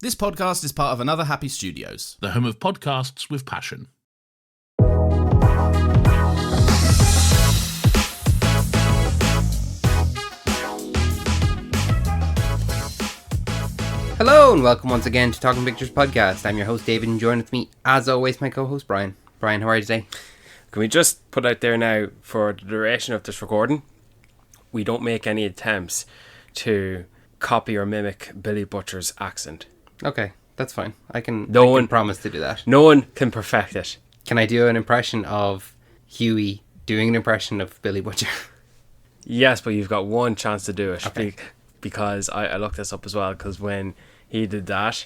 This podcast is part of Another Happy Studios, the home of podcasts with passion. Hello and welcome once again to Talking Pictures Podcast. I'm your host David and joined with me as always my co-host Brian. Brian, how are you today? Can we just put out there now, for the duration of this recording, we don't make any attempts to copy or mimic Billy Butcher's accent. Okay, that's fine. I can promise to do that. No one can perfect it. Can I do an impression of Huey doing an impression of Billy Butcher? Yes, but you've got one chance to do it. Okay. Because I looked this up as well, because when he did that,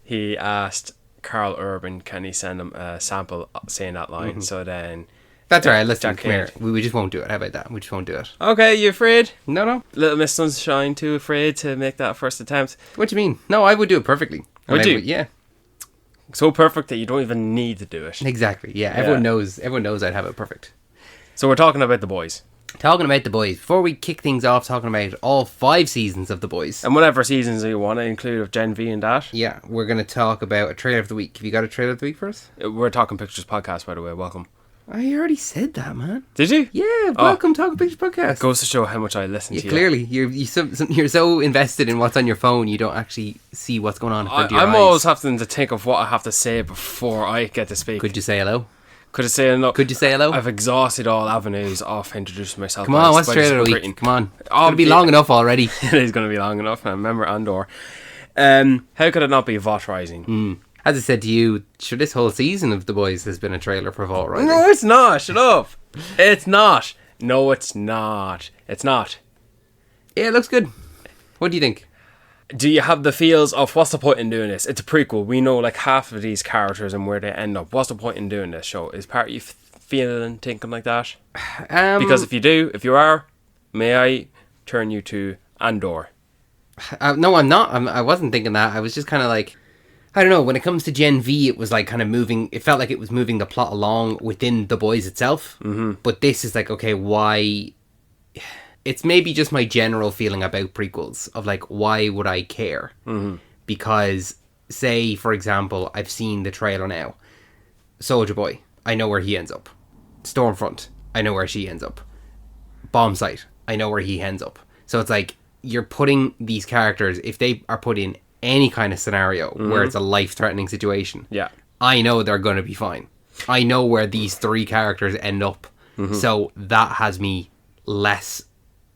he asked Carl Urban, can he send him a sample saying that line? So then... That's alright, listen, Jack come here. We just won't do it. How about that? We just won't do it. Okay, you afraid? No. Little Miss Sunshine too afraid to make that first attempt? What do you mean? No, I would do it perfectly. Would you? Yeah. So perfect that you don't even need to do it. Exactly, yeah. Everyone knows I'd have it perfect. So we're talking about The Boys. Talking about The Boys. Before we kick things off, talking about all 5 seasons of The Boys. And whatever seasons you want to include of Gen V and that. Yeah, we're going to talk about a trailer of the week. Have you got a trailer of the week for us? We're Talking Pictures Podcast, by the way. Welcome. I already said that, man. Did you? Yeah, welcome Talking Pictures Podcast. Goes to show how much I listen to you. Clearly, you're so invested in what's on your phone, you don't actually see what's going on in front of your eyes. I'm always having to think of what I have to say before I get to speak. Could you say hello? Could you say hello? I've exhausted all avenues of introducing myself. Come on, what's the trailer of the week? Come on. It's going to be long enough already. It is going to be long enough. Now, remember Andor. How could it not be Vought Rising? As I said to you, sure, this whole season of The Boys has been a trailer for Vought Rising. No, it's not. Shut up. It's not. No, it's not. It's not. Yeah, it looks good. What do you think? Do you have the feels of what's the point in doing this? It's a prequel. We know like half of these characters and where they end up. What's the point in doing this show? Is part of you feeling, thinking like that? Because if you are, may I turn you to Andor? No, I'm not. I wasn't thinking that. I was just kind of like, I don't know, when it comes to Gen V, it was like kind of moving, it felt like it was moving the plot along within The Boys itself. But this is like, okay, why... It's maybe just my general feeling about prequels of like, why would I care? Because, say, for example, I've seen the trailer now. Soldier Boy, I know where he ends up. Stormfront, I know where she ends up. Bombsight, I know where he ends up. So it's like, you're putting these characters, if they are put in any kind of scenario where it's a life-threatening situation, I know they're going to be fine. I know where these 3 characters end up. So that has me less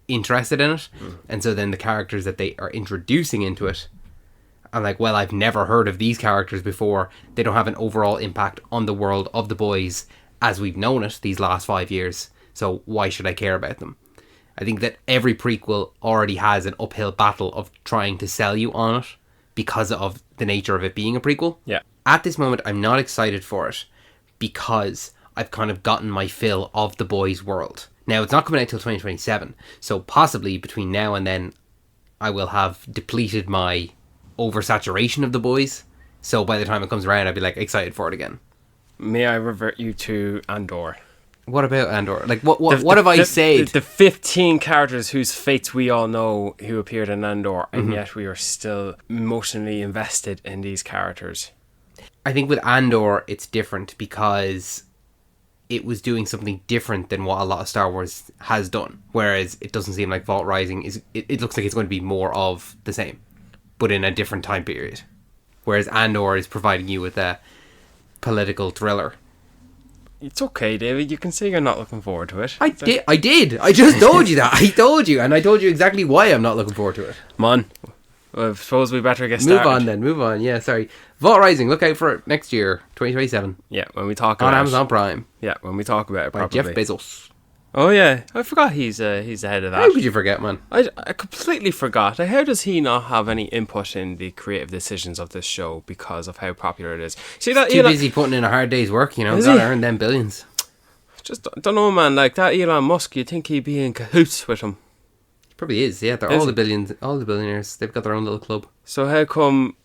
interested in it. And so then the characters that they are introducing into it, I'm like, well, I've never heard of these characters before. They don't have an overall impact on the world of The Boys as we've known it these last 5 years. So why should I care about them? I think that every prequel already has an uphill battle of trying to sell you on it because of the nature of it being a prequel. Yeah. At this moment, I'm not excited for it because I've kind of gotten my fill of The Boys world. Now, it's not coming out till 2027, so possibly between now and then I will have depleted my oversaturation of The Boys. So by the time it comes around, I'll be like excited for it again. May I revert you to Andor? What about Andor? Like, what have I said? The 15 characters whose fates we all know who appeared in Andor, and yet we are still emotionally invested in these characters. I think with Andor, it's different because it was doing something different than what a lot of Star Wars has done. Whereas it doesn't seem like Vought Rising is. It looks like it's going to be more of the same, but in a different time period. Whereas Andor is providing you with a political thriller. It's okay, David. You can say you're not looking forward to it. I did. I just told you that. I told you, and I told you exactly why I'm not looking forward to it. Come on. I suppose we better get started. Move on. Yeah, sorry. Vought Rising, look out for it next year, 2027. Yeah, when we talk about on Amazon Prime. Yeah, when we talk about it by properly. Jeff Bezos. Oh yeah, I forgot he's the head of that. How could you forget, man? I completely forgot. How does he not have any input in the creative decisions of this show because of how popular it is? See that too busy putting in a hard day's work, you know. Gotta earn them billions. Just don't know, man. Like that Elon Musk, you'd think he'd be in cahoots with him. He probably is. Yeah, they're all the billionaires. They've got their own little club. So how come?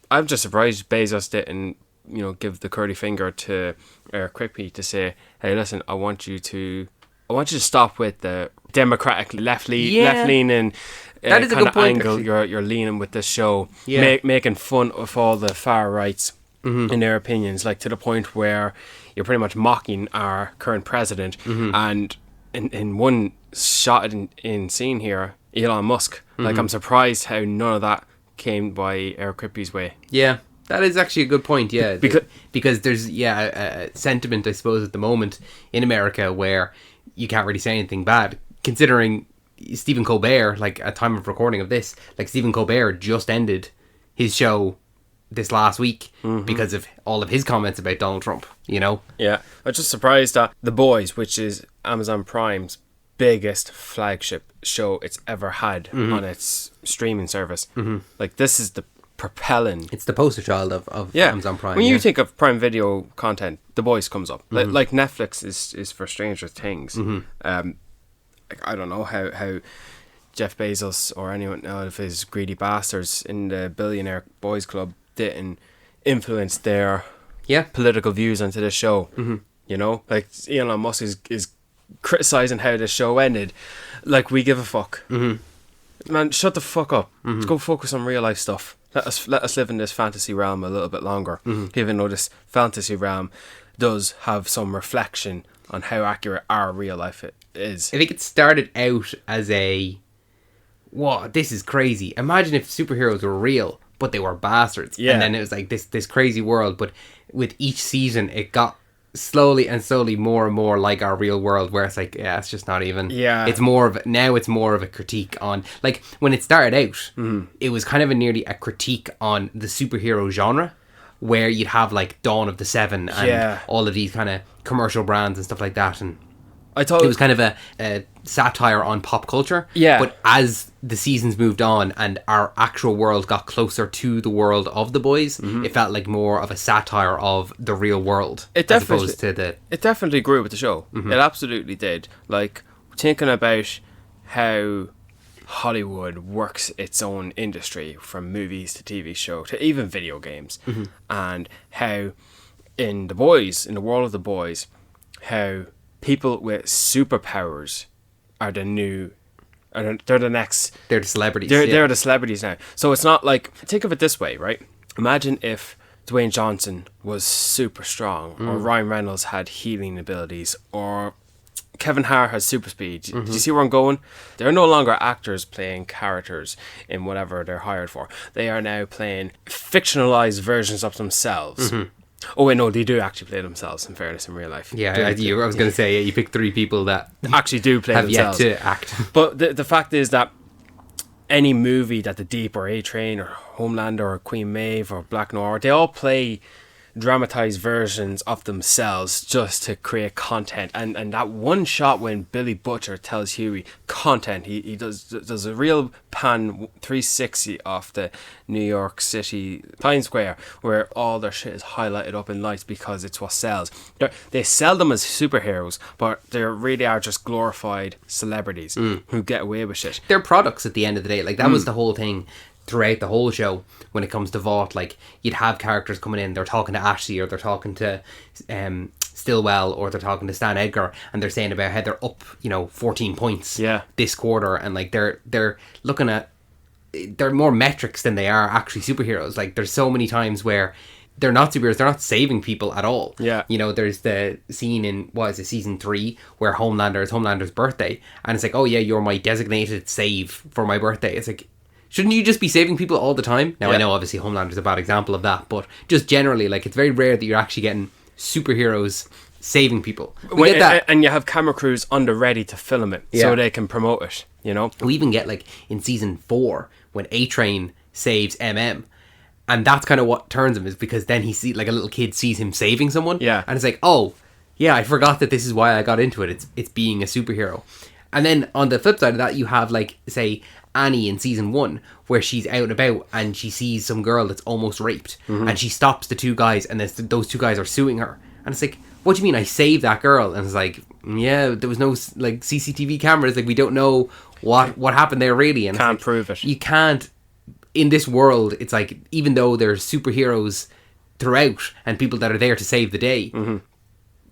I'm just surprised Bezos didn't, give the curly finger to Quickpea to say, "Hey, listen, I want you to I want you to stop with the democratic left Yeah. leaning. That is a kind good of point, angle actually. you're leaning with this show, Yeah. making fun of all the far rights in their opinions, like to the point where you're pretty much mocking our current president. And in one shot in scene here, Elon Musk. Like, I'm surprised how none of that came by Eric Kripke's way. Yeah, that is actually a good point. Yeah, Because- because there's a sentiment, I suppose, at the moment in America where you can't really say anything bad, considering Stephen Colbert. Like, at time of recording of this, like, Stephen Colbert just ended his show this last week because of all of his comments about Donald Trump. You know? Yeah, I'm just surprised that The Boys, which is Amazon Prime's biggest flagship show it's ever had on its streaming service, like, this is the propelling. It's the poster child of Yeah, Amazon Prime. when yeah. you think of Prime Video content, The Boys comes up. Like Netflix is for Stranger Things. Like, I don't know how Jeff Bezos or anyone of his greedy bastards in the Billionaire Boys Club didn't influence their Yeah. political views onto this show. You know, like, Elon Musk is criticizing how this show ended. Like, we give a fuck. Man, shut the fuck up. Let's go focus on real life stuff. Let us live in this fantasy realm a little bit longer, even though this fantasy realm does have some reflection on how accurate our real life is. I think it started out as wow, this is crazy. Imagine if superheroes were real, but they were bastards. Yeah. And then it was like this crazy world. But with each season, it got slowly and slowly more and more like our real world, where it's like, yeah, it's just not even. Yeah. It's more of a critique on, like, when it started out, it was kind of nearly a critique on the superhero genre, where you'd have like Dawn of the Seven and Yeah. all of these kind of commercial brands and stuff like that, and I thought it was kind of a satire on pop culture. Yeah. But as the seasons moved on and our actual world got closer to the world of The Boys, it felt like more of a satire of the real world. It as definitely- opposed to the... it definitely grew with the show. It absolutely did. Like, thinking about how Hollywood works its own industry, from movies to TV show to even video games, and how in the world of The Boys, how people with superpowers are the new, they're the next. They're the celebrities. They're the celebrities now. So it's not like, think of it this way, right? Imagine if Dwayne Johnson was super strong, or Ryan Reynolds had healing abilities, or Kevin Hart has super speed. Do you see where I'm going? They're no longer actors playing characters in whatever they're hired for. They are now playing fictionalized versions of themselves. Oh wait, no, they do actually play themselves, in fairness, in real life. Yeah, I was going to say, you picked 3 people that Actually do play have themselves. yet to act. But the fact is that any movie that The Deep or A-Train or Homelander or Queen Maeve or Black Noir, they all play dramatized versions of themselves just to create content. And that one shot when Billy Butcher tells Huey content, he does a real pan 360 off the New York City Times Square, where all their shit is highlighted up in lights because it's what sells. They sell them as superheroes, but they really are just glorified celebrities who get away with shit. They're products at the end of the day. Like, that was the whole thing throughout the whole show when it comes to Vought. Like, you'd have characters coming in, they're talking to Ashley, or they're talking to Stillwell, or they're talking to Stan Edgar, and they're saying about how they're up 14 points this quarter, and like they're looking at, they're more metrics than they are actually superheroes. Like, there's so many times where they're not superheroes, they're not saving people at all. Yeah. There's the scene in, season 3, where it's Homelander's birthday, and it's like, oh yeah, you're my designated save for my birthday. It's like, shouldn't you just be saving people all the time? Now, I know obviously Homelander's a bad example of that, but just generally, like, it's very rare that you're actually getting superheroes saving people. We get that. And you have camera crews on the ready to film it, Yeah. so they can promote it, We even get, like, in season 4, when A-Train saves MM, and that's kind of what turns him, is because then he like a little kid sees him saving someone, Yeah. and it's like, oh yeah, I forgot that this is why I got into it. It's being a superhero. And then on the flip side of that, you have, like, say, Annie in season 1, where she's out and about and she sees some girl that's almost raped, and she stops the 2 guys, and those 2 guys are suing her, and it's like, what do you mean I saved that girl? And it's like, yeah, there was no, like, CCTV cameras, like, we don't know what happened there really, and Can't prove it. You can't. In this world, it's like, even though there's superheroes throughout and people that are there to save the day,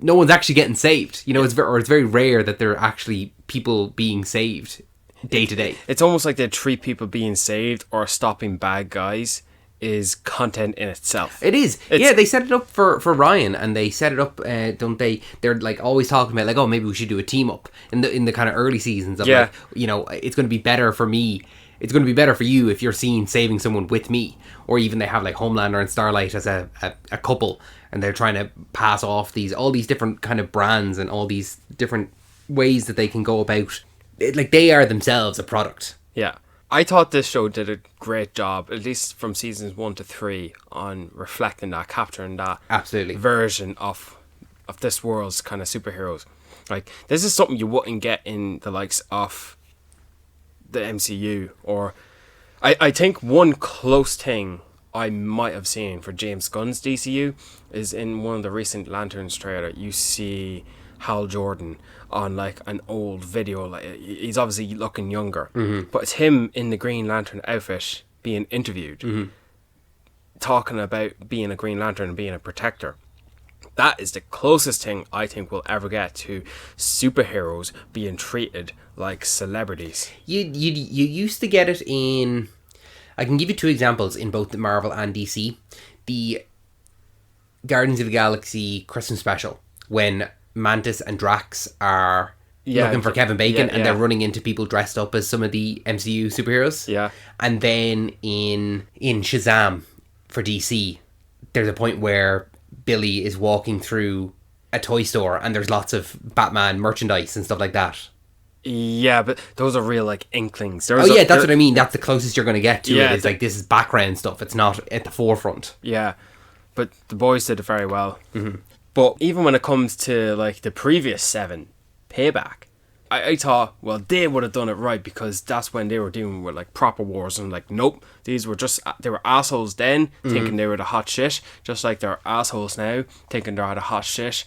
no one's actually getting saved. You know, it's very rare that there are actually people being saved day to day. It's almost like they treat people being saved or stopping bad guys is content in itself. It is. They set it up for Ryan, and they set it up, don't they? They're like always talking about like, oh, maybe we should do a team up in the kind of early seasons of like, you know, it's going to be better for me. It's going to be better for you if you're seen saving someone with me. Or even they have like Homelander and Starlight as a couple, and they're trying to pass off all these different kind of brands and all these different ways that they can go about it, like they are themselves a product. Yeah. I thought this show did a great job, at least from seasons 1 to 3, on reflecting that, capturing that absolutely version of this world's kind of superheroes. Like, this is something you wouldn't get in the likes of the MCU. Or I think one close thing I might have seen for James Gunn's DCU is in one of the recent Lanterns trailer. You see Hal Jordan on like an old video, like he's obviously looking younger, but it's him in the Green Lantern outfit being interviewed, talking about being a Green Lantern and being a protector. That is the closest thing I think we'll ever get to superheroes being treated like celebrities. You used to get it in, I can give you 2 examples in both the Marvel and DC. The Guardians of the Galaxy Christmas special, when Mantis and Drax are looking for Kevin Bacon, and they're running into people dressed up as some of the MCU superheroes. Yeah. And then in Shazam for DC, there's a point where Billy is walking through a toy store and there's lots of Batman merchandise and stuff like that. Yeah, but those are real like inklings. That's what I mean. That's the closest you're going to get to it. It's like, this is background stuff. It's not at the forefront. Yeah, but the boys did it very well. Mm-hmm. But even when it comes to like the previous 7, Payback, I thought, well, they would have done it right because that's when they were dealing with like proper wars. And like, nope, they were assholes then, thinking they were the hot shit, just like they're assholes now, thinking they're the hot shit,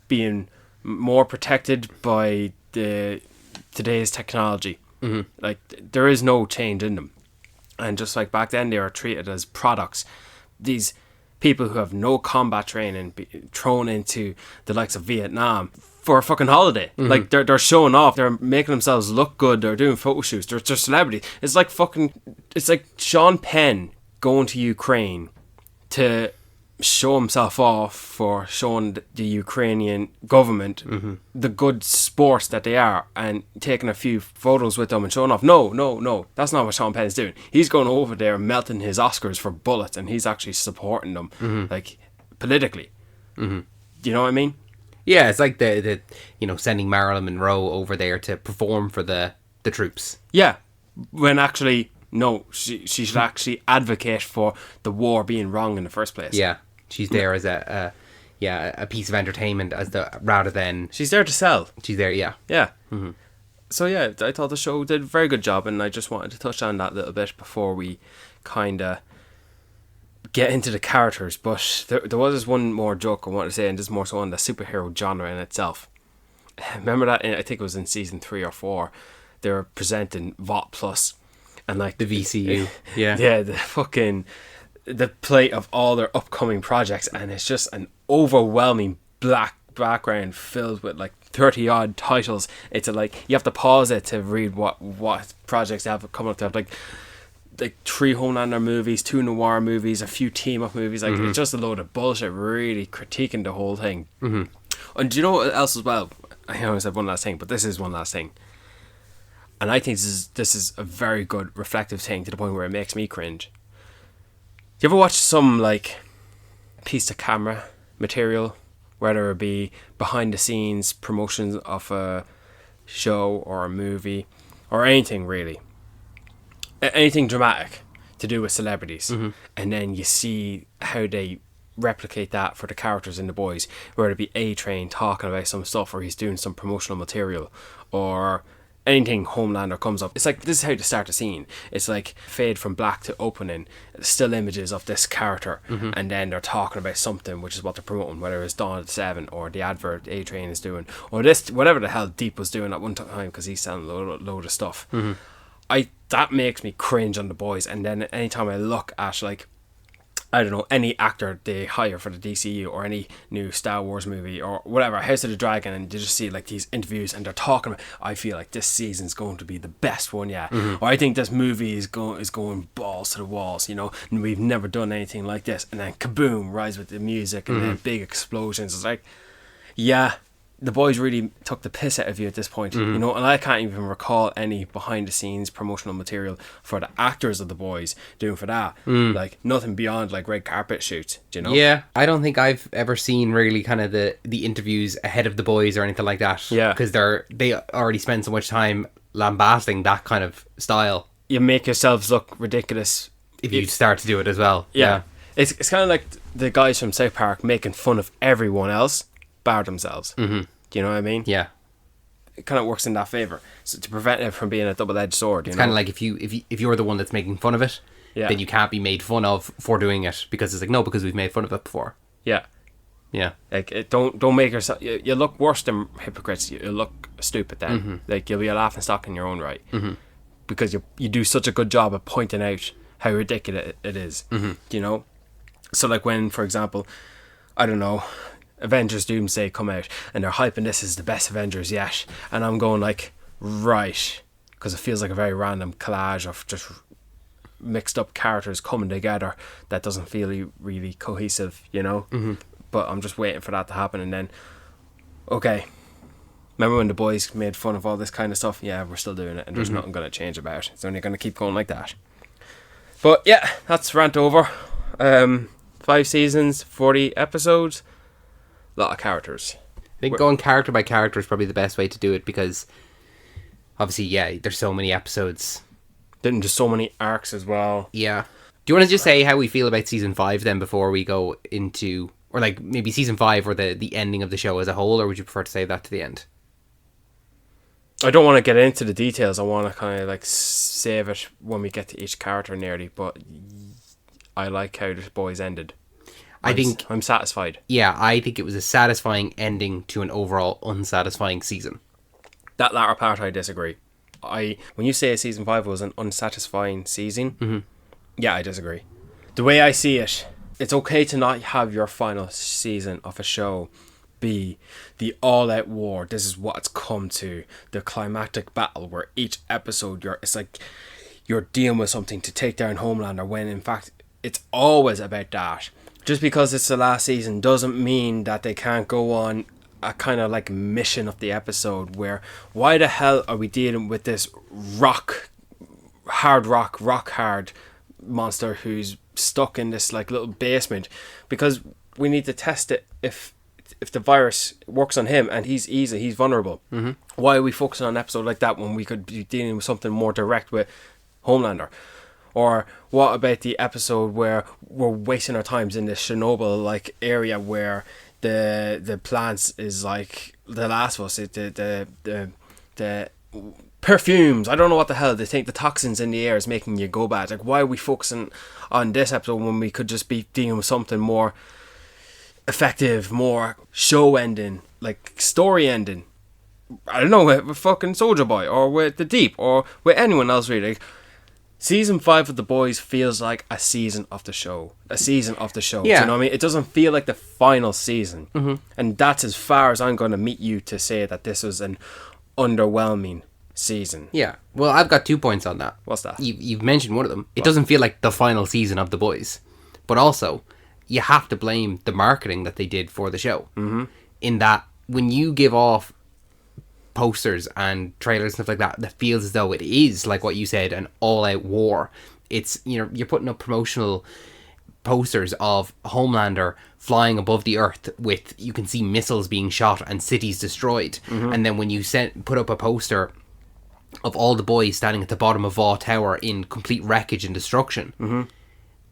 being more protected by today's technology. Like, there is no change in them. And just like back then, they were treated as products. These people who have no combat training be thrown into the likes of Vietnam for a fucking holiday. Like, they're showing off, they're making themselves look good, they're doing photo shoots, they're celebrities. It's like Sean Penn going to Ukraine to show himself off for showing the Ukrainian government the good sports that they are, and taking a few photos with them and showing off. No, that's not what Sean Penn is doing. He's going over there melting his Oscars for bullets, and he's actually supporting them like politically. You know what I mean? Yeah, it's like the sending Marilyn Monroe over there to perform for the troops. Yeah, when actually, no, she should actually advocate for the war being wrong in the first place. Yeah, she's there as a piece of entertainment rather than she's there to sell. She's there, yeah. So yeah, I thought the show did a very good job, and I just wanted to touch on that a little bit before we kind of get into the characters. But there was this one more joke I wanted to say, and this is more so on the superhero genre in itself. Remember that I think it was in season 3 or 4, they were presenting Vought Plus, and like the VCU, yeah, the plate of all their upcoming projects, and it's just an overwhelming black background filled with like 30 odd titles. It's like you have to pause it to read what projects they have coming up. They have like 3 Homelander movies, 2 noir movies, a few team up movies. Like it's just a load of bullshit, really critiquing the whole thing. And do you know what else as well? I always said one last thing, but this is one last thing. And I think this is a very good reflective thing, to the point where it makes me cringe. You ever watch some like piece of camera material, whether it be behind the scenes promotions of a show or a movie or anything really, anything dramatic to do with celebrities, and then you see how they replicate that for the characters in The Boys, whether it be A-Train talking about some stuff, or he's doing some promotional material, or anything Homelander comes up. It's like, this is how to start a scene. It's like fade from black to opening, still images of this character, and then they're talking about something, which is what they're promoting, whether it's Dawn of the Seven or the advert A-Train is doing, or this, whatever the hell Deep was doing at one time, because he's selling a load of stuff. That makes me cringe on The Boys. And then anytime I look at like I don't know, any actor they hire for the DCU or any new Star Wars movie or whatever, House of the Dragon, and you just see like these interviews and they're talking about, I feel like this season's going to be the best one yet, or I think this movie is going balls to the walls, you know, and we've never done anything like this, and then kaboom, rise with the music and then big explosions. It's like, yeah, the boys really took the piss out of you at this point, you know, and I can't even recall any behind the scenes promotional material for the actors of the boys doing for that. Like nothing beyond like red carpet shoots, you know. Yeah, I don't think I've ever seen really kind of the interviews ahead of the boys or anything like that. Yeah, because they already spend so much time lambasting that kind of style. You make yourselves look ridiculous if you start to do it as well. Yeah. It's kind of like the guys from South Park making fun of everyone else bar themselves. Do you know what I mean? Yeah. It kind of works in that favour, so to prevent it from being a double-edged sword. It's kind of like if you're the one that's making fun of it, then you can't be made fun of for doing it, because it's like, no, because we've made fun of it before. Yeah. Like don't make yourself. You look worse than hypocrites. You look stupid then. Like you'll be a laughing stock in your own right, because you do such a good job of pointing out how ridiculous it is. You know. So like when, for example, I don't know, Avengers Doomsday come out and they're hyping this as the best Avengers yet, and I'm going like, right, because it feels like a very random collage of just mixed up characters coming together that doesn't feel really cohesive, you know. But I'm just waiting for that to happen, and then okay, remember when the boys made fun of all this kind of stuff? Yeah, we're still doing it, and there's nothing going to change about it. It's only going to keep going like that. But yeah, that's rant over. 5 seasons, 40 episodes, a lot of characters. I think going character by character is probably the best way to do it, because obviously, yeah, there's so many episodes. Then there's so many arcs as well. Yeah. Do you want to just say how we feel about season 5 then before we go into, or like maybe season 5 or the ending of the show as a whole, or would you prefer to save that to the end? I don't want to get into the details. I want to kind of like save it when we get to each character nearly, but I like how the boys ended. I'm satisfied. Yeah, I think it was a satisfying ending to an overall unsatisfying season. That latter part, I disagree. When you say season 5 was an unsatisfying season, yeah, I disagree. The way I see it, it's okay to not have your final season of a show be the all-out war. This is what it's come to, the climactic battle where each episode it's like you're dealing with something to take down Homelander, when in fact it's always about that. Just because it's the last season doesn't mean that they can't go on a kind of like mission of the episode where, why the hell are we dealing with this rock hard monster who's stuck in this like little basement, because we need to test it if the virus works on him and he's vulnerable. Why are we focusing on an episode like that when we could be dealing with something more direct with Homelander? Or what about the episode where we're wasting our times in this Chernobyl like area where the plants is like The Last of Us, the perfumes, I don't know what the hell they think, the toxins in the air is making you go bad. Like, why are we focusing on this episode when we could just be dealing with something more effective, more show ending, like story ending? I don't know, with fucking Soldier Boy or with The Deep or with anyone else really. Like, season 5 of The Boys feels like a season of the show. Yeah. Do you know what I mean? It doesn't feel like the final season. And that's as far as I'm going to meet you to say that this was an underwhelming season. Yeah. Well, I've got 2 points on that. What's that? You've mentioned one of them. It doesn't feel like the final season of The Boys. But also, you have to blame the marketing that they did for the show. In that, when you give off posters and trailers and stuff like that feels as though it is, like what you said, an all-out war. It's, you know, you're putting up promotional posters of Homelander flying above the earth with, you can see missiles being shot and cities destroyed. And then when you put up a poster of all the boys standing at the bottom of Vought Tower in complete wreckage and destruction,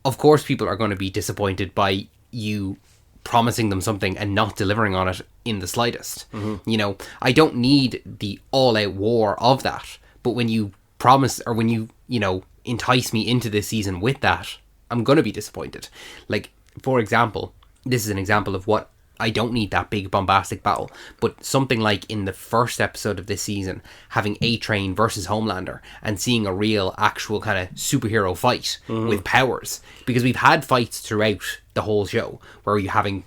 of course people are going to be disappointed by you promising them something and not delivering on it in the slightest. You know, I don't need the all-out war of that, but when you promise, or when you know, entice me into this season with that, I'm gonna be disappointed. Like, for example, this is an example of what I don't need that big bombastic battle. But something like in the first episode of this season, having A-Train versus Homelander and seeing a real actual kind of superhero fight with powers, because we've had fights throughout the whole show where you're having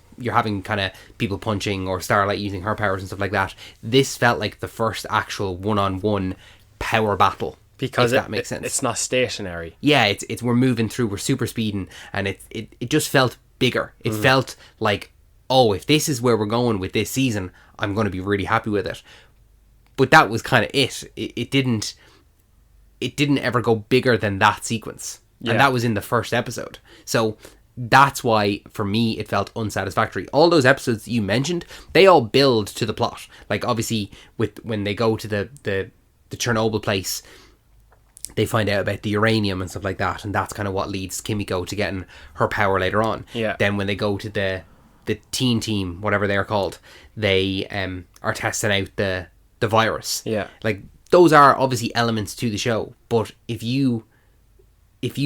kind of people punching or Starlight using her powers and stuff like that. This felt like the first actual one-on-one power battle. Because that makes sense. It's not stationary. Yeah, it's we're moving through, we're super speeding, and it just felt bigger. It felt like, oh, if this is where we're going with this season, I'm going to be really happy with it. But that was kind of it. It didn't ever go bigger than that sequence. Yeah. And that was in the first episode. So that's why, for me, it felt unsatisfactory. All those episodes you mentioned, they all build to the plot. Like, obviously, when they go to the Chernobyl place, they find out about the uranium and stuff like that, and that's kind of what leads Kimiko to getting her power later on. Yeah. Then when they go to the teen team, whatever they're called, they are testing out the virus. Yeah. Like, those are obviously elements to the show, but if you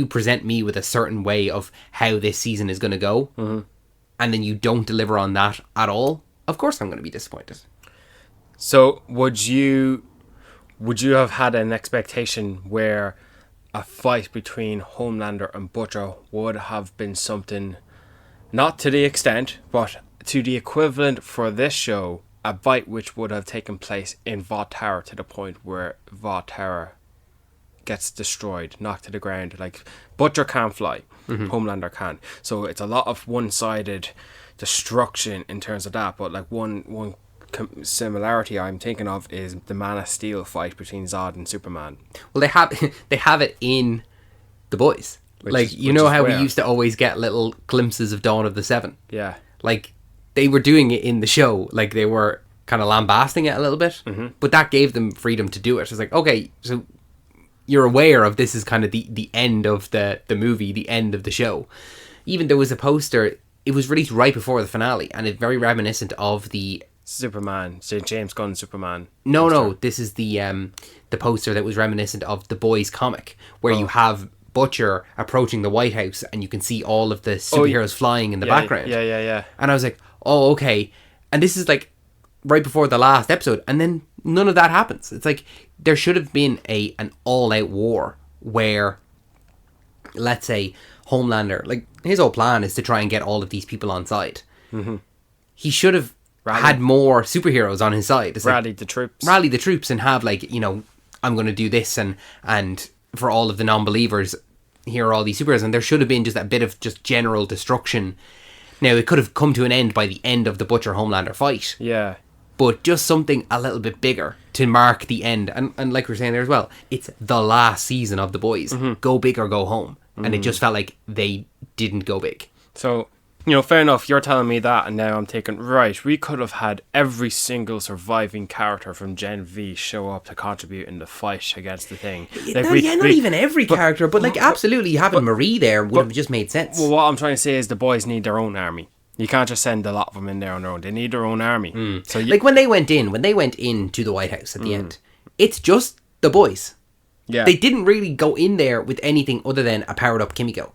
present me with a certain way of how this season is going to go, and then you don't deliver on that at all, of course I'm going to be disappointed. So would you have had an expectation where a fight between Homelander and Butcher would have been something, not to the extent, but to the equivalent for this show, a fight which would have taken place in Vought Tower, to the point where Vought Tower gets destroyed, knocked to the ground? Like, Butcher can't fly, Homelander can. So it's a lot of one-sided destruction in terms of that, but like one similarity I'm thinking of is the Man of Steel fight between Zod and Superman. Well, they have it in The Boys. You know how we used to always get little glimpses of Dawn of the Seven? Yeah. Like, they were doing it in the show. Like, they were kind of lambasting it a little bit. But that gave them freedom to do it. It's like, okay, so you're aware of this is kind of the end of the movie, the end of the show. Even there was a poster, it was released right before the finale, and it's very reminiscent of the Superman, James Gunn Superman. No, this is the poster that was reminiscent of the Boys comic, where you have Butcher approaching the White House and you can see all of the superheroes flying in the background. Yeah. And I was like, oh, okay. And this is like right before the last episode, and then none of that happens. It's like there should have been an all-out war where, let's say, Homelander, like, his whole plan is to try and get all of these people on side. He should have had more superheroes on his side. It's rally the troops and have, like, you know, I'm going to do this, and for all of the non-believers, here are all these superheroes. And there should have been just a bit of just general destruction. Now, it could have come to an end by the end of the Butcher Homelander fight. Yeah. But just something a little bit bigger to mark the end. And like we were saying there as well, it's the last season of The Boys. Go big or go home. And it just felt like they didn't go big. So, you know, fair enough, you're telling me that, and now I'm thinking, right, we could have had every single surviving character from Gen V show up to contribute in the fight against the thing. Like, not even every character, but like, absolutely, having Marie there would have just made sense. Well, what I'm trying to say is the Boys need their own army. You can't just send a lot of them in there on their own. They need their own army. So like, when they went into the White House at the end, it's just the Boys. Yeah. They didn't really go in there with anything other than a powered up Kimiko.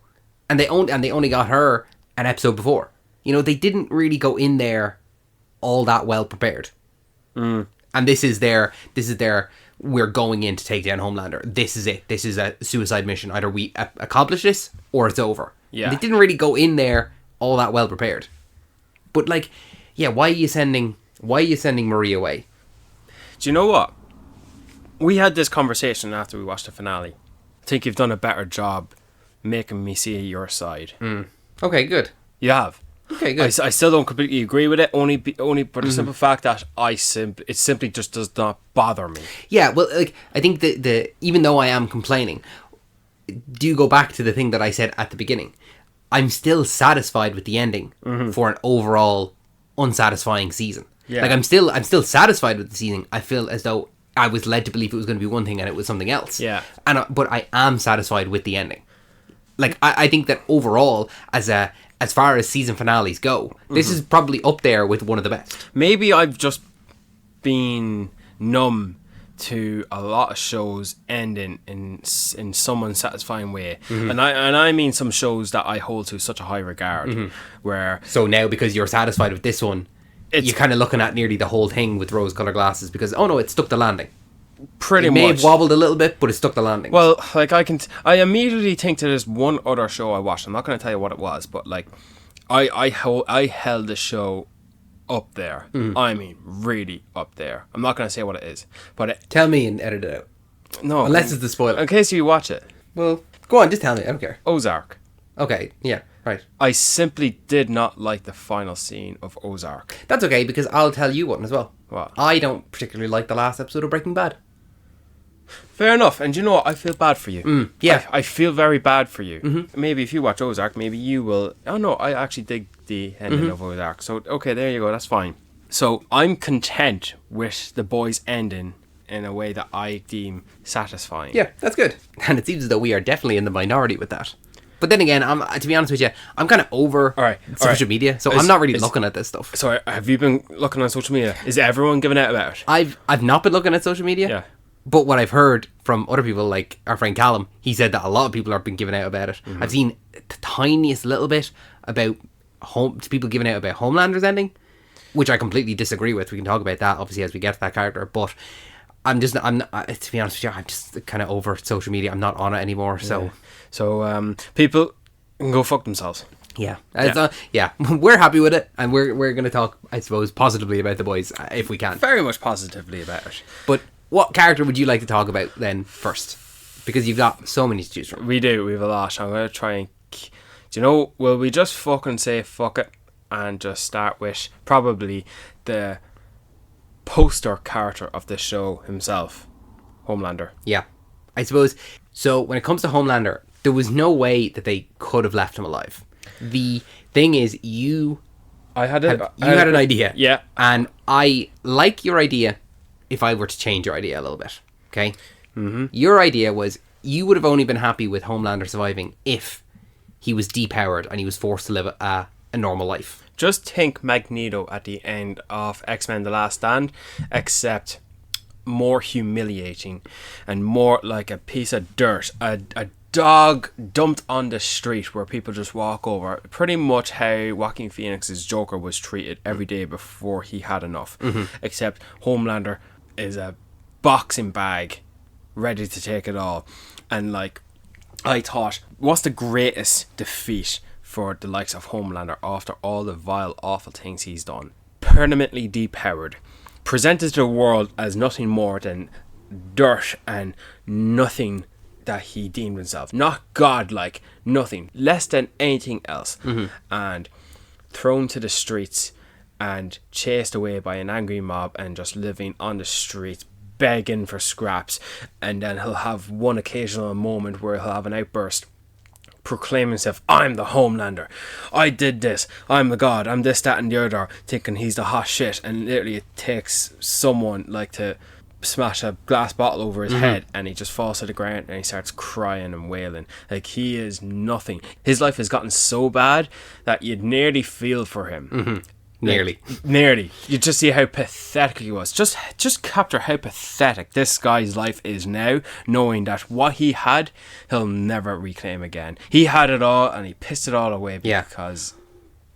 And they only got her an episode before. You know, they didn't really go in there all that well prepared. And this is their we're going in to take down Homelander. This is it. This is a suicide mission. Either we accomplish this or it's over. Yeah. They didn't really go in there all that well prepared. But like, yeah, why are you sending Marie away? Do you know what? We had this conversation after we watched the finale. I think you've done a better job making me see your side. Okay, good. You have. Okay, good. I still don't completely agree with it. Only for the simple fact that it simply just does not bother me. Yeah, well, like, I think the even though I am complaining, do go back to the thing that I said at the beginning. I'm still satisfied with the ending for an overall unsatisfying season. Yeah. Like, I'm still satisfied with the season. I feel as though I was led to believe it was going to be one thing and it was something else. Yeah. But I am satisfied with the ending. Like, I think that overall, as far as season finales go, this is probably up there with one of the best. Maybe I've just been numb to a lot of shows ending in some unsatisfying way, and I mean some shows that I hold to such a high regard, where So now, because you're satisfied with this one, you're kind of looking at nearly the whole thing with rose-colored glasses because, oh no, it stuck the landing. pretty It much may have wobbled a little bit, but it stuck the landing. Well, like I immediately think to this one other show I watched. I'm not going to tell you what it was, but like I held the show up there. I mean, really up there. I'm not going to say what it is, but tell me and edit it out. no, Unless it's the spoiler. in case you watch it, Well, go on, just tell me. I don't care. Ozark. Okay, yeah, right. I simply did not like the final scene of Ozark. That's okay, because I'll tell you one as well. What? I don't particularly like the last episode of Breaking Bad. Fair enough, and you know what? I feel bad for you. Yeah. I feel very bad for you. Maybe if you watch Ozark, maybe you will. Oh no, I actually dig the ending of Ozark. So okay, there you go. That's fine. So I'm content with the boys ending in a way that I deem satisfying. Yeah, that's good. And it seems as though we are definitely in the minority with that. But then again, to be honest with you, I'm kind of over social media, so I'm not really looking at this stuff. So have you been looking on social media? Is everyone giving out about it? I've not been looking at social media. Yeah. But what I've heard from other people, like our friend Callum, he said that a lot of people have been giving out about it. I've seen the tiniest little bit about people giving out about Homelander's ending, which I completely disagree with. We can talk about that obviously as we get to that character, but I'm to be honest with you, I'm just kind of over social media. I'm not on it anymore. So People can go fuck themselves. yeah, we're happy with it, and we're going to talk, I suppose, positively about the boys if we can. Very much positively about it. But what character would you like to talk about then first? Because you've got so many to choose from. We do. We have a lot. I'm going to try and... Do you know, will we just fucking say fuck it and just start with probably the poster character of the show himself, Homelander? Yeah, I suppose. So when it comes to Homelander, there was no way that they could have left him alive. The thing is, you had an idea. Yeah. And I like your idea if I were to change your idea a little bit. Okay? Your idea was you would have only been happy with Homelander surviving if he was depowered and he was forced to live a normal life. Just think Magneto at the end of X-Men The Last Stand, except more humiliating and more like a piece of dirt, a dog dumped on the street where people just walk over. Pretty much how Joaquin Phoenix's Joker was treated every day before he had enough. Except Homelander is a boxing bag ready to take it all. And like, I thought, what's the greatest defeat for the likes of Homelander after all the vile, awful things he's done? Permanently depowered, presented to the world as nothing more than dirt and nothing that he deemed himself. Not godlike, nothing, less than anything else. And thrown to the streets and chased away by an angry mob and just living on the streets, begging for scraps. And then he'll have one occasional moment where he'll have an outburst, proclaim himself, I'm the Homelander, I did this, I'm the god, I'm this, that and the other, thinking he's the hot shit. And literally it takes someone like to smash a glass bottle over his head and he just falls to the ground and he starts crying and wailing. Like, he is nothing. His life has gotten so bad that you'd nearly feel for him. Nearly. You just see how pathetic he was. Just capture how pathetic this guy's life is now, knowing that what he had, he'll never reclaim again. He had it all and he pissed it all away because...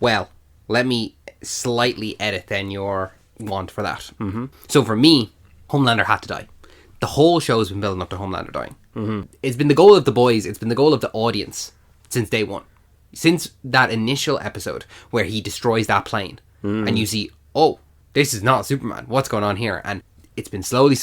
Well, let me slightly edit then your want for that. So for me, Homelander had to die. The whole show's been building up to Homelander dying. It's been the goal of the boys, it's been the goal of the audience since day one. Since that initial episode where he destroys that plane. And you see, oh, this is not Superman. What's going on here? And it's been slowly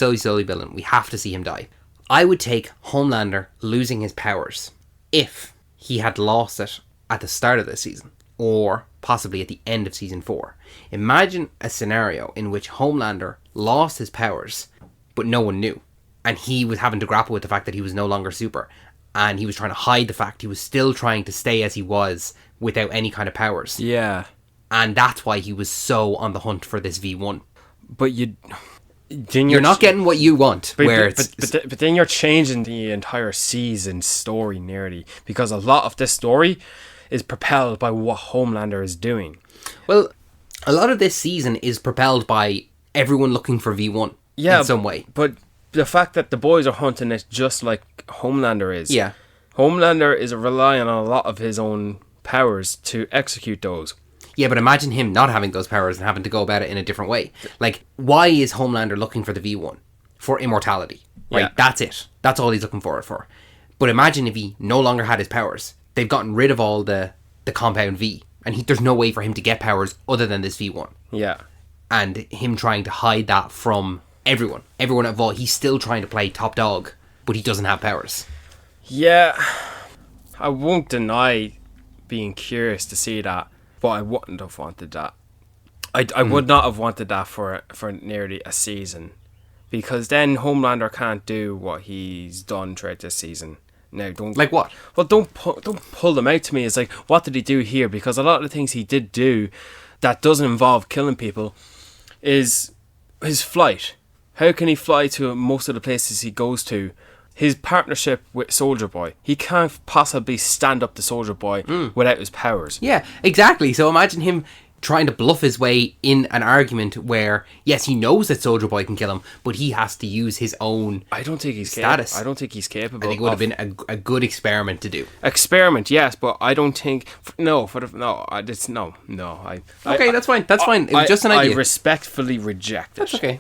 building. We have to see him die. I would take Homelander losing his powers if he had lost it at the start of this season, or possibly at the end of season 4. Imagine a scenario in which Homelander lost his powers, but no one knew. And he was having to grapple with the fact that he was no longer super. And he was trying to hide the fact he was still trying to stay as he was without any kind of powers. Yeah. And that's why he was so on the hunt for this V1. But you're not getting what you want. But then you're changing the entire season story nearly, because a lot of this story is propelled by what Homelander is doing. Well, a lot of this season is propelled by everyone looking for V1 in some way. But the fact that the boys are hunting it just like Homelander is. Yeah. Homelander is relying on a lot of his own powers to execute those. Yeah, but imagine him not having those powers and having to go about it in a different way. Like, why is Homelander looking for the V1? For immortality. Right? Yeah. That's it. That's all he's looking for it for. But imagine if he no longer had his powers. They've gotten rid of all the compound V. And there's no way for him to get powers other than this V1. Yeah. And him trying to hide that from everyone. Everyone at Vought. He's still trying to play top dog. But he doesn't have powers. Yeah. I won't deny being curious to see that. But I wouldn't have wanted that. I would not have wanted that for nearly a season. Because then Homelander can't do what he's done throughout this season. Now, don't... Like what? Well, don't pull them out to me. It's like, what did he do here? Because a lot of the things he did do that doesn't involve killing people is his flight. How can he fly to most of the places he goes to? His partnership with Soldier Boy. He can't possibly stand up to Soldier Boy without his powers. Yeah, exactly. So imagine him trying to bluff his way in an argument where, yes, he knows that Soldier Boy can kill him, but he has to use his own I don't think he's status. I don't think he's capable. I think it would have been a good experiment to do. Experiment, yes, but I don't think... No. Okay, That's fine. That's fine. It was just an idea. I respectfully reject it. That's okay.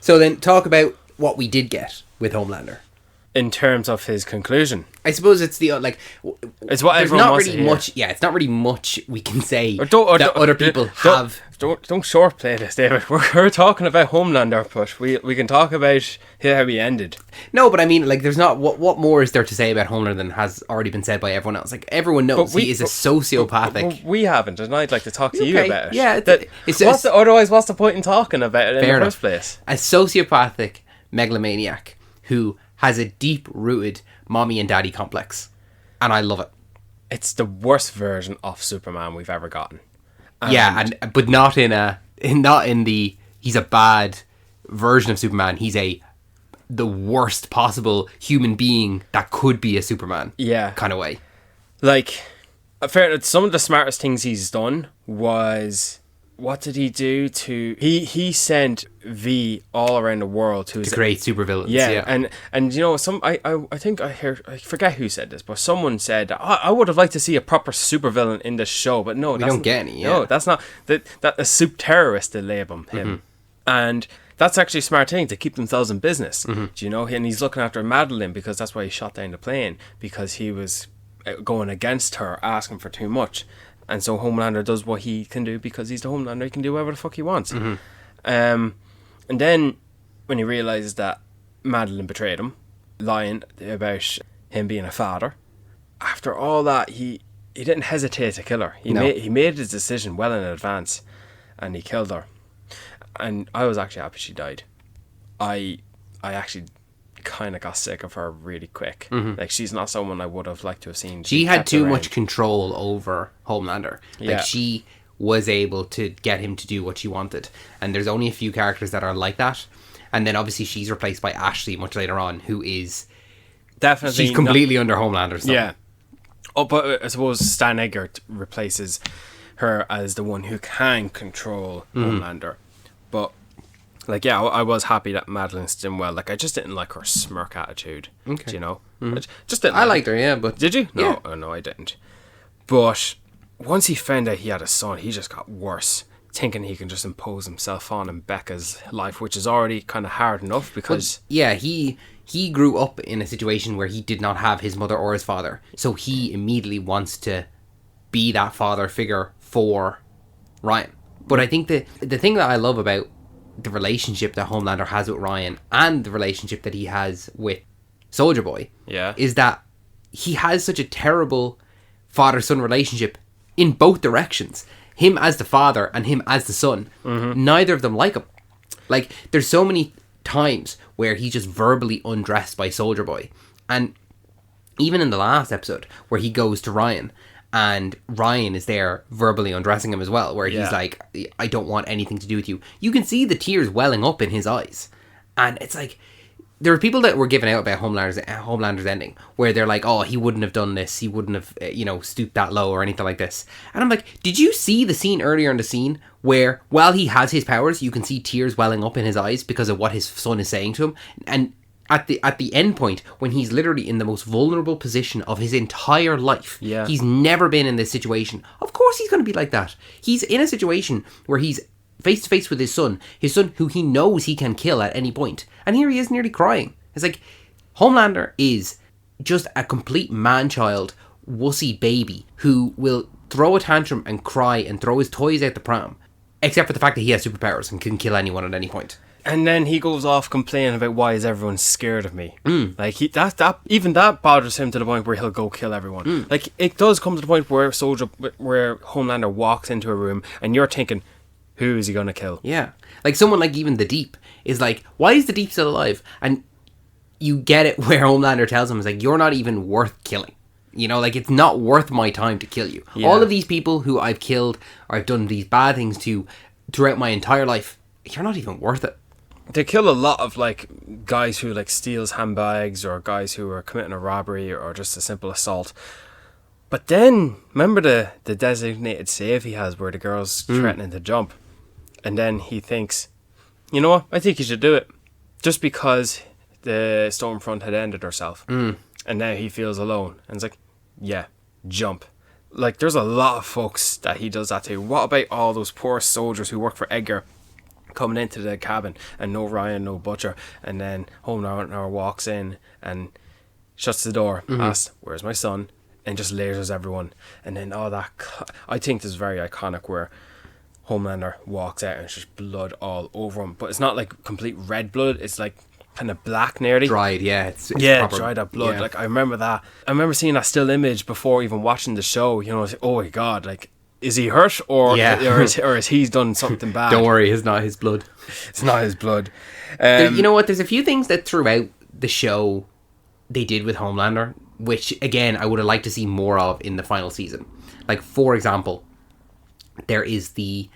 So then talk about what we did get with Homelander. In terms of his conclusion. I suppose it's the It's what there's everyone not wants really to hear. much. Yeah, it's not really much we can say Or that other people have. Don't short play this, David. We're talking about Homelander, but we can talk about how he ended. No, but I mean, like, there's not what more is there to say about Homelander than has already been said by everyone else? Like, everyone knows he is a sociopathic. But we haven't, and I'd like to talk to you about it. Yeah, otherwise, what's the point in talking about it in the first place? A sociopathic megalomaniac who has a deep-rooted mommy and daddy complex, and I love it. It's the worst version of Superman we've ever gotten. But not in the he's a bad version of Superman. He's the worst possible human being that could be a Superman. Yeah, kind of way. Like, some of the smartest things he's done was, what did he do to... He sent V all around the world to create supervillains. Yeah, and you know, I think I forget who said this, but someone said that, I would have liked to see a proper supervillain in this show, but no, we don't get any. Yeah. No, that's not that a soup terrorist, they label him, and that's actually a smart thing to keep themselves in business. Do you know? And he's looking after Madeline because that's why he shot down the plane, because he was going against her, asking for too much. And so Homelander does what he can do because he's the Homelander. He can do whatever the fuck he wants. And then when he realises that Madeline betrayed him, lying about him being a father, after all that, he didn't hesitate to kill her. He made his decision well in advance, and he killed her. And I was actually happy she died. I actually kind of got sick of her really quick. Like, she's not someone I would have liked to have seen. She had too much control over Homelander. Like, she was able to get him to do what she wanted, and there's only a few characters that are like that. And then obviously she's replaced by Ashley much later on, who is definitely she's completely under Homelander's thumb. Yeah. But I suppose Stan Eggert replaces her as the one who can control Homelander. But like, yeah, I was happy that Madeline's doing well. Like, I just didn't like her smirk attitude. Okay. Do you know? I just didn't. I liked her, yeah, but did you? No, yeah. Oh, no, I didn't. But once he found out he had a son, he just got worse, thinking he can just impose himself on Becca's life, which is already kind of hard enough because... Well, yeah, he grew up in a situation where he did not have his mother or his father, so he immediately wants to be that father figure for Ryan. But I think the thing that I love about the relationship that Homelander has with Ryan and the relationship that he has with Soldier Boy is that he has such a terrible father-son relationship in both directions. Him as the father and him as the son. Neither of them like him. Like, there's so many times where he's just verbally undressed by Soldier Boy. And even in the last episode where he goes to Ryan and Ryan is there verbally undressing him as well, where he's like, I don't want anything to do with you. You can see the tears welling up in his eyes. And it's like, there were people that were giving out about Homelander's ending, where they're like, oh, he wouldn't have done this, he wouldn't have, stooped that low or anything like this. And I'm like, did you see the scene earlier in the scene where, while he has his powers, you can see tears welling up in his eyes because of what his son is saying to him? And at the end point, when he's literally in the most vulnerable position of his entire life, he's never been in this situation. Of course he's going to be like that. He's in a situation where he's face to face with his son who he knows he can kill at any point. And here he is nearly crying. It's like, Homelander is just a complete man-child, wussy baby who will throw a tantrum and cry and throw his toys out the pram, except for the fact that he has superpowers and can kill anyone at any point. And then he goes off complaining about why is everyone scared of me. Like even that bothers him to the point where he'll go kill everyone. Like, it does come to the point where Homelander walks into a room and you're thinking, who is he going to kill? Yeah. Like, someone like even the Deep is like, why is the Deep still alive? And you get it where Homelander tells him, it's like, you're not even worth killing. Like, it's not worth my time to kill you. Yeah. All of these people who I've killed or I've done these bad things to throughout my entire life, you're not even worth it. They kill a lot of, like, guys who, like, steals handbags, or guys who are committing a robbery or just a simple assault. But then, remember the designated save he has where the girl's threatening to jump? And then he thinks, you know what, I think you should do it. Just because the Stormfront had ended herself. And now he feels alone. And it's like, yeah, jump. Like, there's a lot of folks that he does that to. What about all those poor soldiers who work for Edgar coming into the cabin and no Ryan, no Butcher, and then Homelander walks in and shuts the door, asks, where's my son? And just lasers everyone. And then all that, I think this is very iconic where Homelander walks out and it's just blood all over him. But it's not like complete red blood, it's like kind of black nearly. Dried, yeah. It's proper, dried up blood. Yeah. Like, I remember that. I remember seeing that still image before even watching the show. I was like, oh my God, like, is he hurt or is he done something bad? Don't worry, it's not his blood. It's not his blood. You know what? There's a few things that throughout the show they did with Homelander, which again I would have liked to see more of in the final season. Like, for example, there is the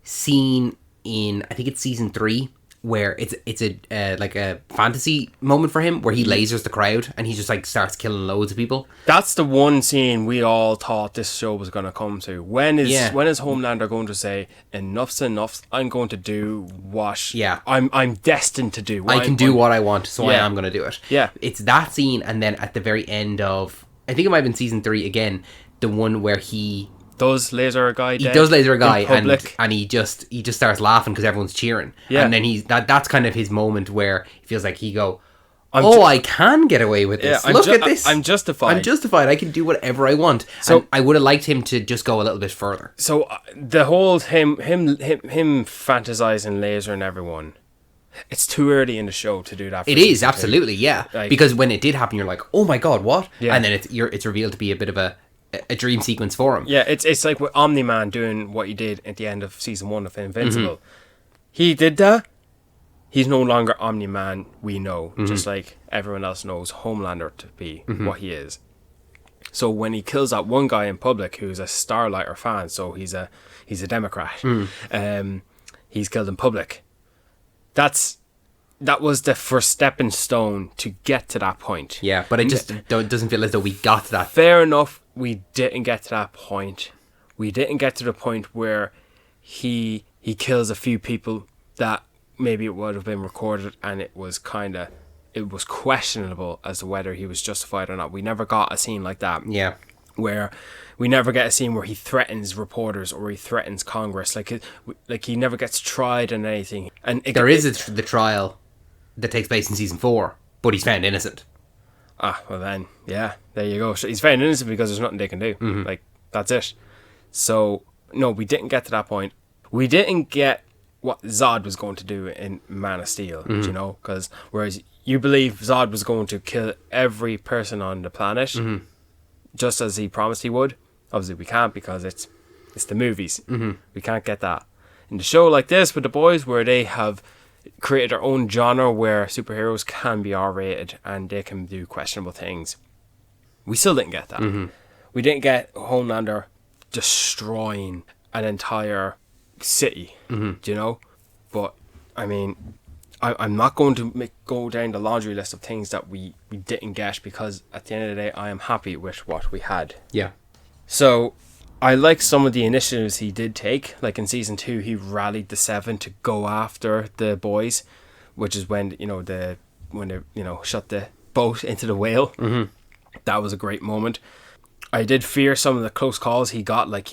scene in, I think it's season 3, where it's a like a fantasy moment for him where he lasers the crowd and he just like starts killing loads of people. That's the one scene we all thought this show was going to come to. When is Homelander going to say enough's enough? I'm going to do what I'm destined to do. I can do what I want, so I am going to do it. Yeah, it's that scene, and then at the very end of, I think it might have been season 3 again, the one where he does laser a guy. He does laser a guy, and he just starts laughing because everyone's cheering. Yeah, and then that's kind of his moment where he feels like I can get away with this. Look at this. I'm justified. I can do whatever I want. So and I would have liked him to just go a little bit further. So the whole him fantasizing lasering everyone. It's too early in the show to do that. It is absolutely, yeah. Like, because when it did happen, you're like, oh my God, what? Yeah. And then it's revealed to be a bit of a dream sequence for him. Yeah, it's like with Omni-Man doing what he did at the end of season 1 of Invincible. He did that. He's no longer Omni-Man, we know, just like everyone else knows Homelander to be what he is. So when he kills that one guy in public who's a Starlighter fan, so he's a Democrat, he's killed in public. That was the first stepping stone to get to that point. Yeah, but it just doesn't feel as though we got to that. Fair enough, we didn't get to that point. We didn't get to the point where he kills a few people that maybe it would have been recorded and it was questionable as to whether he was justified or not. We never got a scene like that. Yeah. Where we never get a scene where he threatens reporters or he threatens Congress. Like he never gets tried on anything. And there is the trial that takes place in season 4, but he's found innocent. Ah, well then, yeah, there you go. He's found innocent because there's nothing they can do. Like, that's it. So, no, we didn't get to that point. We didn't get what Zod was going to do in Man of Steel, you know? Because whereas you believe Zod was going to kill every person on the planet, just as he promised he would, obviously we can't because it's the movies. We can't get that. In the show like this with the boys, where they have created their own genre where superheroes can be R-rated and they can do questionable things, we still didn't get that. We didn't get Homelander destroying an entire city, do you know? But I mean, I'm not going to go down the laundry list of things that we didn't get, because at the end of the day, I am happy with what we had. Yeah. So I like some of the initiatives he did take. Like in season 2, he rallied the 7 to go after the boys, which is when they shut the boat into the whale. Mm-hmm. That was a great moment. I did fear some of the close calls he got, like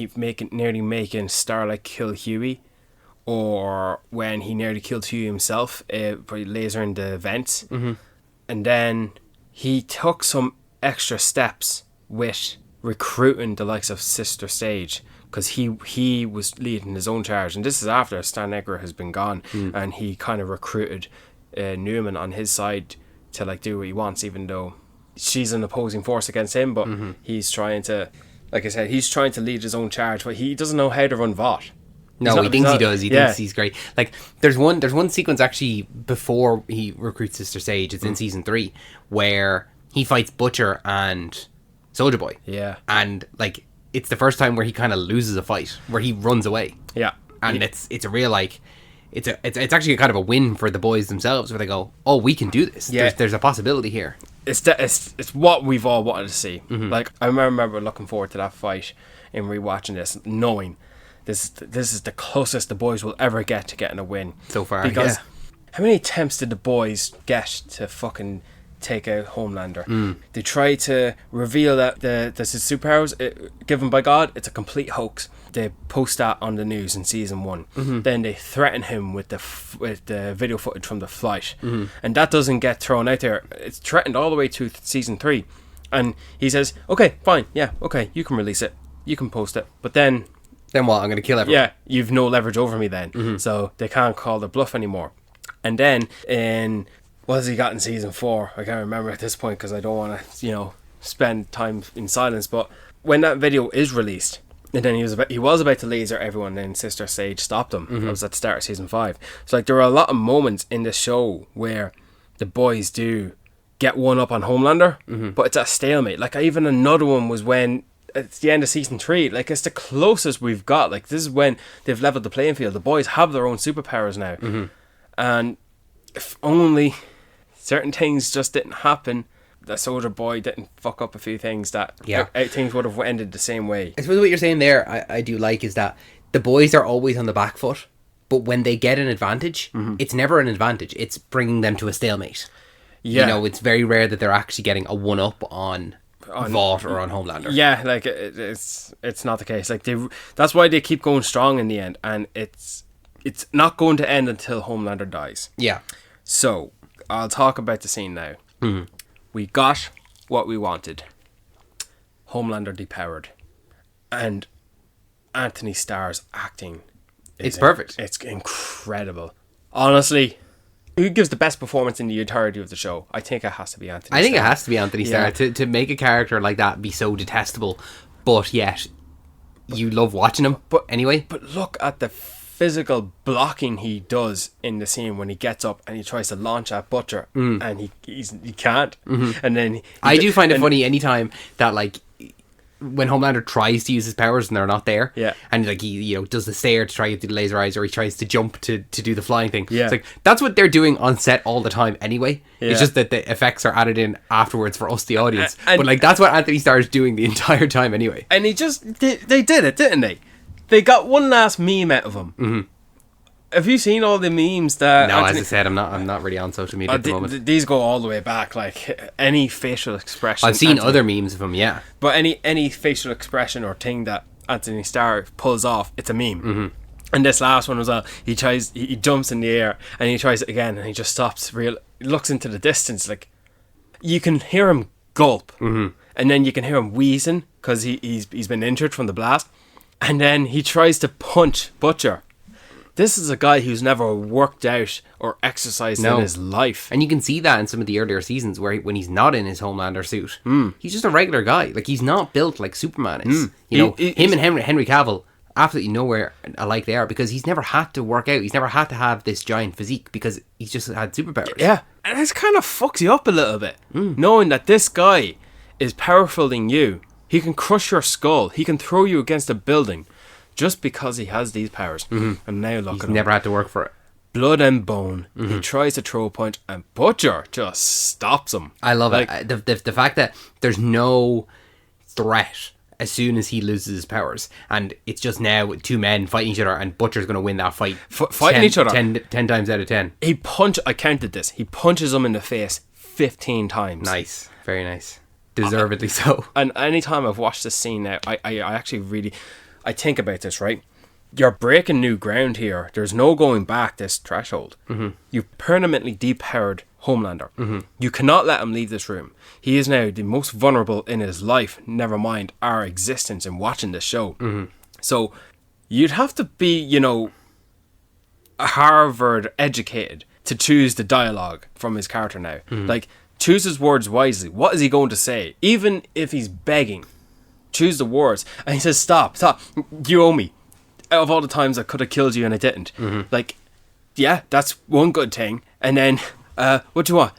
nearly making Starlight kill Huey, or when he nearly killed Huey himself by lasering the vents. Mm-hmm. And then he took some extra steps with recruiting the likes of Sister Sage, because he was leading his own charge, and this is after Stan Egger has been gone, and he kind of recruited Newman on his side to like do what he wants, even though she's an opposing force against him. But he's trying to, like I said, he's trying to lead his own charge, but he doesn't know how to run Vought. No, he thinks he does. He thinks he's great. Like, there's one sequence actually before he recruits Sister Sage. It's in season 3 where he fights Butcher and Soldier Boy. Yeah. And like, it's the first time where he kind of loses a fight, where he runs away. Yeah. And it's a real like, it's actually kind of a win for the boys themselves, where they go, oh, we can do this. Yeah. There's a possibility here. It's what we've all wanted to see. Mm-hmm. Like, I remember looking forward to that fight and rewatching this, knowing this is the closest the boys will ever get to getting a win so far. Because how many attempts did the boys get to fucking take out Homelander? They try to reveal that this is superpowers given by God. It's a complete hoax. They post that on the news in season 1. Mm-hmm. Then they threaten him with the video footage from the flight, and that doesn't get thrown out there. It's threatened all the way to season 3, and he says, "Okay, fine, yeah, okay, you can release it, you can post it, but then what? I'm going to kill everyone." Yeah, you've no leverage over me then, so they can't call their bluff anymore. And then in what has he got in season 4? I can't remember at this point because I don't want to, spend time in silence. But when that video is released, and then he was about to laser everyone, then Sister Sage stopped him. That was at the start of season 5. So like, there are a lot of moments in the show where the boys do get one up on Homelander, but it's a stalemate. Like, even another one was when it's the end of season 3. Like, it's the closest we've got. Like, this is when they've leveled the playing field. The boys have their own superpowers now, and if only certain things just didn't happen, the Soldier Boy didn't fuck up a few things, that things would have ended the same way. I suppose what you're saying there, I do like, is that the boys are always on the back foot, but when they get an advantage, it's never an advantage. It's bringing them to a stalemate. Yeah. It's very rare that they're actually getting a one-up on Vought or on Homelander. Yeah, like, it's not the case. Like, that's why they keep going strong in the end, and it's not going to end until Homelander dies. Yeah. So, I'll talk about the scene now. We got what we wanted. Homelander depowered. And Anthony Starr's acting it's perfect. It's incredible. Honestly, who gives the best performance in the entirety of the show? I think it has to be Anthony Starr. I think it has to be Anthony Starr. To make a character like that be so detestable, but yet you love watching him. But anyway. But look at the physical blocking he does in the scene when he gets up and he tries to launch at Butcher, and he can't. And then I do find it funny anytime that, like, when Homelander tries to use his powers and they're not there, and like, he does the stare to try to do the laser eyes, or he tries to jump to do the flying thing. It's like, that's what they're doing on set all the time anyway. It's just that the effects are added in afterwards for us, the audience. But like, that's what Anthony Starr is doing the entire time anyway. And they did it, didn't they? They got one last meme out of him. Have you seen all the memes that? No, as I said, I'm not really on social media at the moment. These go all the way back. Like, any facial expression, I've seen other memes of him, but any facial expression or thing that Anthony Starr pulls off, it's a meme. And this last one was he jumps in the air and he tries it again, and he just stops. He looks into the distance, like, you can hear him gulp, and then you can hear him wheezing because he's been injured from the blast. And then he tries to punch Butcher. This is a guy who's never worked out or exercised in his life. And you can see that in some of the earlier seasons where when he's not in his Homelander suit, he's just a regular guy. Like, he's not built like Superman is. Him and Henry Cavill, absolutely nowhere alike they are, because he's never had to work out. He's never had to have this giant physique because he's just had superpowers. Yeah. And this kind of fucks you up a little bit. Knowing that this guy is powerful than you. He can crush your skull. He can throw you against a building just because he has these powers. And now look at him. He's never had to work for it. blood and bone. He tries to throw a punch, and Butcher just stops him. I love it. The fact that there's no threat as soon as he loses his powers, and it's just now two men fighting each other, and Butcher's going to win that fight. Fighting each other 10 times out of 10. I counted this. He punches him in the face 15 times. Nice. Very nice. Deservedly so. And anytime I've watched this scene now, I actually really... I think about this, right? You're breaking new ground here. There's no going back this threshold. You permanently depowered Homelander. You cannot let him leave this room. He is now the most vulnerable in his life, never mind our existence in watching this show. So you'd have to be, you know, Harvard educated to choose the dialogue from his character now. Like, choose his words wisely. What is he going to say? Even if he's begging, choose the words. And he says, stop, you owe me. Out of all the times I could have killed you and I didn't. Like, yeah, that's one good thing. And then, what do you want?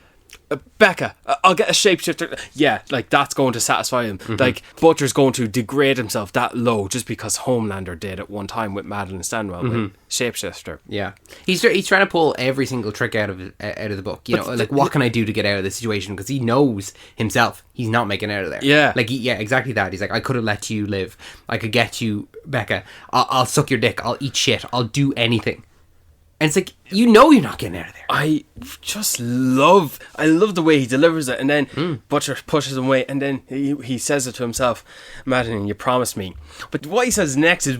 Becca, I'll get a shapeshifter. Yeah, like, that's going to satisfy him. Like, Butcher's going to degrade himself that low just because Homelander did at one time with Madeline Stanwell with shapeshifter. Yeah, he's trying to pull every single trick out of the book. You know, like, what can I do to get out of this situation? Because he knows himself he's not making it out of there. Yeah, like, yeah, exactly that. He's like, I could have let you live. I could get you, Becca. I'll suck your dick. I'll eat shit. I'll do anything. And it's like, you know you're not getting out of there. I love the way he delivers it. And then Butcher pushes him away. And then he says it to himself, Madeline, you promised me. But what he says next is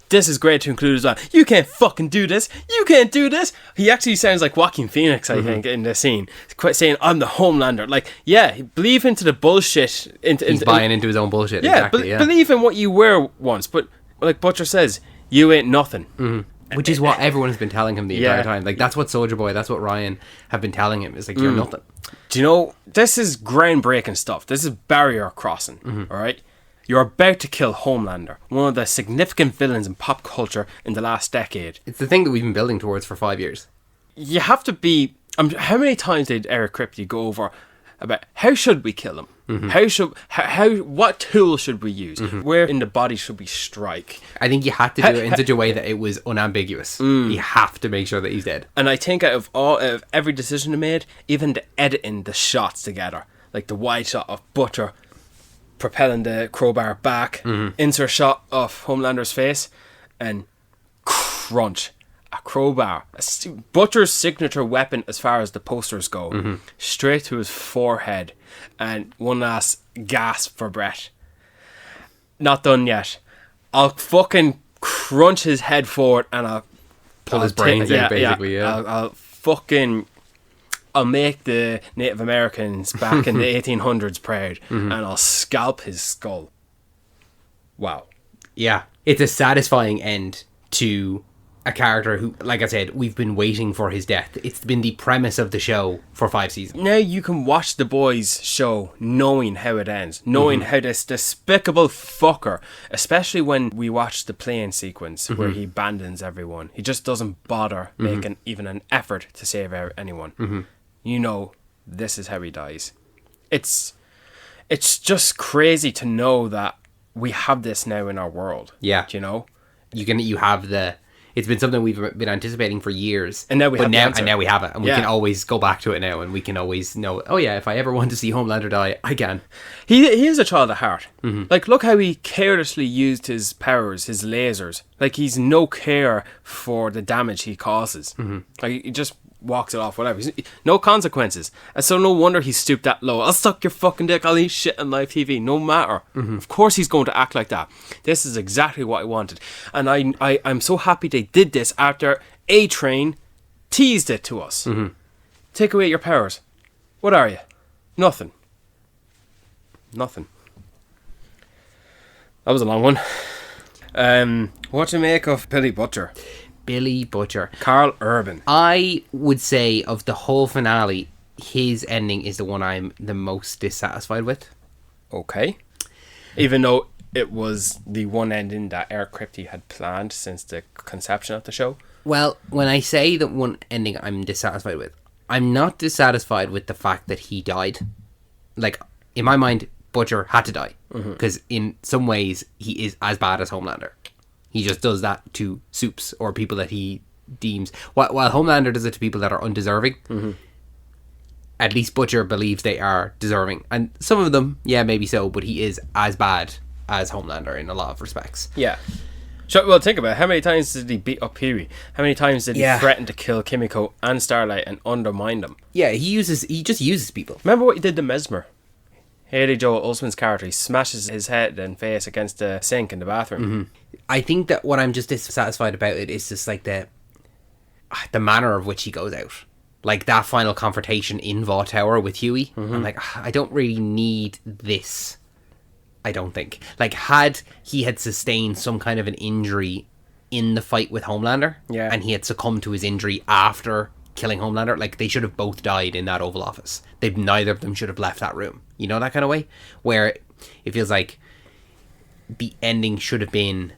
this is great to include as well. You can't fucking do this. You can't do this. He actually sounds like Joaquin Phoenix, I think, in this scene. Quite saying, I'm the Homelander. Like, yeah, believe into the bullshit. He's buying into his own bullshit. Yeah, believe in what you were once. But like Butcher says, you ain't nothing. Which is what everyone has been telling him the entire time. Like, that's what Soldier Boy, that's what Ryan have been telling him. It's like, you're nothing. Do you know, this is groundbreaking stuff. This is barrier crossing, all right? You're about to kill Homelander, one of the significant villains in pop culture in the last decade. It's the thing that we've been building towards for 5 years. You have to be... how many times did Eric Kripke go over about how should we kill him? What tool should we use? Where in the body should we strike? I think you had to do it in such a way that it was unambiguous. You have to make sure that he's dead. And I think out of every decision they made, even the editing the shots together, like the wide shot of Butcher propelling the crowbar back, insert shot of Homelander's face, and crunch. A crowbar, Butcher's signature weapon as far as the posters go, straight to his forehead, and one last gasp for breath. Not done yet. I'll fucking crunch his head forward and I'll pull his brains out, basically. I'll make the Native Americans back in the 1800s proud, and I'll scalp his skull. Wow. Yeah, it's a satisfying end to a character who, like I said, we've been waiting for his death. It's been the premise of the show for 5 seasons. Now you can watch The Boys show knowing how it ends, knowing how this despicable fucker, especially when we watch the plane sequence where he abandons everyone. He just doesn't bother making even an effort to save anyone. You know, this is how he dies. It's just crazy to know that we have this now in our world. Yeah. Do you know? You have the... It's been something we've been anticipating for years. And now we have the answer. And now we have it. And we can always go back to it now. And we can always know, oh yeah, if I ever want to see Homelander die, I can. He is a child at heart. Like, look how he carelessly used his powers, his lasers. Like, he's no care for the damage he causes. Like, he just walks it off, whatever. No consequences. And so no wonder he stooped that low. I'll suck your fucking dick, I'll eat shit on live TV, no matter. Of course he's going to act like that. This is exactly what I wanted. And I'm so happy they did this after A-Train teased it to us. Take away your powers. What are you? Nothing. That was a long one. What do you make of Billy Butcher? Billy Butcher. Carl Urban. I would say of the whole finale, his ending is the one I'm the most dissatisfied with. Okay. Even though it was the one ending that Eric Kripke had planned since the conception of the show. Well, when I say that one ending I'm dissatisfied with, I'm not dissatisfied with the fact that he died. Like, in my mind, Butcher had to die. Because in some ways, he is as bad as Homelander. He just does that to soups or people that he deems, while Homelander does it to people that are undeserving, at least Butcher believes they are deserving. And some of them, yeah, maybe so, but he is as bad as Homelander in a lot of respects. Yeah. So, well, think about it. How many times did he beat up Huey? How many times did he threaten to kill Kimiko and Starlight and undermine them? Yeah, he just uses people. Remember what he did to Mesmer? Haley Joel Osment's character, he smashes his head and face against the sink in the bathroom. I think that what I'm just dissatisfied about it is just like the manner of which he goes out. Like that final confrontation in Vought Tower with Huey. I'm like, I don't really need this. I don't think. Like, had he had sustained some kind of an injury in the fight with Homelander, and he had succumbed to his injury after killing Homelander, like, they should have both died in that Oval Office. Neither of them should have left that room. You know, that kind of way? Where it feels like the ending should have been...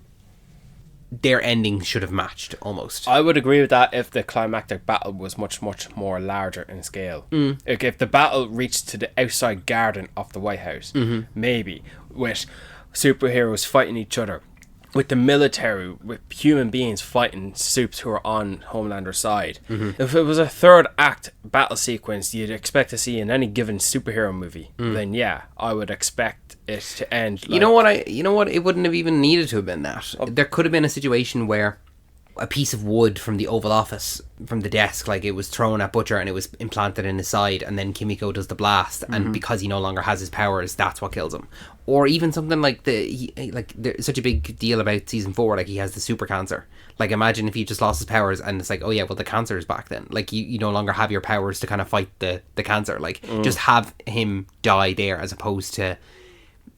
Their ending should have matched, almost. I would agree with that if the climactic battle was much, much more larger in scale. Like, if the battle reached to the outside garden of the White House, maybe, with superheroes fighting each other, with the military, with human beings fighting supes who are on Homelander's side. If it was a third act battle sequence you'd expect to see in any given superhero movie, then yeah, I would expect it to end like... You know what? It wouldn't have even needed to have been that. There could have been a situation where a piece of wood from the Oval Office, from the desk, like it was thrown at Butcher and it was implanted in his side, and then Kimiko does the blast, and because he no longer has his powers, that's what kills him. Or even something like there's such a big deal about season 4, like he has the super cancer. Like, imagine if he just lost his powers and it's like, oh yeah, well the cancer is back then. Like, you no longer have your powers to kind of fight the cancer. Like, just have him die there as opposed to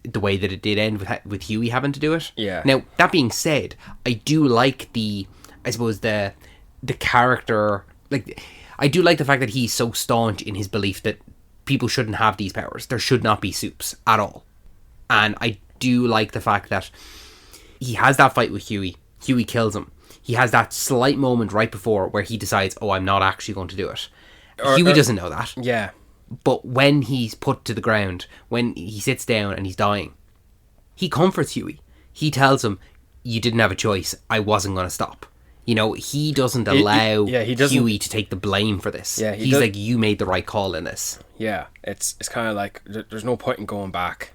the way that it did end with Huey having to do it. Yeah. Now, that being said, I do like I suppose the character, like, I do like the fact that he's so staunch in his belief that people shouldn't have these powers. There should not be supes at all. And I do like the fact that he has that fight with Huey. Huey kills him. He has that slight moment right before where he decides, oh, I'm not actually going to do it. Huey doesn't know that. Yeah. But when he's put to the ground, when he sits down and he's dying, he comforts Huey. He tells him, you didn't have a choice. I wasn't going to stop. You know, he doesn't allow Huey to take the blame for this. Yeah, he's like, you made the right call in this. Yeah, it's kind of like, there's no point in going back.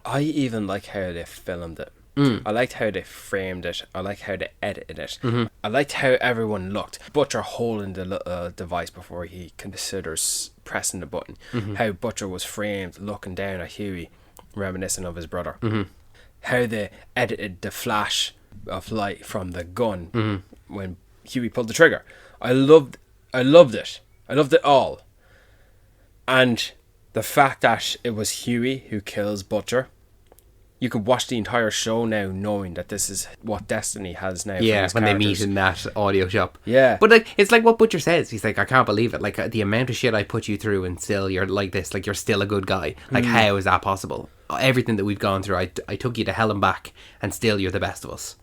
I even like how they filmed it. I liked how they framed it. I liked how they edited it. I liked how everyone looked. Butcher holding the little device before he considers pressing the button. How Butcher was framed looking down at Huey, reminiscent of his brother. How they edited the flash of light from the gun when Huey pulled the trigger. I loved it. I loved it all. And the fact that it was Huey who kills Butcher, you could watch the entire show now knowing that this is what Destiny has now. Yeah, for when characters. they meet in that audio shop. Yeah. But like, it's like what Butcher says. He's like, I can't believe it. Like, the amount of shit I put you through and still you're like this. Like, you're still a good guy. Like, how is that possible? Everything that we've gone through, I took you to hell and back, and still you're the best of us.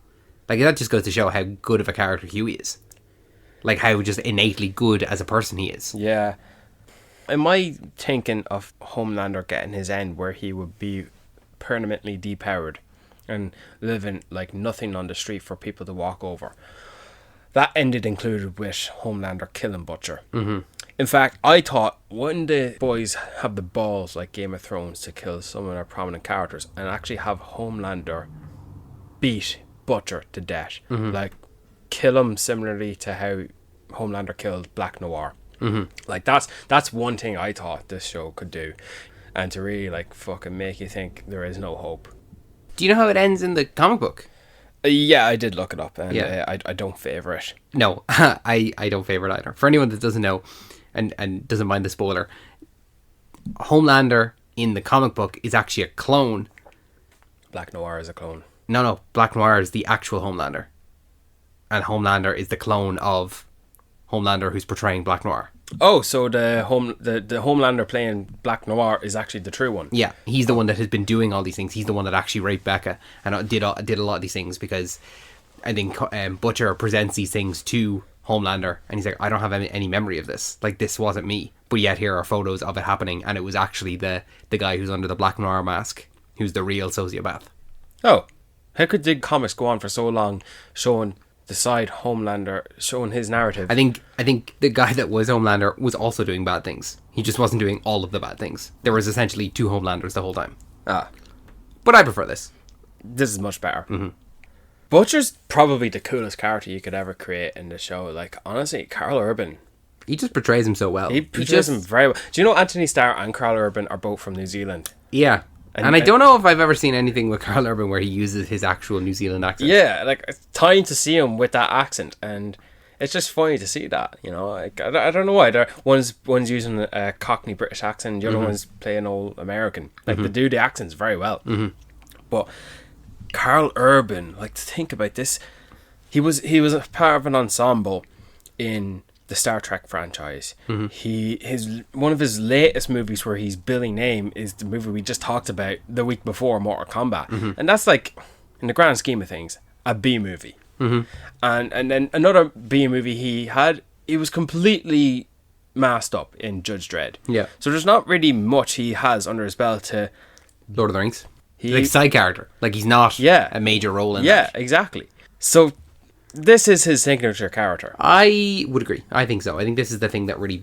Like, that just goes to show how good of a character Huey is. Like, how just innately good as a person he is. Yeah. Am I thinking of Homelander getting his end where he would be permanently depowered and living like nothing on the street for people to walk over? That ended included with Homelander killing Butcher. In fact, I thought, wouldn't the boys have the balls like Game of Thrones to kill some of their prominent characters and actually have Homelander beat Butcher to death? Like, kill him similarly to how Homelander killed Black Noir. Like, that's one thing I thought this show could do, and to really like fucking make you think there is no hope. Do you know how it ends in the comic book? Yeah, I did look it up, and I don't favour it. No, I don't favour it either. For anyone that doesn't know and doesn't mind the spoiler, Homelander in the comic book is actually a clone. Black Noir is a clone. No, Black Noir is the actual Homelander, and Homelander is the clone of Homelander who's portraying Black Noir. Oh, so the Homelander playing Black Noir is actually the true one. Yeah, he's the one that has been doing all these things. He's the one that actually raped Becca and did a lot of these things, because I think Butcher presents these things to Homelander and he's like, I don't have any memory of this. Like, this wasn't me. But yet here are photos of it happening, and it was actually the guy who's under the Black Noir mask who's the real sociopath. Oh, how could the comics go on for so long showing side Homelander showing his narrative. I think the guy that was Homelander was also doing bad things. He just wasn't doing all of the bad things. There was essentially two Homelanders the whole time. But I prefer this. This is much better. Butcher's probably the coolest character you could ever create in the show. Like, honestly, Carl Urban. He just portrays him so well. He portrays him very well. Do you know Anthony Starr and Carl Urban are both from New Zealand? Yeah. And I don't know if I've ever seen anything with Carl Urban where he uses his actual New Zealand accent. Yeah, like, it's time to see him with that accent, and it's just funny to see that, you know. Like, I don't know why. One's using a Cockney British accent, the other one's playing old American. Like, they do the accents very well. But Carl Urban, like, to think about this, he was a part of an ensemble in the Star Trek franchise. One of his latest movies where he's billing name is the movie we just talked about the week before, Mortal Kombat, and that's, like, in the grand scheme of things, a B movie. And then another B movie he was completely masked up in Judge Dredd. Yeah. So there's not really much he has under his belt to Lord of the Rings. He's like side character. Like, he's not a major role in that. Yeah, exactly. So this is his signature character. I would agree. I think so. I think this is the thing that really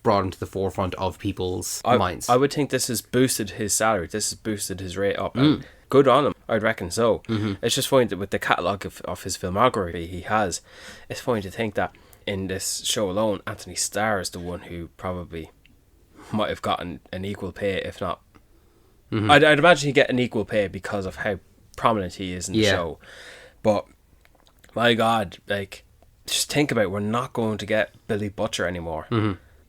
brought him to the forefront of people's minds. I would think this has boosted his salary. This has boosted his rate up. And good on him. I'd reckon so. It's just funny that with the catalogue of his filmography he has, it's funny to think that in this show alone, Anthony Starr is the one who probably might have gotten an equal pay, if not. I'd imagine he'd get an equal pay because of how prominent he is in the show. But my God, like, just think about it, we're not going to get Billy Butcher anymore.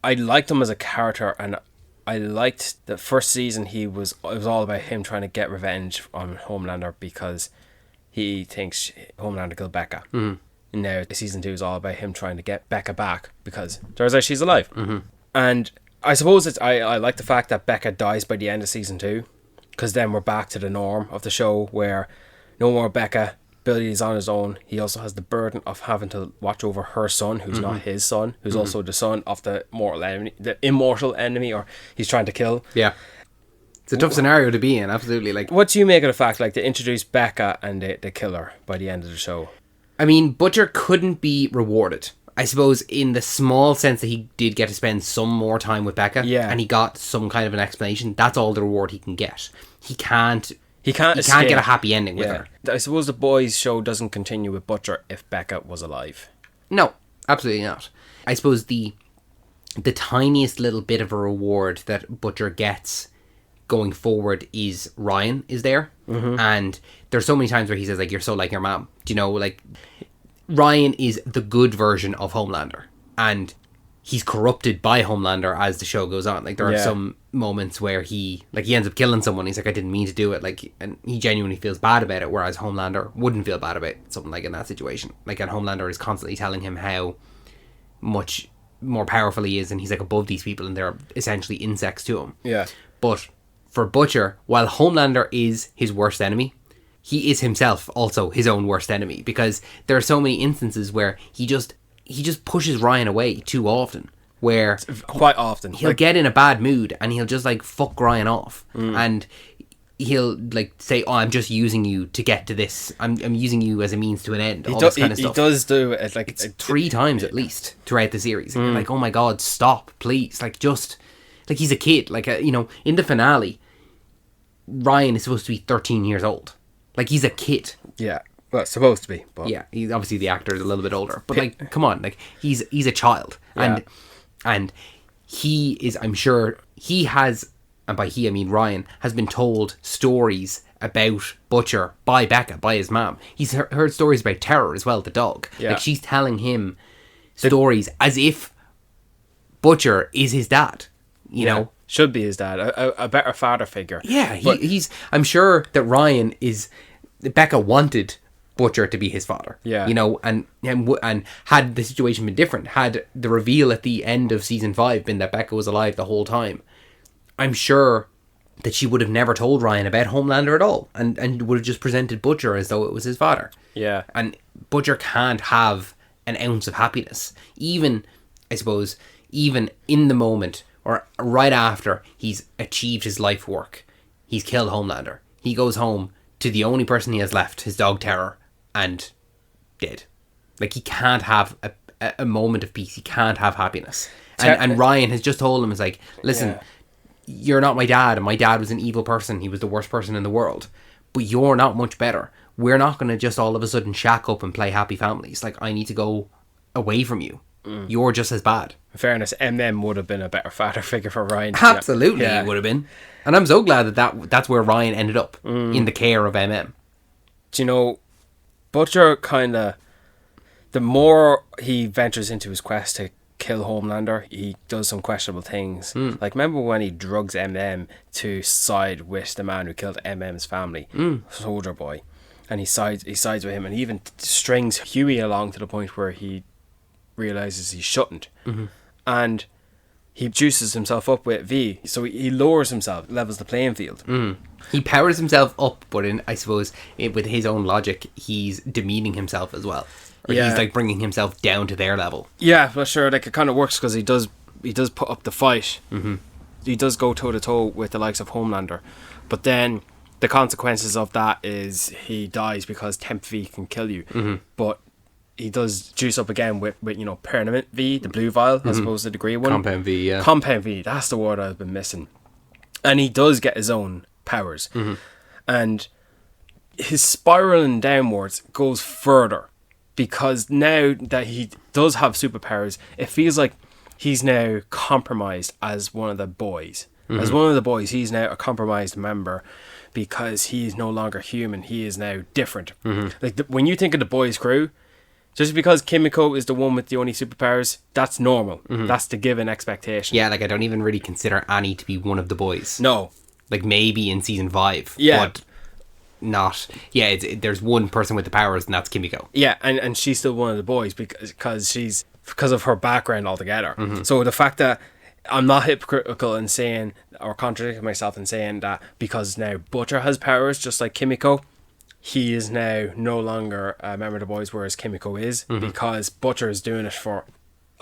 I liked him as a character, and I liked the first season. It was all about him trying to get revenge on Homelander because he thinks Homelander killed Becca. And now season 2 is all about him trying to get Becca back because turns out she's alive. And I suppose I like the fact that Becca dies by the end of season 2, because then we're back to the norm of the show where no more Becca. Billy is on his own. He also has the burden of having to watch over her son, who's not his son, who's also the son of the immortal enemy, or he's trying to kill. Yeah, it's a tough scenario to be in. Absolutely. Like, what do you make of the fact, like, they introduce Becca and they kill her by the end of the show? I mean, Butcher couldn't be rewarded. I suppose in the small sense that he did get to spend some more time with Becca, and he got some kind of an explanation. That's all the reward he can get. He can't get a happy ending with her. I suppose the boys' show doesn't continue with Butcher if Becca was alive. No, absolutely not. I suppose the tiniest little bit of a reward that Butcher gets going forward is Ryan is there. And there's so many times where he says, like, you're so like your mom. Do you know, like, Ryan is the good version of Homelander, and he's corrupted by Homelander as the show goes on. Like, there are some moments where he ends up killing someone. He's like, I didn't mean to do it. Like, and he genuinely feels bad about it, whereas Homelander wouldn't feel bad about something like in that situation. Like, and Homelander is constantly telling him how much more powerful he is, and he's like above these people, and they're essentially insects to him. Yeah. But for Butcher, while Homelander is his worst enemy, he is himself also his own worst enemy, because there are so many instances where he just pushes Ryan away too often, where quite often he'll get in a bad mood and he'll just like fuck Ryan off, and he'll like say, oh, I'm just using you to get to this, I'm using you as a means to an end, this kind of stuff. He does do it like it's 3 times at least throughout the series. And you're like, oh my God, stop, please. Like, just like, he's a kid. Like, you know, in the finale, Ryan is supposed to be 13 years old. Like, he's a kid. Yeah. Well, it's supposed to be. But yeah, he's obviously, the actor is a little bit older. But like, come on, like, he's a child. Yeah. And he is, I'm sure, he has, and by he I mean Ryan, has been told stories about Butcher by Becca, by his mom. He's heard stories about Terror as well, the dog. Yeah. Like, she's telling him stories as if Butcher is his dad, you know? Should be his dad, a better father figure. Yeah, he's. I'm sure that Ryan is. Becca wanted Butcher to be his father. Yeah, you know, and had the situation been different, had the reveal at the end of season 5 been that Becca was alive the whole time, I'm sure that she would have never told Ryan about Homelander at all, and would have just presented Butcher as though it was his father. Yeah, and Butcher can't have an ounce of happiness, even, I suppose, even in the moment. Or right after he's achieved his life work, he's killed Homelander. He goes home to the only person he has left, his dog Terror, and dead. Like, he can't have a moment of peace. He can't have happiness. And Ryan has just told him, is like, listen, you're not my dad, and my dad was an evil person. He was the worst person in the world. But you're not much better. We're not going to just all of a sudden shack up and play happy families. Like, I need to go away from you. You're just as bad. In fairness, MM would have been a better father figure for Ryan. Absolutely, he would have been. And I'm so glad that's where Ryan ended up, in the care of MM. Do you know, Butcher kind of, the more he ventures into his quest to kill Homelander, he does some questionable things. Like, remember when he drugs MM to side with the man who killed MM's family, Soldier Boy, and he sides with him, and he even strings Huey along to the point where he realizes he shouldn't, and he juices himself up with V, so he lowers himself, levels the playing field. He powers himself up, but I suppose with his own logic, he's demeaning himself as well. Or he's like bringing himself down to their level. Yeah, but sure, like, it kind of works because he does put up the fight. He does go toe to toe with the likes of Homelander, but then the consequences of that is he dies because Temp V can kill you. But he does juice up again with Permanent V, the blue vial, as opposed to the grey one. Compound V, yeah. Compound V, that's the word I've been missing. And he does get his own powers. And his spiraling downwards goes further, because now that he does have superpowers, it feels like he's now compromised as one of the boys. As one of the boys, he's now a compromised member, because he is no longer human. He is now different. Like, when you think of the boys' crew, just because Kimiko is the one with the only superpowers, that's normal. That's the given expectation. Yeah, like, I don't even really consider Annie to be one of the boys. No. Like, maybe in season 5. Yeah. But not. Yeah, there's one person with the powers, and that's Kimiko. Yeah, and she's still one of the boys because of her background altogether. So the fact that I'm not hypocritical in saying, or contradicting myself in saying that because now Butcher has powers just like Kimiko, he is now no longer a member of the boys, whereas Kimiko is, because Butcher is doing it for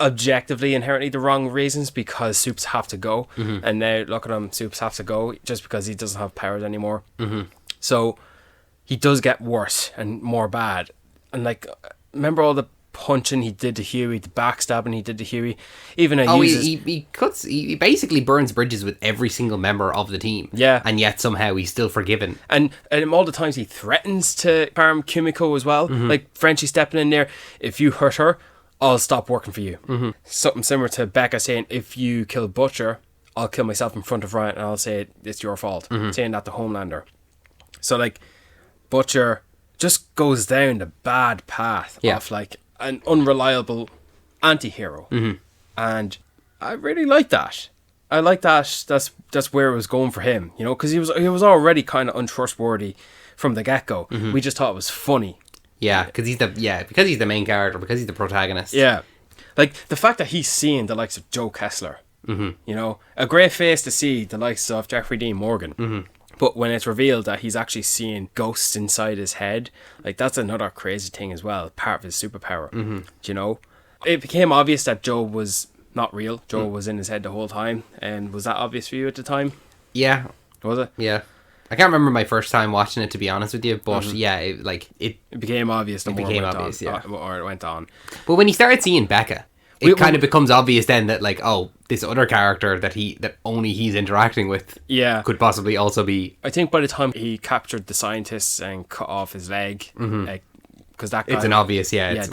objectively inherently the wrong reasons, because Soups have to go, and now look at him, Soups have to go just because he doesn't have powers anymore. So he does get worse and more bad. And like, remember all the punching he did to Huey, the backstabbing he did to Huey, even he basically burns bridges with every single member of the team. Yeah. And yet somehow he's still forgiven. And all the times he threatens to harm Kimiko as well. Like, Frenchie stepping in there, if you hurt her, I'll stop working for you. Something similar to Becca saying, if you kill Butcher, I'll kill myself in front of Ryan and I'll say it's your fault. Saying that to Homelander. So like, Butcher just goes down the bad path of like an unreliable anti-hero. And I really like that. I like that. That's where it was going for him, because he was already kind of untrustworthy from the get-go. We just thought it was funny. Yeah, because he's the main character, because he's the protagonist. Yeah, like the fact that he's seeing the likes of Joe Kessler. A great face to see the likes of Jeffrey Dean Morgan. But when it's revealed that he's actually seeing ghosts inside his head, like, that's another crazy thing as well, part of his superpower. It became obvious that Joe was not real. Joe was in his head the whole time. And was that obvious for you at the time? Yeah. Was it? Yeah. I can't remember my first time watching it, to be honest with you, but it became obvious the more it went on. Yeah. Or it went on. But when he started seeing Becca, it kind of becomes obvious then that, like, oh, this other character that only he's interacting with could possibly also be... I think by the time he captured the scientists and cut off his leg, because that guy... It's an obvious, it's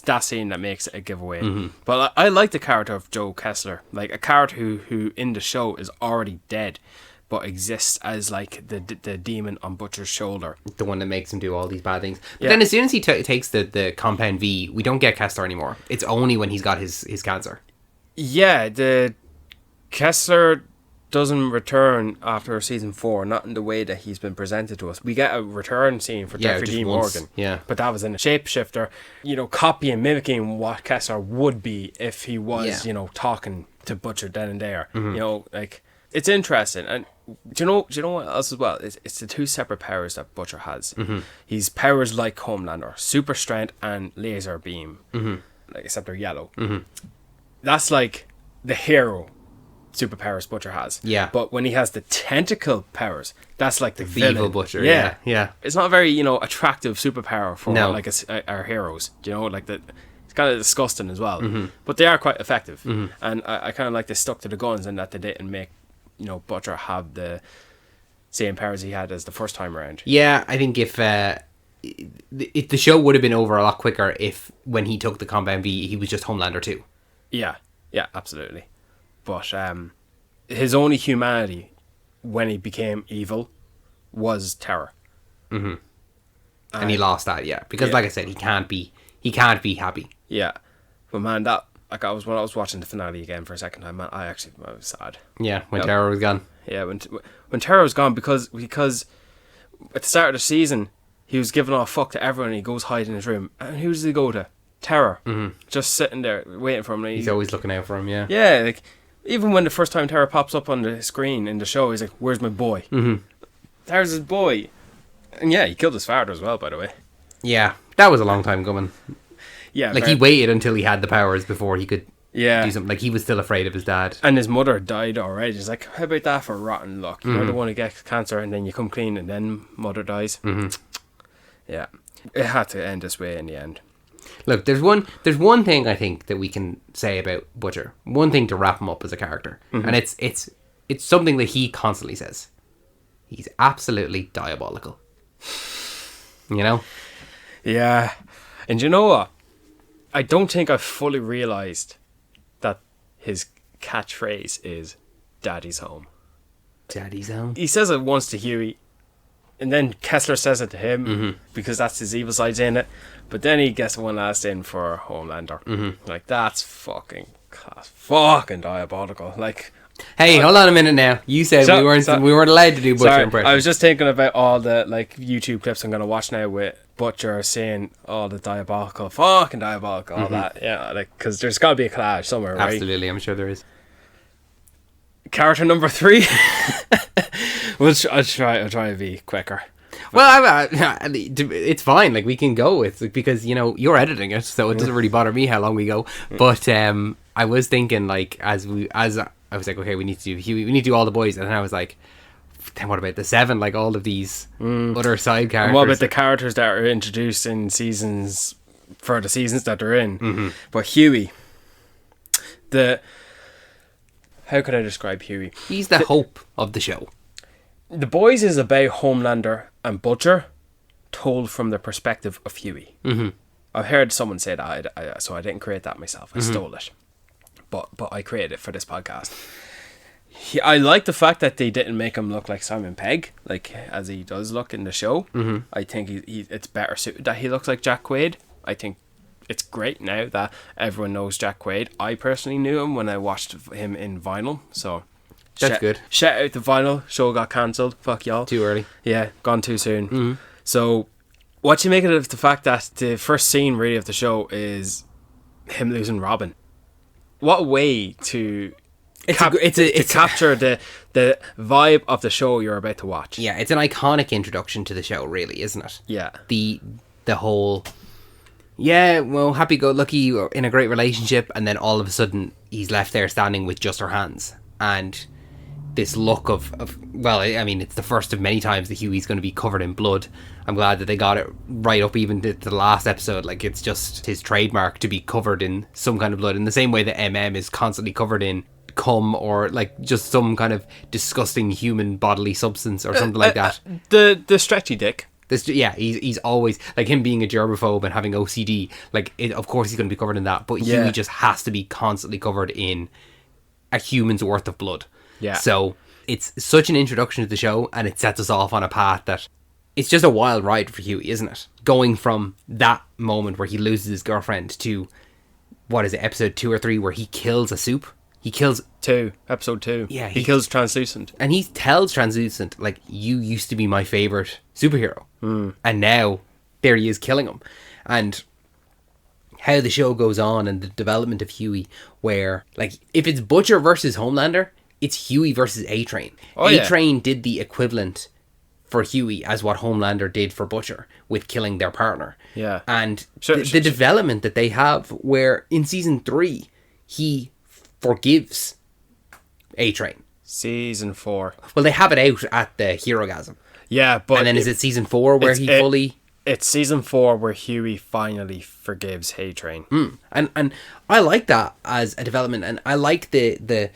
that scene that makes it a giveaway. But I like the character of Joe Kessler, like a character who in the show is already dead, but exists as like the demon on Butcher's shoulder, the one that makes him do all these bad things. But then as soon as he takes the compound V, we don't get Kessler anymore. It's only when he's got his cancer. Yeah, the Kessler doesn't return after season 4, not in the way that he's been presented to us. We get a return scene for Jeffrey Dean Morgan, but that was in a shapeshifter, copying, mimicking what Kessler would be if he was, talking to Butcher then and there. Like, it's interesting. And do you know what else as well? It's the two separate powers that Butcher has. He's powers like Homelander, super strength and laser beam, like, except they're yellow. That's like the hero superpowers Butcher has. Yeah. But when he has the tentacle powers, that's like the The villain. evil Butcher. Yeah. It's not a very, attractive superpower for No. like our heroes. Like that. It's kind of disgusting as well. Mm-hmm. But they are quite effective. And I kind of like they stuck to the guns and that they didn't make, Butcher have the same powers he had as the first time around. Yeah, I think if the show would have been over a lot quicker if when he took the Compound V, he was just Homelander too. Yeah, absolutely. But his only humanity when he became evil was terror. And he lost that, because like I said, he can't be happy. Yeah, but man, that when I was watching the finale again for a second time, man, I was sad. Yeah, when Terror was gone. Yeah, when Terror was gone because at the start of the season he was giving off fuck to everyone. And he goes hide in his room, and who does he go to? Terror, just sitting there waiting for him. He's always looking out for him. Yeah. Yeah, like even when the first time Terror pops up on the screen in the show, he's like, "Where's my boy?" There's his boy, and yeah, he killed his father as well. By the way. Yeah, that was a long time coming. Yeah, like he waited until he had the powers before he could. Yeah. Do something. Like he was still afraid of his dad. And his mother died already. He's like, how about that for rotten luck? You're the one who gets cancer and then you come clean and then mother dies. Yeah. It had to end this way in the end. Look, there's one thing I think that we can say about Butcher. One thing to wrap him up as a character. And it's something that he constantly says. He's absolutely diabolical. You know? Yeah. And you know what? I don't think I've fully realised that his catchphrase is Daddy's home. Daddy's home? He says it once to Huey, and then Kessler says it to him because that's his evil side's in it. But then he gets one last in for Homelander. Like, that's fucking class. Fucking diabolical. Like, hey, hold on a minute now. You said we weren't allowed to do Butcher impressions. I was just thinking about all the like YouTube clips I'm gonna watch now with Butcher saying all the fucking diabolical, all that. Yeah, like because there's got to be a collage somewhere, right? Absolutely, I'm sure there is. Character number 3. I'll try to be quicker. Well, it's fine. Like we can go with because you're editing it, so it doesn't really bother me how long we go. But I was thinking like as I was like, okay, we need to do Huey, we need to do all the boys, and then I was like, then what about the 7? Like all of these other side characters. And what about the characters that are introduced in seasons for the seasons that they're in? But Huey, how could I describe Huey? He's the hope of the show. The Boys is about Homelander and Butcher, told from the perspective of Huey. I've heard someone say that, so I didn't create that myself. I stole it, but I created it for this podcast. I like the fact that they didn't make him look like Simon Pegg, like as he does look in the show. I think it's better suited that he looks like Jack Quaid. I think it's great now that everyone knows Jack Quaid. I personally knew him when I watched him in Vinyl, so that's good. Shout out to Vinyl. Show got cancelled. Fuck y'all. Too early. Yeah, gone too soon. So, what do you make of the fact that the first scene really of the show is him losing Robin? What a way to capture the vibe of the show you're about to watch. Yeah, it's an iconic introduction to the show, really, isn't it? Yeah. The whole, happy-go-lucky in a great relationship, and then all of a sudden he's left there standing with just her hands, and this look of it's the first of many times that Huey's going to be covered in blood. I'm glad that they got it right up even to the last episode. Like, it's just his trademark to be covered in some kind of blood, in the same way that is constantly covered in cum or like just some kind of disgusting human bodily substance or something like that. The stretchy dick. He's always like him being a germaphobe and having OCD. Like, of course he's going to be covered in that, but Huey just has to be constantly covered in a human's worth of blood. Yeah. So it's such an introduction to the show, and it sets us off on a path that it's just a wild ride for Huey, isn't it? Going from that moment where he loses his girlfriend to, what is it, episode 2 or 3, where he kills a soup. He kills... Episode 2. Yeah. He kills Translucent. And he tells Translucent, like, you used to be my favourite superhero. And now, there he is killing him. And how the show goes on and the development of Huey, where, like, if it's Butcher versus Homelander, it's Huey versus A-Train. A-Train did the equivalent for Huey as what Homelander did for Butcher with killing their partner. Yeah. And the development that they have, where in season 3, he forgives A-Train? Season 4. Well, they have it out at the Herogasm. Yeah, but... And then is it season 4 where he fully... It's season 4 where Huey finally forgives A-Train. And I like that as a development, and I like the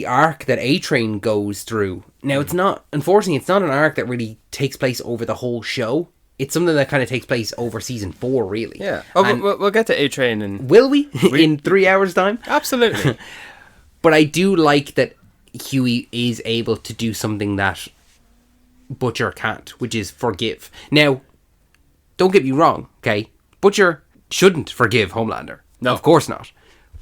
arc that A-Train goes through. Now, it's not... Unfortunately, it's not an arc that really takes place over the whole show. It's something that kind of takes place over season 4, really. Yeah. Oh, we'll get to A-Train and... Will we? In 3 hours' time? Absolutely. But I do like that Huey is able to do something that Butcher can't, which is forgive. Now, don't get me wrong, okay? Butcher shouldn't forgive Homelander. No. Of course not.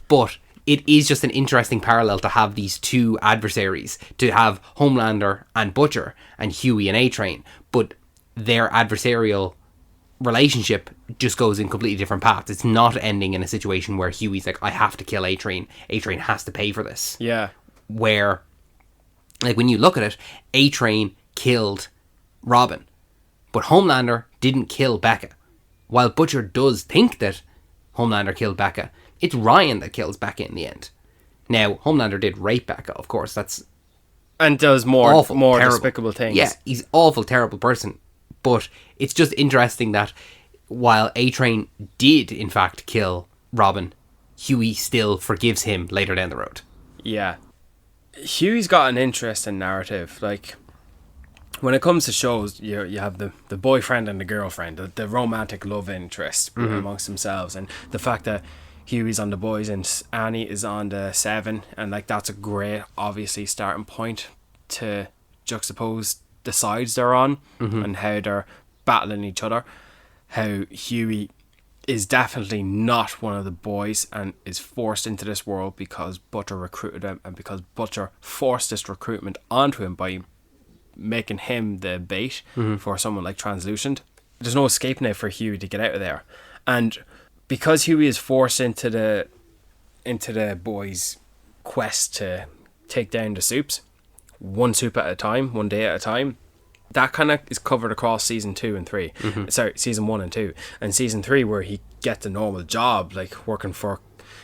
But it is just an interesting parallel to have these two adversaries, to have Homelander and Butcher and Huey and A-Train, but their adversarial relationship just goes in completely different paths. It's not ending in a situation where Huey's like, I have to kill A-Train. A-Train has to pay for this. Yeah. Where, like, when you look at it, A-Train killed Robin, but Homelander didn't kill Becca. While Butcher does think that Homelander killed Becca, it's Ryan that kills Becca in the end. Now, Homelander did rape Becca, of course. That's and does more awful, terrible, despicable things. Yeah, he's awful, terrible person. But it's just interesting that while A-Train did, in fact, kill Robin, Huey still forgives him later down the road. Yeah. Huey's got an interesting narrative. Like, when it comes to shows, you have the boyfriend and the girlfriend, the romantic love interest amongst themselves, and the fact that Huey's on the boys and Annie is on the 7, and like that's a great, obviously, starting point to juxtapose the sides they're on and how they're battling each other. How Huey is definitely not one of the boys and is forced into this world because Butcher recruited him, and because Butcher forced this recruitment onto him by making him the bait for someone like Translucent. There's no escape now for Huey to get out of there, and because Huey is forced into the boys' quest to take down the Supes, one Supe at a time, one day at a time, that kind of is covered across season 2 and 3. Sorry, season 1 and 2, and season 3 where he gets a normal job, like working for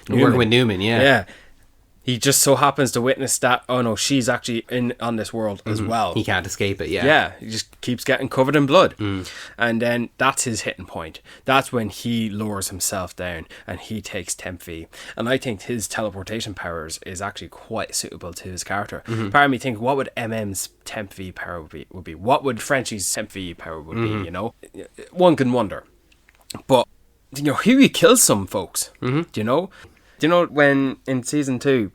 Newman. Working with Newman, yeah. He just so happens to witness that, oh no, she's actually on this world as well. He can't escape it, yeah. Yeah, he just keeps getting covered in blood. And then that's his hitting point. That's when he lowers himself down and he takes Temp V. And I think his teleportation powers is actually quite suitable to his character. Part of me thinks, what would MM's Temp V power would be? What would Frenchie's Temp V power would be, you know? One can wonder. But, you know, Huey kills some folks, do you know? Do you know when in season 2,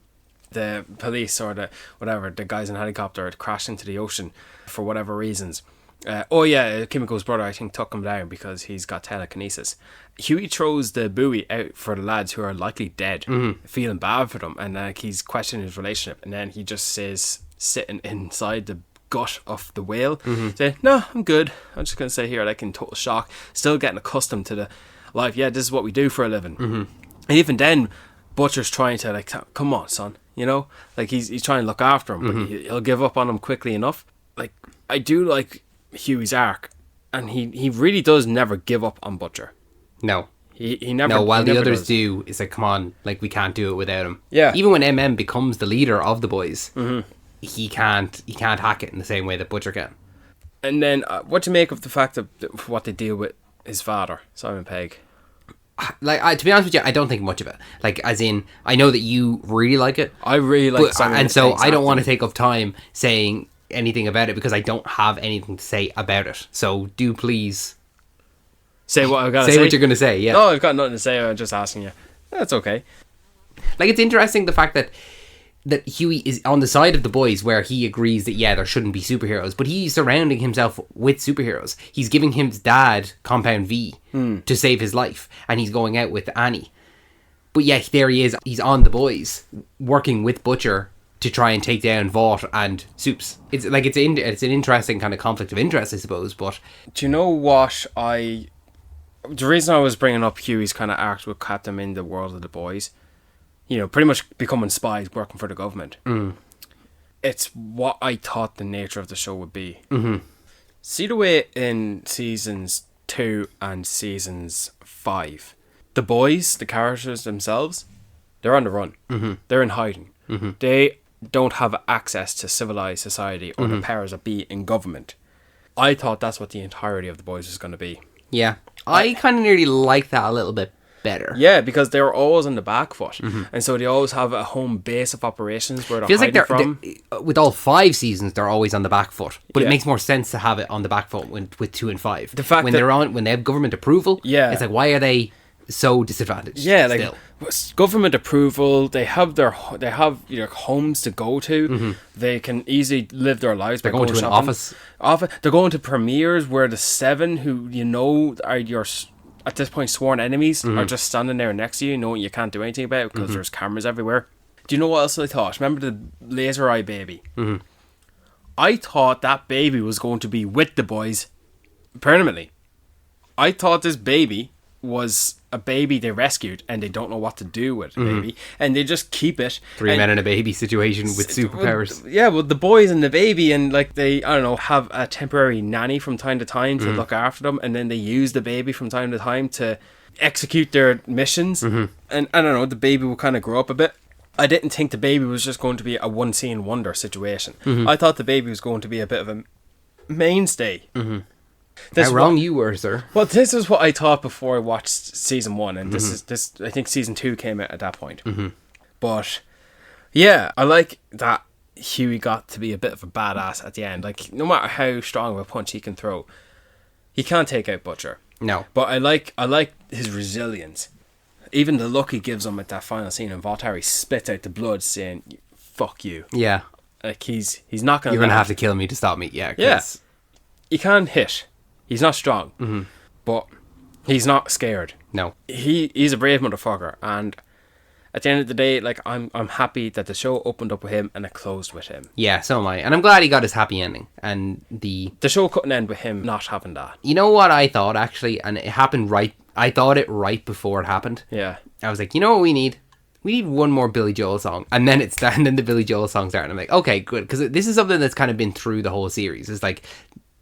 the police or the guys in a helicopter had crashed into the ocean for whatever reasons? Kimiko's brother, I think, took him down because he's got telekinesis. Huey throws the buoy out for the lads who are likely dead, feeling bad for them, and he's questioning his relationship, and then he just says, sitting inside the gut of the whale, say, no, I'm good, I'm just going to stay here, like in total shock, still getting accustomed to the life. Yeah, this is what we do for a living. And even then, Butcher's trying to, like, come on, son, you know, like he's trying to look after him, but he'll give up on him quickly enough. Like, I do like Huey's arc, and he really does never give up on Butcher. No. He never. No, while the others does. do, it's like, come on, like, we can't do it without him. Yeah. Even when MM becomes the leader of the boys, he can't hack it in the same way that Butcher can. And then, what do you make of the fact of what they deal with his father, Simon Pegg? Like, to be honest with you, I don't think much of it. Like, as in, I know that you really like it. I really like Simon and so Pegg's I don't want to acting. take up time saying anything about it because I don't have anything to say about it. So do please Say what I've got to say. say what you're going to say. Yeah. No, I've got nothing to say. I'm just asking you. That's okay. Like, it's interesting the fact that Huey is on the side of the boys where he agrees that, yeah, there shouldn't be superheroes, but he's surrounding himself with superheroes. He's giving his dad Compound V to save his life, and he's going out with Annie. But yeah, there he is. He's on the boys, working with Butcher to try and take down Vought and Supes. It's like it's an interesting kind of conflict of interest, I suppose. But Do you know what the reason I was bringing up Huey's kind of arc with Captain in the world of the boys, you know, pretty much becoming spies working for the government. It's what I thought the nature of the show would be. See the way in seasons 2 and seasons 5, the boys, the characters themselves, they're on the run. They're in hiding. They don't have access to civilized society or the powers that be in government. I thought that's what the entirety of The Boys was going to be. Yeah. I kind of nearly like that a little bit better. Yeah, because they were always on the back foot. And so they always have a home base of operations where they're Feels like hiding from. with all 5 seasons, they're always on the back foot. But Yeah. it makes more sense to have it on the back foot with 2 and 5. The fact when that- when they have government approval, Yeah. it's like, why are they so disadvantaged? Yeah, like still? government approval. They have homes to go to. They can easily live their lives. They're by going to an shopping. office. They're going to premieres where the 7 who are your at this point sworn enemies are just standing there next to you, knowing you can't do anything about it because there's cameras everywhere. Do you know what else I thought? Remember the laser eye baby? I thought that baby was going to be with the boys permanently. I thought this baby was a baby they rescued and they don't know what to do with the baby, and they just keep it. 3 men and a baby situation with superpowers. Yeah, well, the boys and the baby, and like they, I don't know, have a temporary nanny from time to time to look after them, and then they use the baby from time to time to execute their missions. And I don't know, the baby will kind of grow up a bit. I didn't think the baby was just going to be a one scene wonder situation. I thought the baby was going to be a bit of a mainstay. How wrong you were, sir. Well, this is what I thought before I watched season 1, and this I think season 2 came out at that point. But yeah, I like that Huey got to be a bit of a badass at the end. Like, no matter how strong of a punch he can throw, he can't take out Butcher. No. But I like his resilience. Even the look he gives him at that final scene in Vought, he spits out the blood saying, "Fuck you." Yeah. Like he's not gonna. You're going to have to kill me to stop me. Yeah. Yeah. He can't hit. He's not strong, but he's not scared. No. He's a brave motherfucker, and at the end of the day, like I'm happy that the show opened up with him and it closed with him. Yeah, so am I. And I'm glad he got his happy ending. And The show couldn't end with him not having that. you know what I thought, actually? And it happened I thought it right before it happened. Yeah. I was like, you know what we need? We need one more Billy Joel song. And then then the Billy Joel song started. And I'm like, okay, good. Because this is something that's kind of been through the whole series. It's like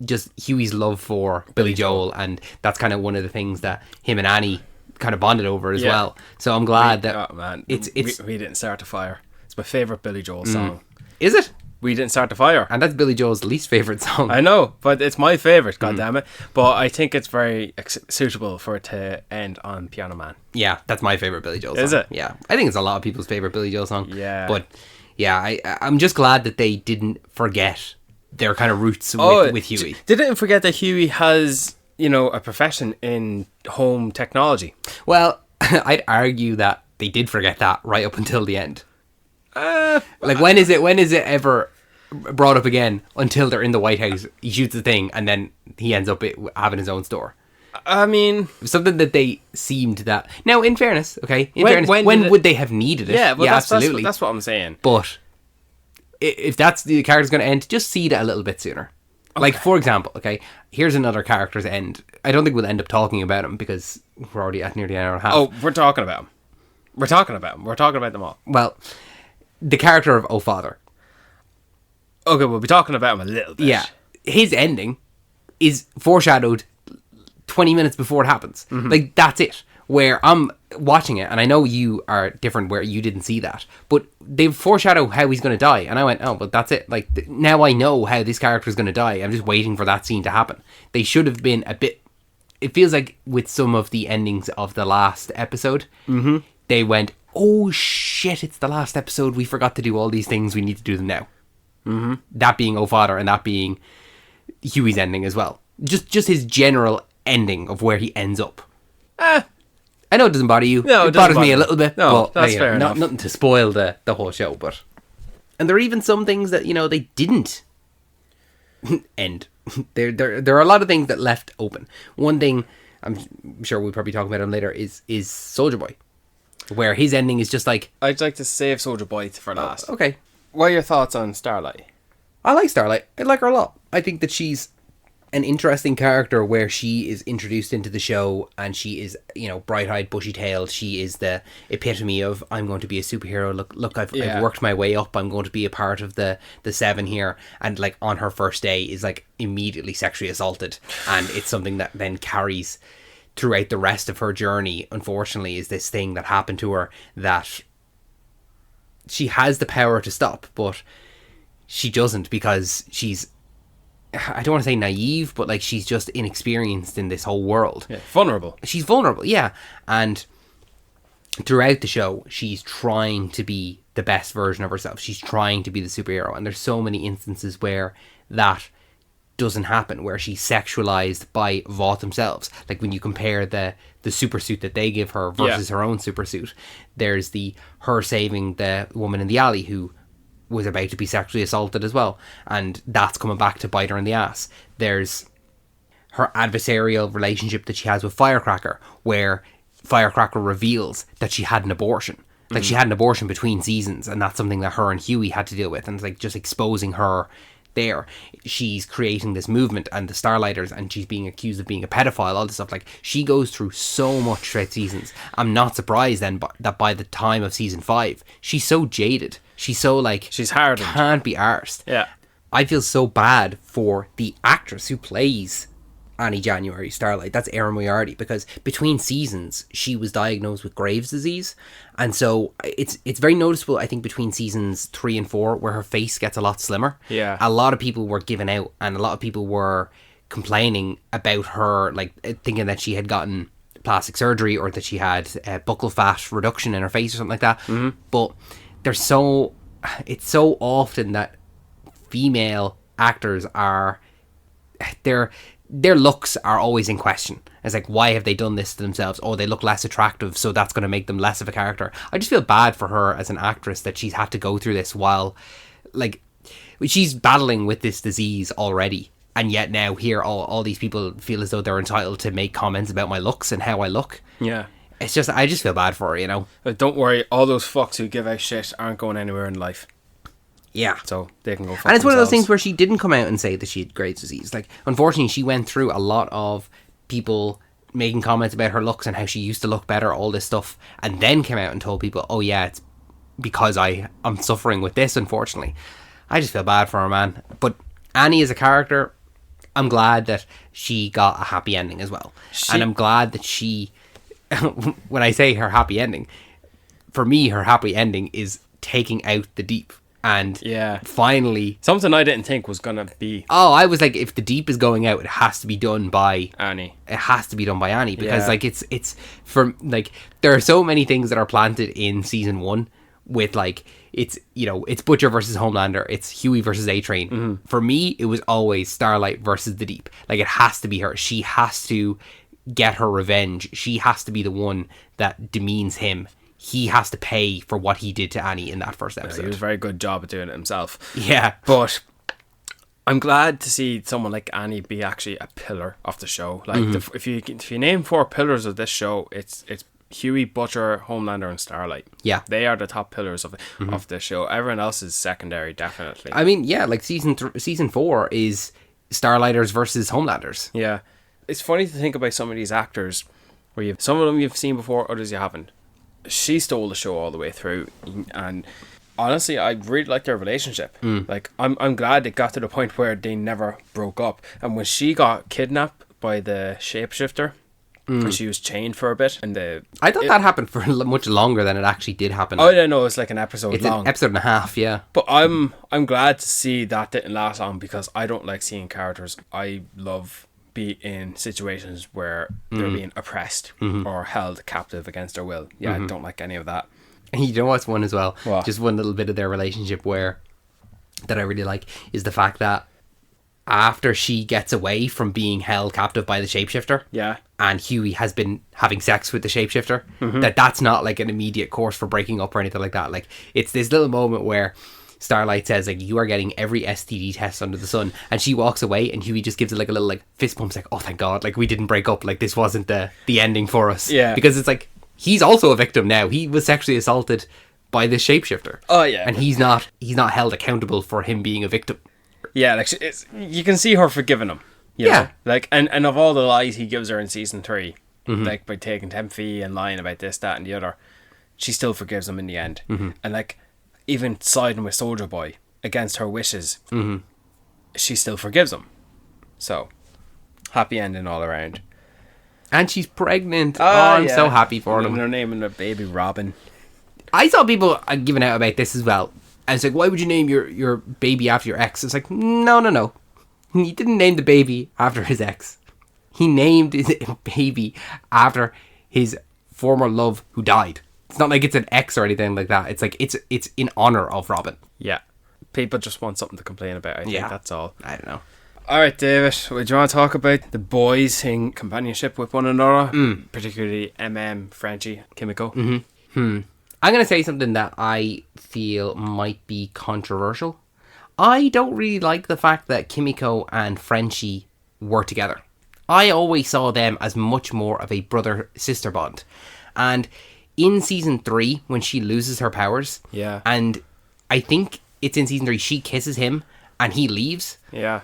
just Huey's love for Billy Joel. And that's kind of one of the things that him and Annie kind of bonded over as well. So I'm glad that Oh man, it's we didn't start the fire. It's my favorite Billy Joel song. Is it? We didn't start the fire. And that's Billy Joel's least favorite song. I know, but it's my favorite. God damn it! But I think it's very suitable for it to end on Piano Man. Yeah, that's my favorite Billy Joel song. Is it? Yeah, I think it's a lot of people's favorite Billy Joel song. Yeah. But yeah, I'm just glad that they didn't forget their kind of roots with Huey. Didn't forget that Huey has, a profession in home technology. Well, I'd argue that they did forget that right up until the end. Like when is it ever brought up again? Until they're in the White House, he shoots the thing, and then he ends up having his own store. I mean, Something that they seemed that. Now, in fairness, okay, When when did would they have needed it? yeah, well, absolutely. that's what I'm saying. But if that's the character's going to end, just see that a little bit sooner. Like, for example, okay, here's another character's end. I don't think we'll end up talking about him because we're already at nearly an hour and a half. Oh, we're talking about him. We're talking about him. We're talking about them all. Well, the character of Oh Father. Okay, we'll be talking about him a little bit. Yeah. His ending is foreshadowed 20 minutes before it happens. Like, that's it. Where I'm watching it, and I know you are different where you didn't see that, but they've foreshadowed how he's going to die, and I went, oh, but that's it. Like, now I know how this character is going to die. I'm just waiting for that scene to happen. They should have been a bit... It feels like with some of the endings of the last episode, they went, oh shit, it's the last episode. We forgot to do all these things. We need to do them now. That being Oh Father, and that being Huey's ending as well. Just his general ending of where he ends up. I know it doesn't bother you. No, it bothers me a little bit. No, but, that's fair enough. Nothing to spoil the whole show, but... And there are even some things that, they didn't end. There are a lot of things that left open. One thing, I'm sure we'll probably talk about him later, is Soldier Boy. Where his ending is just like... I'd like to save Soldier Boy for last. Okay. What are your thoughts on Starlight? I like Starlight. I like her a lot. I think that she's an interesting character where she is introduced into the show and she is, bright-eyed, bushy-tailed. She is the epitome of, I'm going to be a superhero. Look, I've worked my way up. I'm going to be a part of the 7 here. And, like, on her first day is, like, immediately sexually assaulted. And it's something that then carries throughout the rest of her journey, unfortunately, is this thing that happened to her that she has the power to stop, but she doesn't because she's, I don't want to say naive, but like she's just inexperienced in this whole world. Yeah, vulnerable. She's vulnerable, yeah. And throughout the show, she's trying to be the best version of herself. She's trying to be the superhero. And there's so many instances where that doesn't happen, where she's sexualized by Vought themselves. Like when you compare the super suit that they give her versus her own super suit, there's her saving the woman in the alley who was about to be sexually assaulted as well, and that's coming back to bite her in the ass. There's her adversarial relationship that she has with Firecracker, where Firecracker reveals that she had an abortion. Like she had an abortion between seasons, and that's something that her and Huey had to deal with, and it's like just exposing her there. She's creating this movement and the Starlighters, and she's being accused of being a pedophile, all this stuff. Like she goes through so much throughout seasons. I'm not surprised then that by the time of season 5 she's so jaded, she's so like, she's hardened, can't be arsed. Yeah, I feel so bad for the actress who plays Annie January Starlight. That's Erin Moriarty, because between seasons she was diagnosed with Graves' disease, and so it's very noticeable, I think, between seasons 3 and 4 where her face gets a lot slimmer. Yeah, a lot of people were giving out, and a lot of people were complaining about her, like thinking that she had gotten plastic surgery or that she had buccal fat reduction in her face or something like that. But it's so often that female actors are, their looks are always in question. It's like, why have they done this to themselves? Oh, they look less attractive, so that's going to make them less of a character. I just feel bad for her as an actress that she's had to go through this while, like, she's battling with this disease already, and yet now here all these people feel as though they're entitled to make comments about my looks and how I look. Yeah. It's just, I just feel bad for her, you know? But don't worry, all those fucks who give out shit aren't going anywhere in life. Yeah. So they can go fuck And it's one of those themselves. things where she didn't come out and say that she had Graves' disease. Like, unfortunately, she went through a lot of people making comments about her looks and how she used to look better, all this stuff, and then came out and told people, oh yeah, it's because I'm suffering with this, unfortunately. I just feel bad for her, man. But Annie as a character, I'm glad that she got a happy ending as well. And I'm glad that she, when I say her happy ending, for me, her happy ending is taking out the Deep. And finally, something I didn't think was gonna be. Oh, I was like, if the Deep is going out, it has to be done by Annie. It has to be done by Annie, because like it's from, like, there are so many things that are planted in season 1 with, like, it's, you know, it's Butcher versus Homelander, it's Huey versus A-Train. For me, it was always Starlight versus the Deep. Like, it has to be her. She has to get her revenge. She has to be the one that demeans him. He has to pay for what he did to Annie in that first episode. He was a very good job at doing it himself. Yeah. But I'm glad to see someone like Annie be actually a pillar of the show. Like, if you name 4 pillars of this show, it's Huey, Butcher, Homelander, and Starlight. Yeah. They are the top pillars of the show. Everyone else is secondary, definitely. I mean, yeah, like season 4 is Starlighters versus Homelanders. Yeah. It's funny to think about some of these actors where some of them you've seen before, others you haven't. She stole the show all the way through, and honestly, I really like their relationship. Like, I'm glad it got to the point where they never broke up. And when she got kidnapped by the shapeshifter, and she was chained for a bit, and I thought that happened for much longer than it actually did happen. Oh, I don't know, it's like an episode it's long. An episode and a half, yeah. But I'm glad to see that didn't last long, because I don't like seeing characters I love be in situations where they're being oppressed or held captive against their will. I don't like any of that. And you know what's one as well? What? Just one little bit of their relationship that I really like is the fact that after she gets away from being held captive by the shapeshifter, and Huey has been having sex with the shapeshifter, that's not like an immediate course for breaking up or anything like that. Like, it's this little moment where Starlight says, like, you are getting every STD test under the sun, and she walks away, and Huey just gives it like a little like fist pump, like, oh thank God, like we didn't break up, like this wasn't the ending for us. Because it's like, he's also a victim now. He was sexually assaulted by this shapeshifter. Oh yeah. And he's not held accountable for him being a victim. Yeah, like, you can see her forgiving him. You know? Like, and of all the lies he gives her in season 3, like by taking 10 fee and lying about this, that, and the other, she still forgives him in the end. And like, even siding with Soldier Boy against her wishes, she still forgives him. So, happy ending all around. And she's pregnant. I'm so happy for them. They're naming their baby Robin. I saw people giving out about this as well. And it's like, why would you name your baby after your ex? It's like, no. He didn't name the baby after his ex. He named his baby after his former love who died. It's not like it's an ex or anything like that. It's like it's in honor of Robin. Yeah. People just want something to complain about. I think that's all. I don't know. All right, David. Would you want to talk about the boys in companionship with one another, particularly Frenchie, Kimiko? I'm going to say something that I feel might be controversial. I don't really like the fact that Kimiko and Frenchie were together. I always saw them as much more of a brother-sister bond. And in season 3, when she loses her powers, and I think it's in season 3, she kisses him and he leaves. Yeah.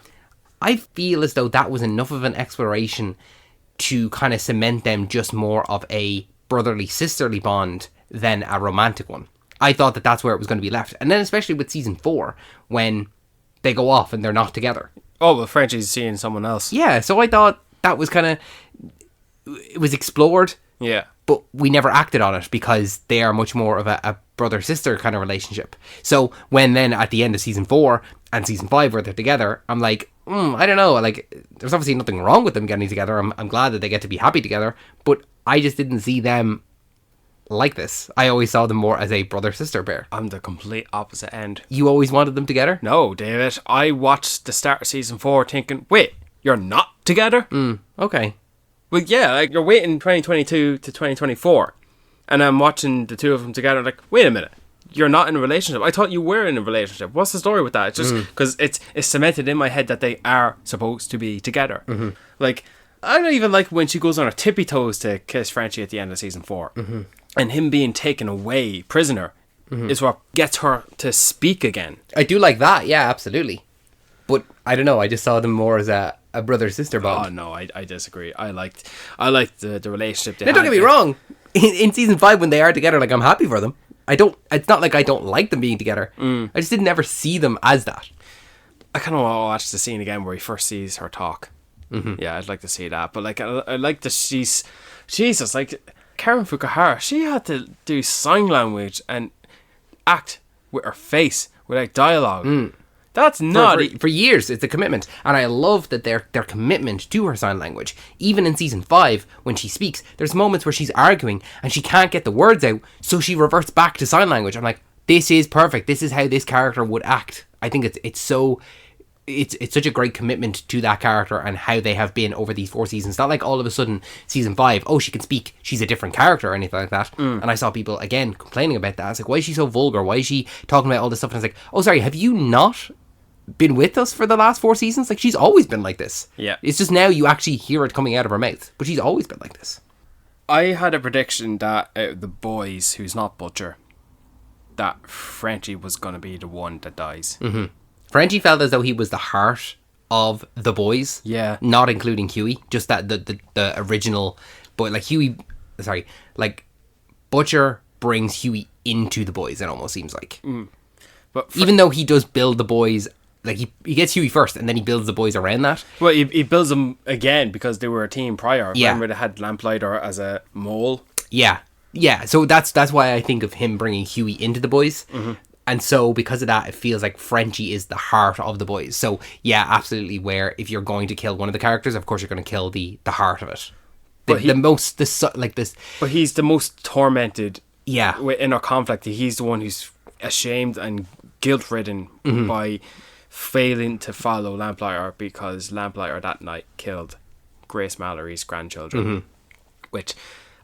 I feel as though that was enough of an exploration to kind of cement them just more of a brotherly, sisterly bond than a romantic one. I thought that that's where it was going to be left. And then especially with season 4, when they go off and they're not together. Oh, well, Frenchie's seeing someone else. Yeah, so I thought that was kind of... It was explored. Yeah. But we never acted on it because they are much more of a brother-sister kind of relationship. So when then at the end of season 4 and season 5 where they're together, I'm like, I don't know. Like, there's obviously nothing wrong with them getting together. I'm glad that they get to be happy together. But I just didn't see them like this. I always saw them more as a brother-sister pair. I'm the complete opposite end. You always wanted them together? No, David. I watched the start of season 4 thinking, wait, you're not together? Okay. Well, yeah, like you're waiting 2022 to 2024, and I'm watching the two of them together. Like, wait a minute, you're not in a relationship. I thought you were in a relationship. What's the story with that? It's just because it's cemented in my head that they are supposed to be together. Like, I don't even like when she goes on her tippy toes to kiss Frenchie at the end of season 4, and him being taken away prisoner is what gets her to speak again. I do like that. Yeah, absolutely. But I don't know. I just saw them more as a brother-sister bond. Oh no, I disagree. I liked the relationship. Now, don't get me wrong. In season 5, when they are together, like, I'm happy for them. It's not like I don't like them being together. I just didn't ever see them as that. I kind of want to watch the scene again where he first sees her talk. Yeah, I'd like to see that. But like, I like that she's Jesus. Like Karen Fukuhara, she had to do sign language and act with her face, with like dialogue. That's not for years. It's a commitment, and I love that their commitment to her sign language. Even in season 5, when she speaks, there's moments where she's arguing and she can't get the words out, so she reverts back to sign language. I'm like, this is perfect. This is how this character would act. I think it's such a great commitment to that character and how they have been over these 4 seasons. Not like all of a sudden season 5, oh, she can speak, she's a different character or anything like that. And I saw people again complaining about that. I was like, why is she so vulgar? Why is she talking about all this stuff? And I was like, oh, sorry, have you not been with us for the last 4 seasons? Like, she's always been like this. Yeah. It's just now you actually hear it coming out of her mouth, but she's always been like this. I had a prediction that out of the boys who's not Butcher, that Frenchie was going to be the one that dies. Frenchie felt as though he was the heart of the boys. Yeah. Not including Huey. Just that the original. But like Butcher brings Huey into the boys, it almost seems like. But even though he does build the boys, like he gets Huey first and then he builds the boys around that. Well, he builds them again because they were a team prior. Yeah. Remember they had Lamplighter as a mole? Yeah. Yeah, so that's why I think of him bringing Huey into the boys. And so because of that, it feels like Frenchie is the heart of the boys. So yeah, absolutely, where if you're going to kill one of the characters, of course you're going to kill the heart of it. But he's the most tormented. Yeah. In our conflict, he's the one who's ashamed and guilt-ridden by failing to follow Lamplighter because Lamplighter that night killed Grace Mallory's grandchildren. Which,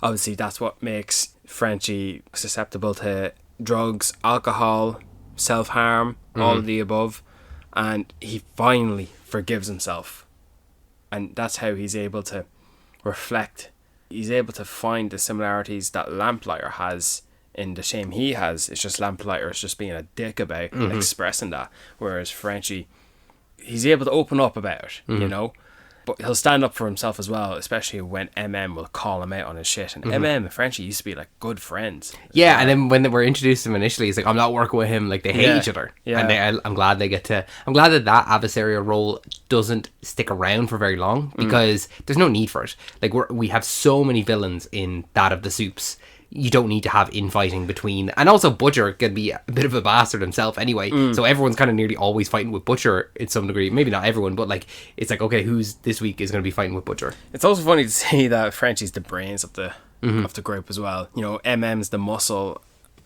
obviously, that's what makes Frenchie susceptible to drugs, alcohol, self-harm, all of the above. And he finally forgives himself. And that's how he's able to reflect. He's able to find the similarities that Lamplighter has in the shame he has. It's just Lamplighter is just being a dick about expressing that, whereas Frenchie, he's able to open up about it, you know, but he'll stand up for himself as well, especially when will call him out on his shit. And and Frenchie used to be like good friends. Yeah, and then when they were introduced to him initially, he's like, I'm not working with him. Like, they hate each other. Yeah. And I'm glad they get to. I'm glad that adversarial role doesn't stick around for very long because there's no need for it. Like, we have so many villains in that of the Soups. you don't need to have infighting between, and also Butcher can be a bit of a bastard himself anyway, so everyone's kind of nearly always fighting with Butcher in some degree. Maybe not everyone, but like it's like, okay, who's this week is going to be fighting with Butcher? It's also funny to see that Frenchie's the brains of the group as well. You know, MM's the muscle,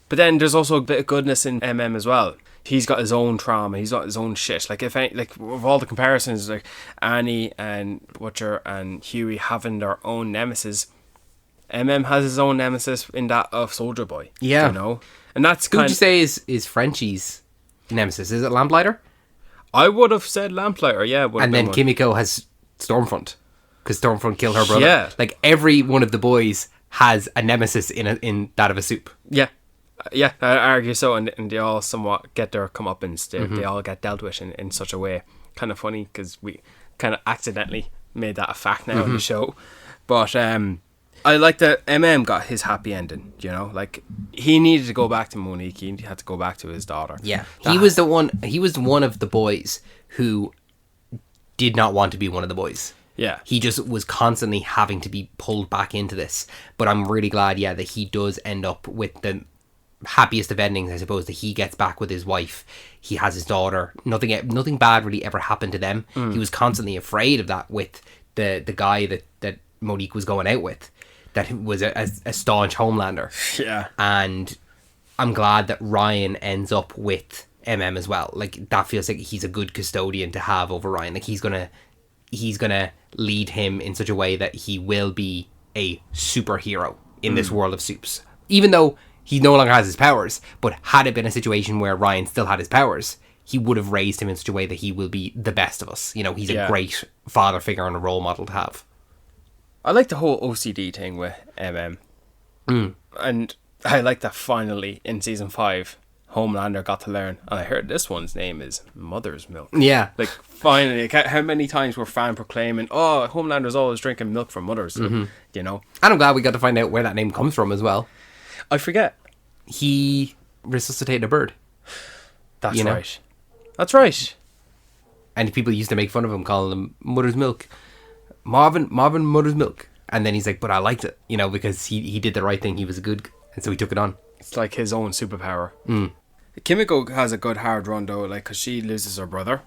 but then there's also a bit of goodness in MM as well. He's got his own trauma. He's got his own shit. Like, of all the comparisons, like Annie and Butcher and Huey having their own nemesis, MM has his own nemesis in that of Soldier Boy. Yeah. You know? And that's Who would you say is Frenchie's nemesis? Is it Lamplighter? I would have said Lamplighter, yeah. And then Kimiko has Stormfront, because Stormfront killed her brother. Yeah. Like, every one of the boys has a nemesis in that of a soup. Yeah. Yeah, I argue so, and they all somewhat get their comeuppance. They all get dealt with in such a way. Kind of funny, because we kind of accidentally made that a fact now on the show. But I like that MM got his happy ending, you know? Like, he needed to go back to Monique. He had to go back to his daughter. Yeah. He was one of the boys who did not want to be one of the boys. Yeah. He just was constantly having to be pulled back into this. But I'm really glad, that he does end up with the happiest of endings, I suppose, that he gets back with his wife. He has his daughter. Nothing bad really ever happened to them. He was constantly afraid of that with the guy that Monique was going out with, that was a staunch Homelander. Yeah. And I'm glad that Ryan ends up with MM as well. Like, that feels like he's a good custodian to have over Ryan. Like, he's gonna lead him in such a way that he will be a superhero in this world of soups. Even though he no longer has his powers, but had it been a situation where Ryan still had his powers, he would have raised him in such a way that he will be the best of us. You know, he's a great father figure and a role model to have. I like the whole OCD thing with MM. And I like that finally in season 5, Homelander got to learn, and I heard this one's name is Mother's Milk. Yeah. Like, finally, how many times were fan proclaiming, oh, Homelander's always drinking milk from Mother's, you know? And I'm glad we got to find out where that name comes from as well. I forget. He resuscitated a bird. That's right. That's right. And people used to make fun of him, calling him Mother's Milk. Marvin Mother's Milk. And then he's like, but I liked it, you know, because he did the right thing. He was good, and so he took it on. It's like his own superpower. Kimiko has a good hard run, though, like, because she loses her brother,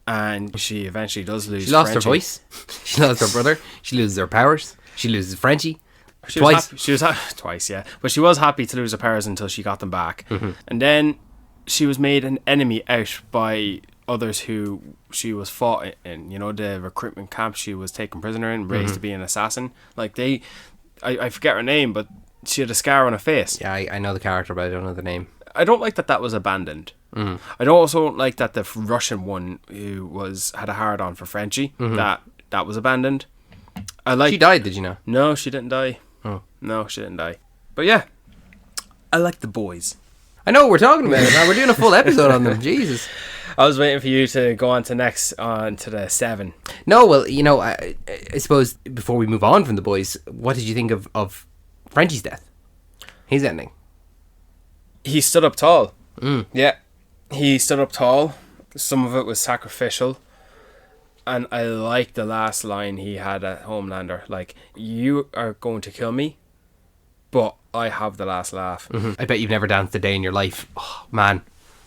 and she eventually does lose She lost Frenchie. her voice. She lost her brother. She loses her powers. She loses Frenchie. She Twice. Was twice, yeah. But she was happy to lose her powers until she got them back. And then she was made an enemy out by others who she was fought in. You know, the recruitment camp she was taken prisoner in, raised to be an assassin. Like, I forget her name, but she had a scar on her face. Yeah, I know the character, but I don't know the name. I don't like that was abandoned. I also don't like that the Russian one who had a hard on for Frenchie, that was abandoned. She died, did you know? No, she didn't die. Oh. No, she didn't die. But yeah, I like the boys. I know what we're talking about it, man. We're doing a full episode on them. Jesus. I was waiting for you to go on to the 7. No, well, you know, I suppose before we move on from the boys, what did you think of Frenchie's death? His ending. He stood up tall. Yeah, he stood up tall. Some of it was sacrificial. And I like the last line he had at Homelander. Like, you are going to kill me, but I have the last laugh. I bet you've never danced a day in your life. Oh, man.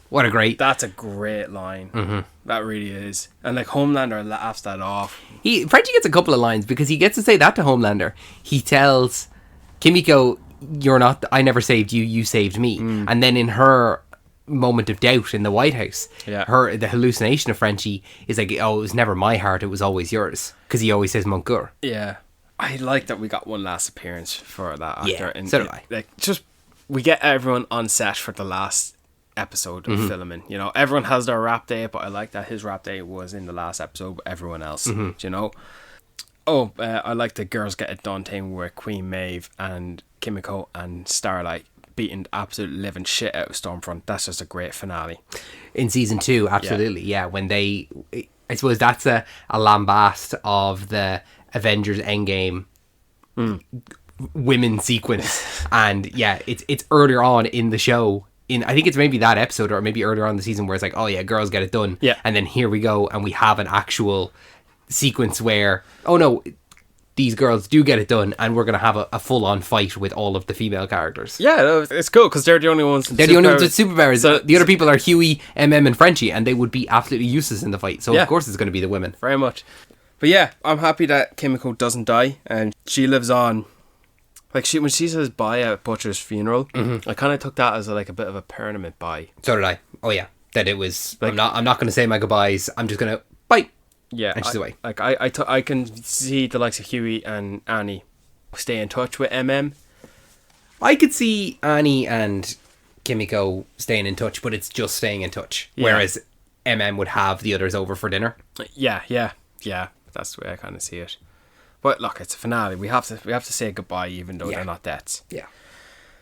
What a great... That's a great line. That really is. And, like, Homelander laughs that off. Frenchie gets a couple of lines, because he gets to say that to Homelander. He tells Kimiko, I never saved you, you saved me. And then in her moment of doubt in the White House, the hallucination of Frenchie is like, oh, it was never my heart, it was always yours, because he always says Moncur. Yeah, I like that we got one last appearance for that actor. Yeah, and so do I. Like, just we get everyone on set for the last episode of filming. You know, everyone has their rap day, but I like that his rap day was in the last episode with everyone else. You know. I like the girls get it done thing where Queen Maeve and Kimiko and Starlight beating absolute living shit out of Stormfront. That's just a great finale. In season 2, absolutely, yeah. When I suppose that's a lambast of the Avengers Endgame women sequence. And yeah, it's earlier on in the show. I think it's maybe that episode or maybe earlier on in the season where it's like, oh yeah, girls get it done. Yeah. And then here we go and we have an actual sequence where, oh no, these girls do get it done, and we're going to have a full-on fight with all of the female characters. Yeah, no, it's cool because they're the only ones. They're the only ones with superpowers. So, the other people are Huey, and Frenchie, and they would be absolutely useless in the fight. So of course it's going to be the women. Very much. But yeah, I'm happy that Kimiko doesn't die and she lives on. Like when she says bye at Butcher's funeral, I kind of took that as a bit of a permanent bye. So did I. Oh yeah, that it was. Like, I'm not going to say my goodbyes. I'm just going to bye. Yeah, and she's away. Like I can see the likes of Huey and Annie stay in touch with I could see Annie and Kimiko staying in touch, but it's just staying in touch. Yeah. Whereas would have the others over for dinner. Yeah. That's the way I kind of see it. But look, it's a finale. We have to say goodbye, even though they're not deaths. Yeah.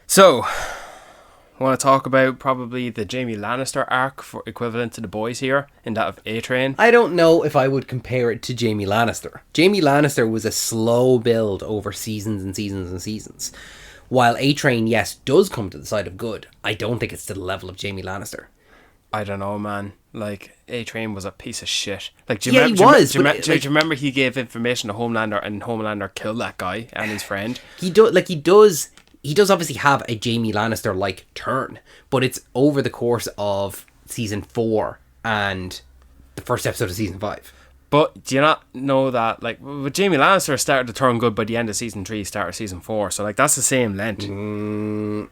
So, I want to talk about probably the Jaime Lannister arc for equivalent to the boys here, in that of A-Train. I don't know if I would compare it to Jaime Lannister. Jaime Lannister was a slow build over seasons and seasons and seasons. While A-Train, yes, does come to the side of good, I don't think it's to the level of Jaime Lannister. I don't know, man. Like, A-Train was a piece of shit. Like, he was. Do you remember he gave information to Homelander and Homelander killed that guy and his friend? He does obviously have a Jaime Lannister-like turn, but it's over the course of season 4 and the first episode of season 5. But do you not know that, like, with Jaime Lannister started to turn good by the end of season 3, start of season 4, so, like, that's the same length.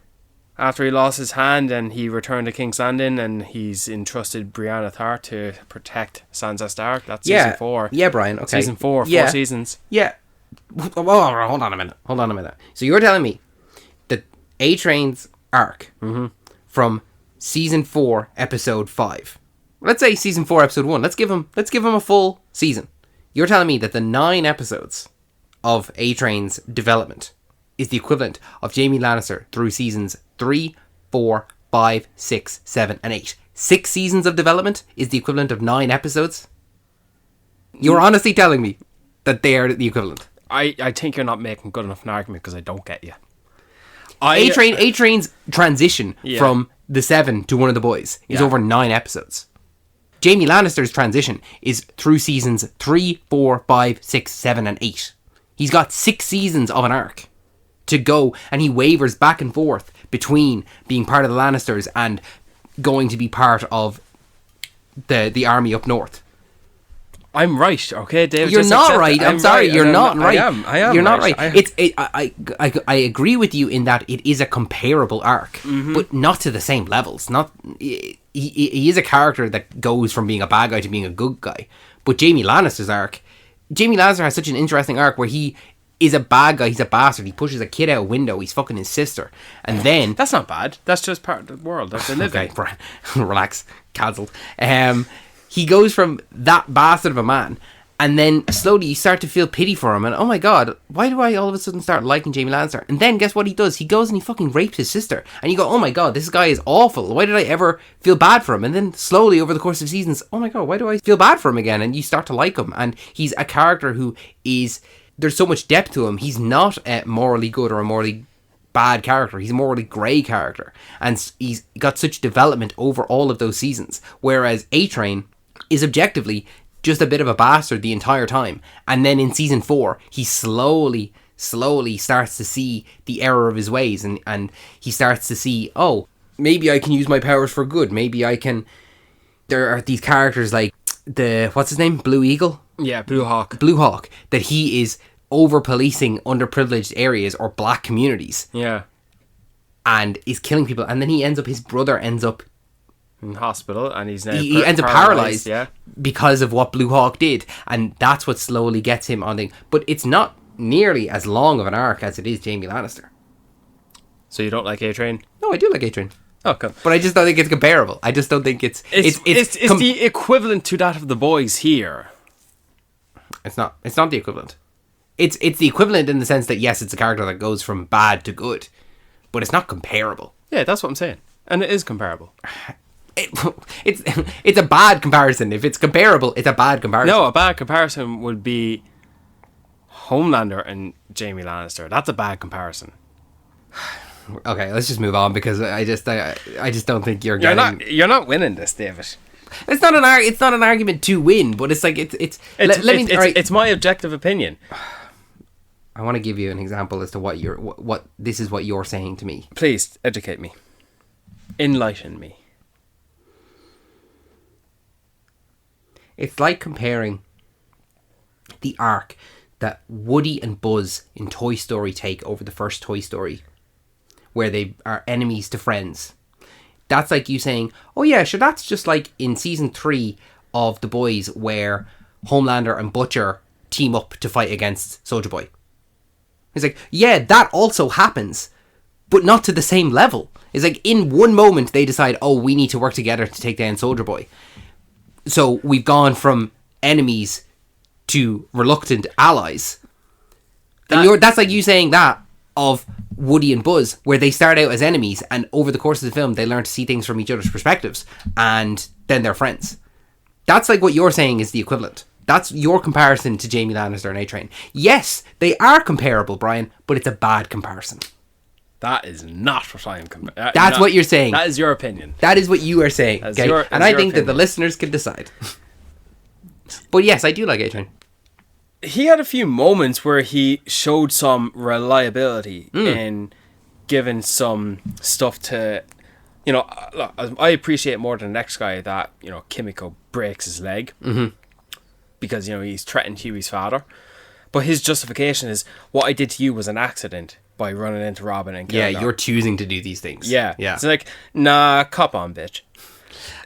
After he lost his hand and he returned to King's Landing and he's entrusted Brianna Tharp to protect Sansa Stark. That's season 4. Yeah, Brian, okay. Season 4, 4 seasons. Yeah. Whoa, hold on a minute. So you're telling me that A-Train's arc from season 4, episode 5. Let's say season 4, episode 1. Let's give him a full season. You're telling me that the 9 episodes of A-Train's development is the equivalent of Jaime Lannister through seasons 3, 4, 5, 6, 7, and 8. 6 seasons of development is the equivalent of 9 episodes? You're honestly telling me that they are the equivalent? I think you're not making good enough an argument because I don't get you. A-Train's transition from the 7 to one of the boys is over 9 episodes. Jaime Lannister's transition is through seasons 3, 4, 5, 6, 7, and 8. He's got 6 seasons of an arc to go, and he wavers back and forth between being part of the Lannisters and going to be part of the army up north. I'm right, okay, David. You're not right. I'm sorry, you're not right. I am. You're not right. I agree with you in that it is a comparable arc, but not to the same levels. He is a character that goes from being a bad guy to being a good guy. But Jaime Lannister's arc, Jaime Lannister has such an interesting arc where he is a bad guy, he's a bastard, he pushes a kid out a window, he's fucking his sister, and then... That's not bad, that's just part of the world that they live in. Okay, relax, cancelled. He goes from that bastard of a man, and then slowly you start to feel pity for him, and oh my god, why do I all of a sudden start liking Jaime Lannister? And then guess what he does? He goes and he fucking rapes his sister, and you go, oh my god, this guy is awful, why did I ever feel bad for him? And then slowly over the course of seasons, oh my god, why do I feel bad for him again? And you start to like him, and he's a character who is... There's so much depth to him. He's not a morally good or a morally bad character. He's a morally grey character. And he's got such development over all of those seasons. Whereas A-Train is objectively just a bit of a bastard the entire time. And then in season 4, he slowly starts to see the error of his ways. And he starts to see, oh, maybe I can use my powers for good. Maybe I can... There are these characters like what's his name? Blue Eagle? Yeah, Blue Hawk. Blue Hawk. That he is over-policing underprivileged areas or black communities. Yeah. And is killing people. And then his brother ends up... in hospital, and he's now... He ends up paralysed because of what Blue Hawk did. And that's what slowly gets him on the... But it's not nearly as long of an arc as it is Jaime Lannister. So you don't like A-Train? No, I do like A-Train. Oh, cool. But I just don't think it's comparable. I just don't think it's the equivalent to that of the boys here. It's not the equivalent. It's the equivalent in the sense that yes, it's a character that goes from bad to good, but it's not comparable. Yeah, that's what I'm saying, and it is comparable. It's a bad comparison. If it's comparable, it's a bad comparison. No, a bad comparison would be Homelander and Jaime Lannister. That's a bad comparison. Okay, let's just move on because I just don't think you're getting... You're not winning this, David. It's not an argument to win, but it's like it's my objective opinion. I want to give you an example as to what this is what you're saying to me. Please educate me, enlighten me. It's like comparing the arc that Woody and Buzz in Toy Story take over the first Toy Story, where they are enemies to friends. That's like you saying, oh yeah, sure, that's just like in season 3 of The Boys, where Homelander and Butcher team up to fight against Soulja Boy. It's like, yeah, that also happens, but not to the same level. It's like in one moment they decide, oh, we need to work together to take down Soulja Boy. So we've gone from enemies to reluctant allies. And that's like you saying that of Woody and Buzz, where they start out as enemies, and over the course of the film they learn to see things from each other's perspectives, and then they're friends. That's like what you're saying is the equivalent. That's your comparison to Jamie Lannister and A-Train. Yes, they are comparable, Brian, but it's a bad comparison. That is not what I am comparing. That's what you're saying. That is your opinion. That is what you are saying. Okay? And I think that the listeners can decide. But yes, I do like A-Train. He had a few moments where he showed some reliability in giving some stuff to, you know, look, I appreciate more than the next guy that, you know, Kimiko breaks his leg because, you know, he's threatened Huey's father. But his justification is, what I did to you was an accident by running into Robin and killing her. You're choosing to do these things. Yeah. It's like, nah, cop on, bitch.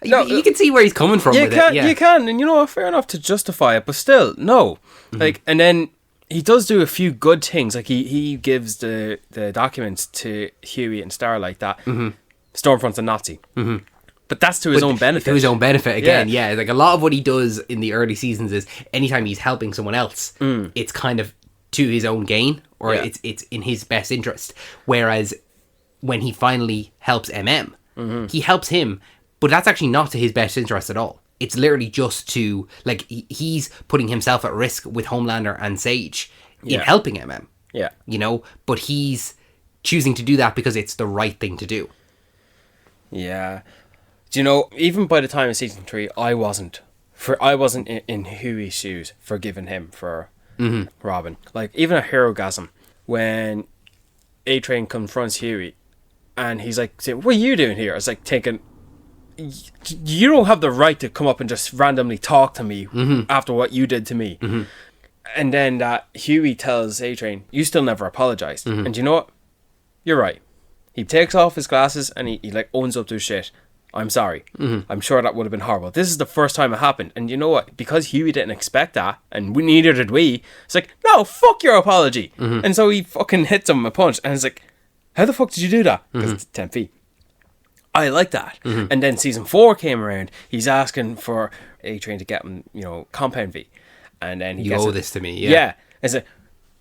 No, you can see where he's coming from with it. Yeah. You can, and you know, fair enough to justify it, but still, no. Like, and then he does do a few good things. Like he gives the documents to Huey and Starlight that Stormfront's a Nazi. But that's to his own benefit. To his own benefit again, yeah. Like a lot of what he does in the early seasons is anytime he's helping someone else, it's kind of to his own gain, or it's in his best interest. Whereas when he finally helps he helps him, but that's actually not to his best interest at all. It's literally just to, like, he's putting himself at risk with Homelander and Sage in helping Yeah. You know, but he's choosing to do that because it's the right thing to do. Yeah. Do you know, even by the time of season 3, I wasn't in Huey's shoes forgiving him for Robin. Like, even a Herogasm, when A-Train confronts Huey, and he's like, saying, what are you doing here? It's like taking... You don't have the right to come up and just randomly talk to me after what you did to me. And then Huey tells A-Train, you still never apologized. And you know what? You're right. He takes off his glasses and he like owns up to his shit. I'm sorry. I'm sure that would have been horrible. This is the first time it happened. And you know what? Because Huey didn't expect that, and neither did we, it's like, no, fuck your apology. And so he fucking hits him a punch. And it's like, how the fuck did you do that? Because it's 10 feet. I like that. And then season 4 came around. He's asking for A-Train to get him, you know, Compound V. And then he gets owe this to me, yeah. And it's like,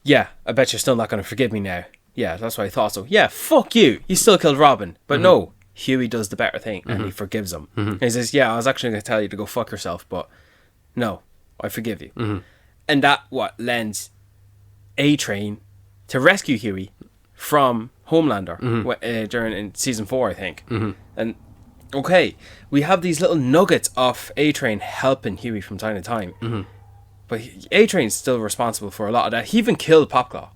yeah, I bet you're still not going to forgive me now. Yeah, that's what I thought. So, yeah, fuck you. You still killed Robin. But no, Huey does the better thing, and he forgives him. And he says, yeah, I was actually going to tell you to go fuck yourself, but no, I forgive you. And that what lends A-Train to rescue Huey from Homelander during in season 4, I think. And okay, we have these little nuggets of A-Train helping Huey from time to time, but A-Train's still responsible for a lot of that. He even killed Popclaw.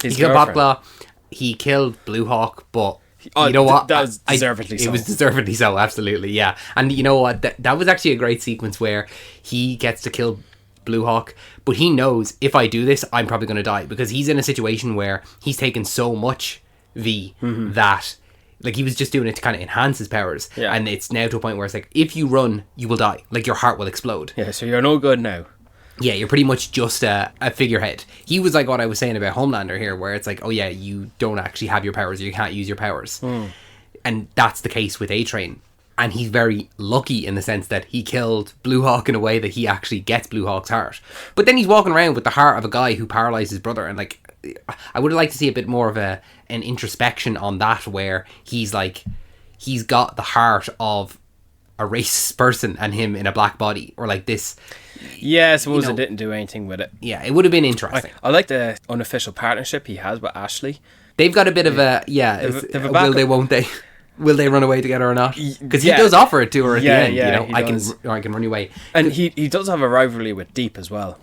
He killed Popclaw. He killed Blue Hawk, but you know what? That was deservedly so. It was deservedly so, absolutely, yeah. And you know what? That was actually a great sequence where he gets to kill Blue Hawk, but he knows, if I do this, I'm probably going to die, because he's in a situation where he's taken so much V that, like, he was just doing it to kind of enhance his powers, and it's now to a point where it's like, if you run, you will die, like your heart will explode. Yeah, so you're no good now. Yeah, you're pretty much just a figurehead. He was like what I was saying about Homelander here, where it's like, oh yeah, you don't actually have your powers, you can't use your powers. And that's the case with A-Train. And he's very lucky in the sense that he killed Blue Hawk in a way that he actually gets Blue Hawk's heart. But then he's walking around with the heart of a guy who paralyzed his brother, and like, I would have liked to see a bit more of an introspection on that, where he's like, he's got the heart of a racist person and him in a black body, or like this. Yeah, I suppose it didn't do anything with it. Yeah, it would have been interesting. I like the unofficial partnership he has with Ashley. They've got a bit of a will they, won't they? Will they run away together or not? Because he does offer it to her at the end. You know, I can run away. And he does have a rivalry with Deep as well.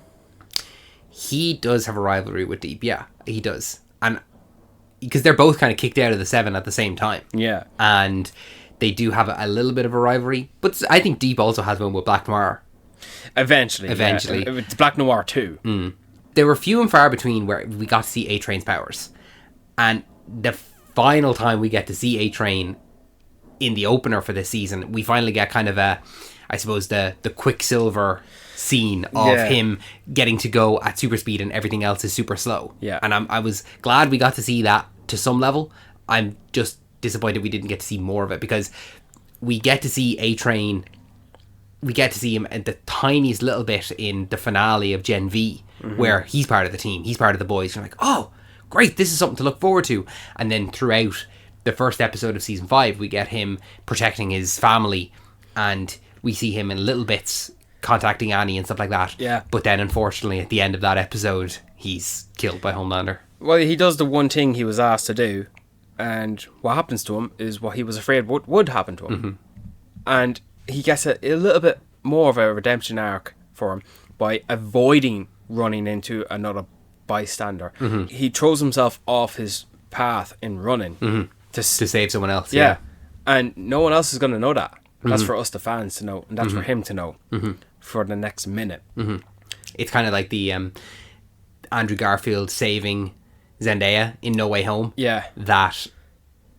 He does have a rivalry with Deep. Yeah, he does. And because they're both kind of kicked out of the 7 at the same time. Yeah. And they do have a little bit of a rivalry. But I think Deep also has one with Black Noir. Eventually. Yeah. It's Black Noir too. There were few and far between where we got to see A-Train's powers. And the final time we get to see A-Train in the opener for this season, we finally get kind of I suppose the Quicksilver scene of him getting to go at super speed and everything else is super slow. Yeah. And I was glad we got to see that to some level. I'm just disappointed we didn't get to see more of it, because we get to see A-Train, we get to see him at the tiniest little bit in the finale of Gen V, where he's part of the team, he's part of the boys. You're like, oh, great, this is something to look forward to. And then throughout the first episode of season 5, we get him protecting his family, and we see him in little bits contacting Annie and stuff like that. Yeah. But then unfortunately at the end of that episode, he's killed by Homelander. Well, he does the one thing he was asked to do, and what happens to him is what he was afraid would happen to him. And he gets a little bit more of a redemption arc for him by avoiding running into another bystander. He throws himself off his path in running To save someone else. Yeah. And no one else is going to know that. That's for us, the fans, to know, and that's for him to know for the next minute. It's kind of like the Andrew Garfield saving Zendaya in No Way Home. Yeah. That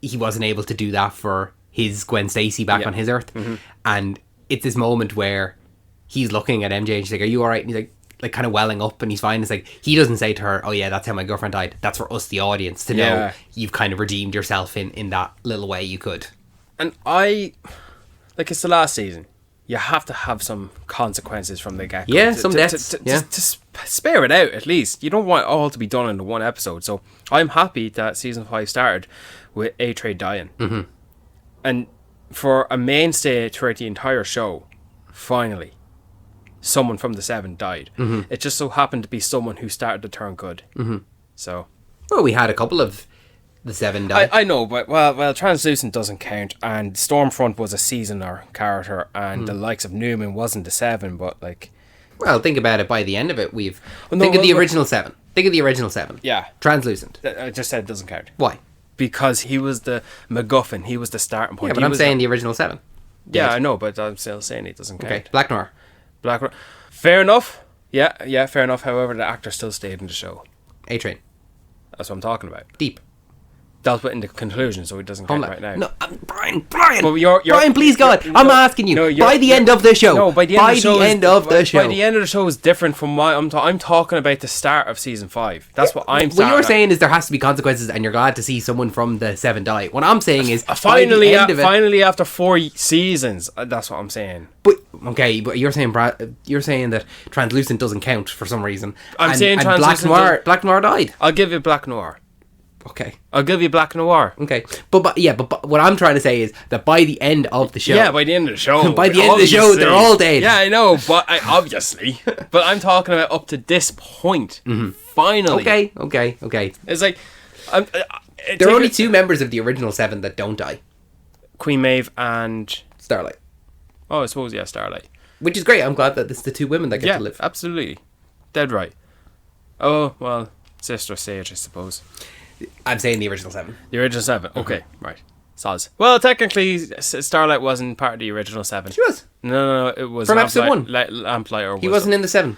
he wasn't able to do that for his Gwen Stacy back on his Earth. And it's this moment where he's looking at MJ and she's like, are you alright? And he's like kind of welling up, and he's fine. It's like, he doesn't say to her, oh yeah, that's how my girlfriend died. That's for us, the audience, to know you've kind of redeemed yourself in that little way you could. And it's the last season. You have to have some consequences from the get-go. Yeah, some deaths. To spare it out, at least. You don't want it all to be done in the one episode. So I'm happy that season 5 started with A-Train dying. And for a mainstay throughout the entire show, finally, someone from the 7 died. It just so happened to be someone who started to turn good. So, well, we had a couple of the 7 die. I know, but well, Translucent doesn't count, and Stormfront was a seasoner character, and the likes of Newman wasn't the 7, but like... Well, think about it, by the end of it, think of the original 7. Think of the original 7. Yeah. Translucent. I just said it doesn't count. Why? Because he was the MacGuffin, he was the starting point. Yeah, but I'm saying the original 7. Yeah, I know, but I'm still saying it doesn't count. Okay, Black Noir. Fair enough. Yeah, fair enough. However, the actor still stayed in the show. A-Train. That's what I'm talking about. Deep. Dealt with in the conclusion, so it doesn't count right now. No, Brian! Well, you're, Brian, please God, I'm asking you. By the end of the show. No, by the end of the show. By the end of the show is different from my... I'm talking about the start of season 5. That's what I'm saying. What you're saying is there has to be consequences, and you're glad to see someone from the 7 die. What I'm saying is... Finally, after 4 seasons, that's what I'm saying. But you're saying that Translucent doesn't count for some reason. I'm saying Translucent... Black Noir died. I'll give you Black Noir. Okay. I'll give you Black Noir. Okay. But what I'm trying to say is that by the end of the show... Yeah, by the end of the show. By the end of the show, they're all dead. Yeah, I know, but obviously. But I'm talking about up to this point. Finally. Okay. It's like... there are only 2 members of the original 7 that don't die. Queen Maeve and... Starlight. Oh, I suppose, yeah, Starlight. Which is great. I'm glad that it's the 2 women that get to live. Yeah, absolutely. Dead right. Oh, well, Sister Sage, I suppose. I'm saying the original 7. The original 7. Okay, right. Soz. Well, technically, Starlight wasn't part of the original 7. She was. No, it was... From episode 1. Lamplighter. He wasn't in the 7.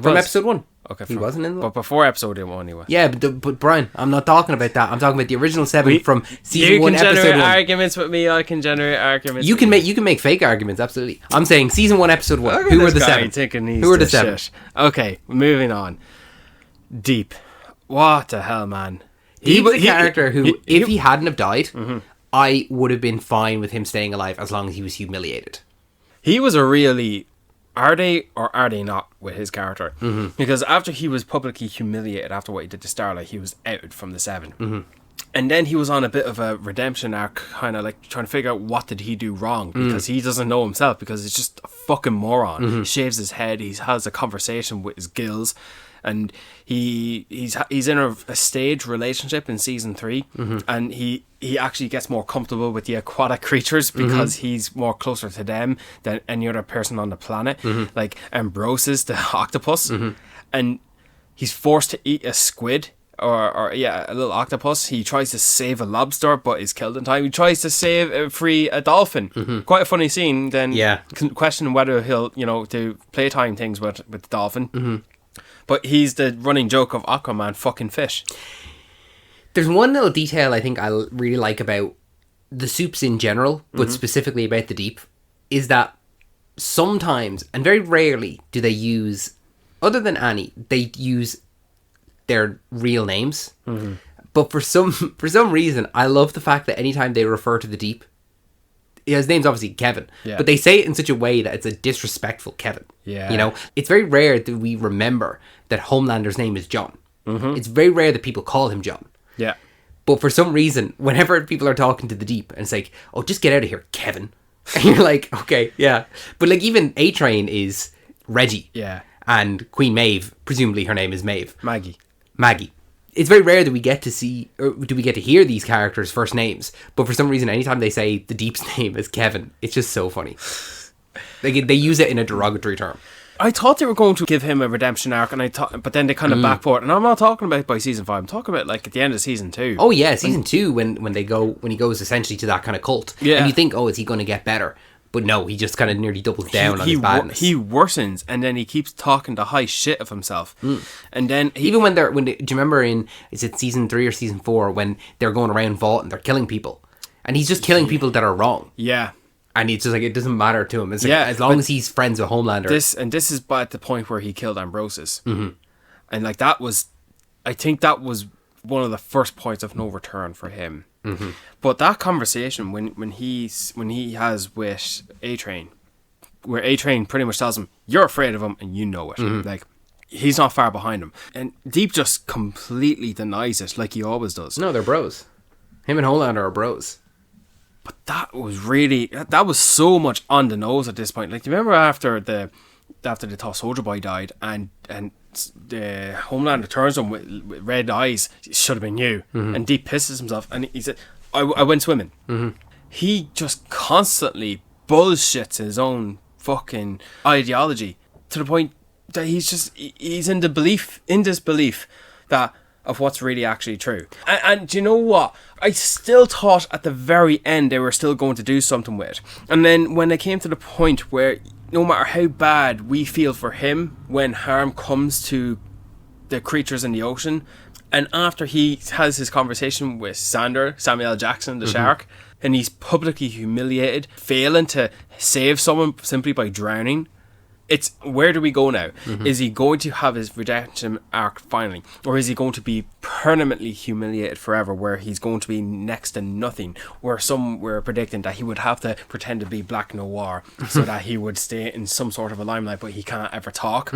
From episode 1. Okay. He wasn't in the... But before episode 1, he was. Yeah, but Brian, I'm not talking about that. I'm talking about the original 7 from season 1, episode 1. You can generate arguments with me. I can generate arguments. You can make fake arguments, absolutely. I'm saying season 1, episode 1. Who were the 7? Who were the 7? Okay, moving on. Deep. What the hell, man? He was a character who, if he hadn't have died, I would have been fine with him staying alive as long as he was humiliated. He was a really... Are they or are they not with his character? Because after he was publicly humiliated after what he did to Starlight, he was outed from the 7. And then he was on a bit of a redemption arc, kind of like trying to figure out what did he do wrong, because he doesn't know himself, because he's just a fucking moron. He shaves his head, he has a conversation with his gills, and he's in a stage relationship in season 3, and he actually gets more comfortable with the aquatic creatures because he's more closer to them than any other person on the planet. Like Ambroses, the octopus, and he's forced to eat a squid or a little octopus. He tries to save a lobster but is killed in time. He tries to free a dolphin. Quite a funny scene. Then questioning whether he'll do playtime things with the dolphin. But he's the running joke of Aquaman fucking fish. There's one little detail I think I really like about the soups in general, but specifically about the Deep, is that sometimes, and very rarely, do they use, other than Annie, they use their real names. But for some reason, I love the fact that anytime they refer to the Deep, his name's obviously Kevin, but they say it in such a way that it's a disrespectful Kevin. It's very rare that we remember that Homelander's name is John. It's very rare that people call him John. But for some reason, whenever people are talking to the Deep, and it's like, oh, just get out of here, Kevin. And you're like, okay, yeah. But like even A-Train is Reggie. And Queen Maeve, presumably her name is Maeve. Maggie. It's very rare that we get to see, or do we get to hear these characters' first names. But for some reason, anytime they say the Deep's name is Kevin, it's just so funny. Like they use it in a derogatory term. I thought they were going to give him a redemption arc, but then they kind of backport. And I'm not talking about by season 5. I'm talking about like at the end of season 2. Oh yeah, season 2 when he goes essentially to that kind of cult. And you think, oh, is he going to get better? But no, he just kind of nearly doubles down on his badness. He worsens, and then he keeps talking the high shit of himself. And then even do you remember is it season 3 or season 4 when they're going around Vought and they're killing people, and he's just killing people that are wrong. And it's just like, it doesn't matter to him. It's like, as long as he's friends with Homelander. This is at the point where he killed Ambrosius. And like I think that was one of the first points of no return for him. But that conversation when he has with A-Train, where A-Train pretty much tells him, you're afraid of him and you know it. Like, he's not far behind him. And Deep just completely denies it, like he always does. No, they're bros. Him and Homelander are bros. But that was so much on the nose at this point. Like, do you remember after the tall soldier boy died and the Homelander turns him with red eyes, it should have been you. And Deep pisses himself and he said, I went swimming. He just constantly bullshits his own fucking ideology to the point that he's in disbelief that of what's really actually true. And do you know what? I still thought at the very end they were still going to do something with it. And then when it came to the point where no matter how bad we feel for him when harm comes to the creatures in the ocean, and after he has his conversation with Samuel L. Jackson, the shark, and he's publicly humiliated, failing to save someone simply by drowning, it's, where do we go now? Is he going to have his redemption arc finally? Or is he going to be permanently humiliated forever, where he's going to be next to nothing? Where some were predicting that he would have to pretend to be Black Noir so that he would stay in some sort of a limelight, but he can't ever talk.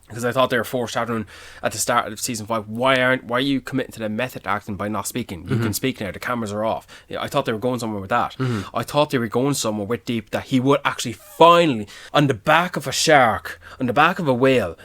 Because I thought they were foreshadowing at the start of season 5, why are you committing to the method acting by not speaking? You can speak now, the cameras are off. I thought they were going somewhere with that. I thought they were going somewhere with Deep, that he would actually finally, on the back of a shark, on the back of a whale,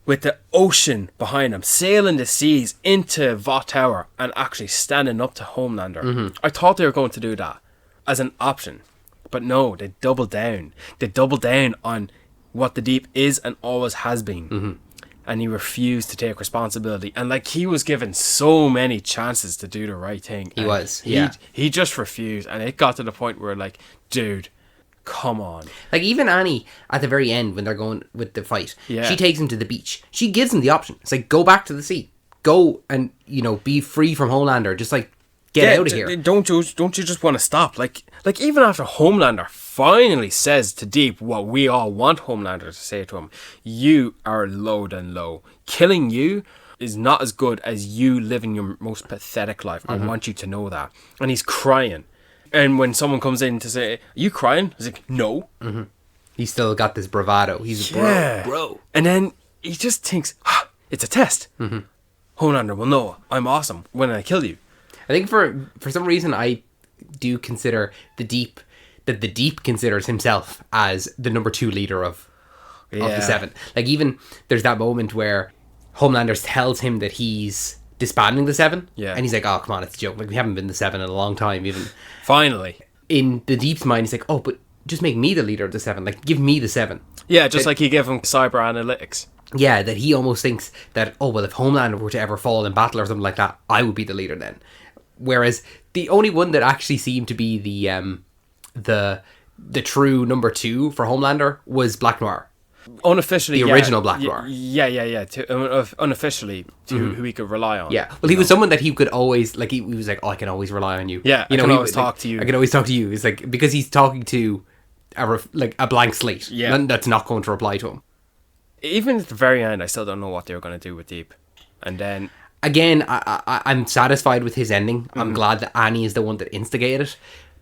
with the ocean behind him, sailing the seas into Vought Tower and actually standing up to Homelander. I thought they were going to do that as an option. But no, they doubled down. They doubled down on what the Deep is and always has been. And he refused to take responsibility. And like, he was given so many chances to do the right thing. He just refused. And it got to the point where, like, dude, come on. Like, even Annie, at the very end, when they're going with the fight, she takes him to the beach. She gives him the option. It's like, go back to the sea. Go and, be free from Homelander. Just, like, get out of here. Don't you just want to stop? Like even after Homelander finally says to Deep what we all want Homelander to say to him, you are low and low. Killing you is not as good as you living your most pathetic life. I want you to know that. And he's crying. And when someone comes in to say, are you crying? He's like, no. He's still got this bravado. He's a bro. And then he just thinks, it's a test. Homelander will know I'm awesome when I kill you. I think for some reason I do consider the Deep considers himself as the number 2 leader of the 7. Like, even there's that moment where Homelander tells him that he's disbanding the 7, and he's like, oh, come on, it's a joke. Like, we haven't been the 7 in a long time, even. Finally. In the Deep's mind, he's like, oh, but just make me the leader of the 7. Like, give me the 7. Yeah, just like he gave him cyber analytics. Yeah, that he almost thinks that, oh, well, if Homelander were to ever fall in battle or something like that, I would be the leader then. Whereas the only one that actually seemed to be the true number 2 for Homelander was Black Noir. Unofficially, The original Black Noir. Unofficially, who he could rely on. Yeah. Well, he was someone that he could always, like, he was like, oh, I can always rely on you. Yeah, I can always talk to you. I can always talk to you. It's like, because he's talking to a blank slate. Yeah. That's not going to reply to him. Even at the very end, I still don't know what they were going to do with Deep. And then... Again, I'm satisfied with his ending. I'm glad that Annie is the one that instigated it.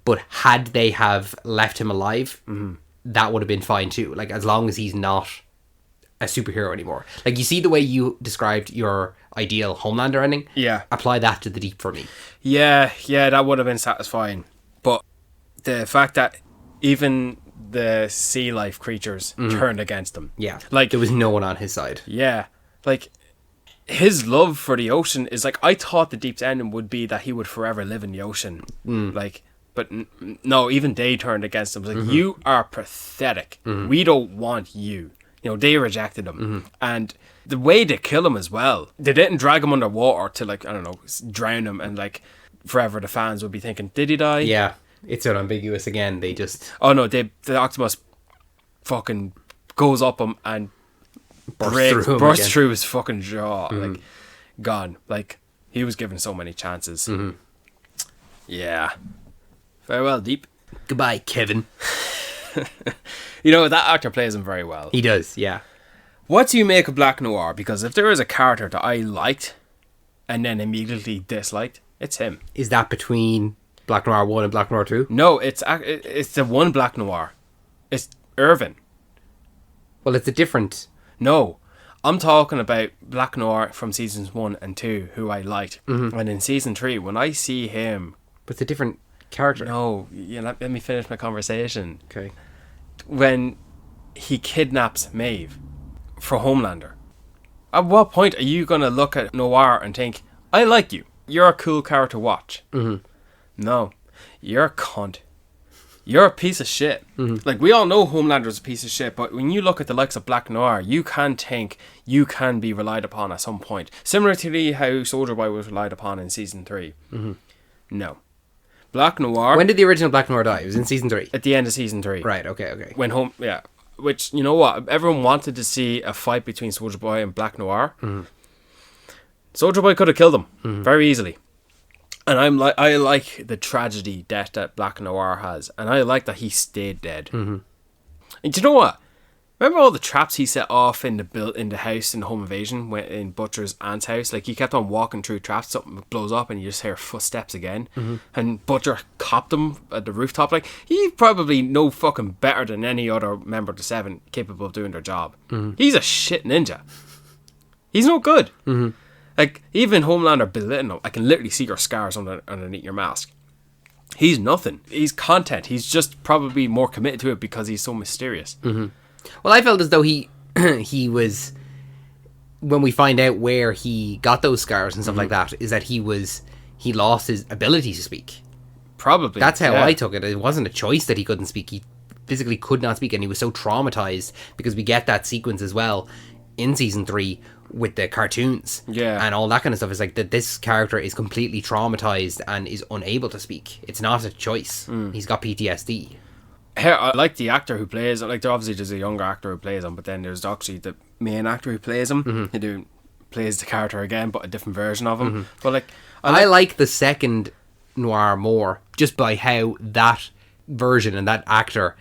But had they have left him alive, that would have been fine too. Like, as long as he's not a superhero anymore. Like, you see the way you described your ideal Homelander ending? Yeah. Apply that to the Deep for me. Yeah, that would have been satisfying. But the fact that even the sea life creatures turned against him. Yeah. Like, there was no one on his side. Yeah. Like, his love for the ocean is like, I thought the Deep's ending would be that he would forever live in the ocean. Like, but no, even they turned against him. It was like, you are pathetic. We don't want you. You know, they rejected him. And the way they kill him as well, they didn't drag him underwater to, like, I don't know, drown him, and like forever the fans would be thinking, did he die? Yeah. It's unambiguous again. They just... Oh no, the octopus fucking goes up him and bursts through his fucking jaw. Like, gone. Like, he was given so many chances. Yeah. Farewell, Deep. Goodbye, Kevin. You know, that actor plays him very well. He does, yeah. What do you make of Black Noir? Because if there is a character that I liked and then immediately disliked, it's him. Is that between Black Noir 1 and Black Noir 2? No, it's the one Black Noir. It's Irvin. Well, it's a different... No, I'm talking about Black Noir from seasons 1 and 2, who I liked. And in season 3, when I see him... But it's a different character. No, let me finish my conversation. Okay. When he kidnaps Maeve for Homelander, at what point are you going to look at Noir and think, I like you, you're a cool character to watch? No, you're a cunt. You're a piece of shit. Like, we all know Homelander's a piece of shit, but when you look at the likes of Black Noir, you can think you can be relied upon at some point. Similar to how Soldier Boy was relied upon in season 3. No. Black Noir... When did the original Black Noir die? It was in season 3? At the end of season 3. Right, okay. When which, you know what? Everyone wanted to see a fight between Soldier Boy and Black Noir. Soldier Boy could have killed him very easily. And I like the tragedy death that Black Noir has, and I like that he stayed dead. And do you know what? Remember all the traps he set off in the house in the home invasion, in Butcher's aunt's house? Like, he kept on walking through traps, something blows up, and you just hear footsteps again. And Butcher copped him at the rooftop. Like, he's probably no fucking better than any other member of the Seven capable of doing their job. He's a shit ninja. He's no good. Like, even Homelander belittling him, I can literally see your scars underneath your mask. He's nothing. He's content. He's just probably more committed to it because he's so mysterious. Well, I felt as though he was, when we find out where he got those scars and stuff like that, is that he lost his ability to speak. Probably. That's how I took it. It wasn't a choice that he couldn't speak. He physically could not speak, and he was so traumatized, because we get that sequence as well in season 3 with the cartoons and all that kind of stuff. It's like that this character is completely traumatized and is unable to speak. It's not a choice. He's got PTSD. I like the actor who plays him. Like, obviously there's a younger actor who plays him, but then there's actually the main actor who plays him, who plays the character again, but a different version of him. But like, I like the second Noir more, just by how that version and that actor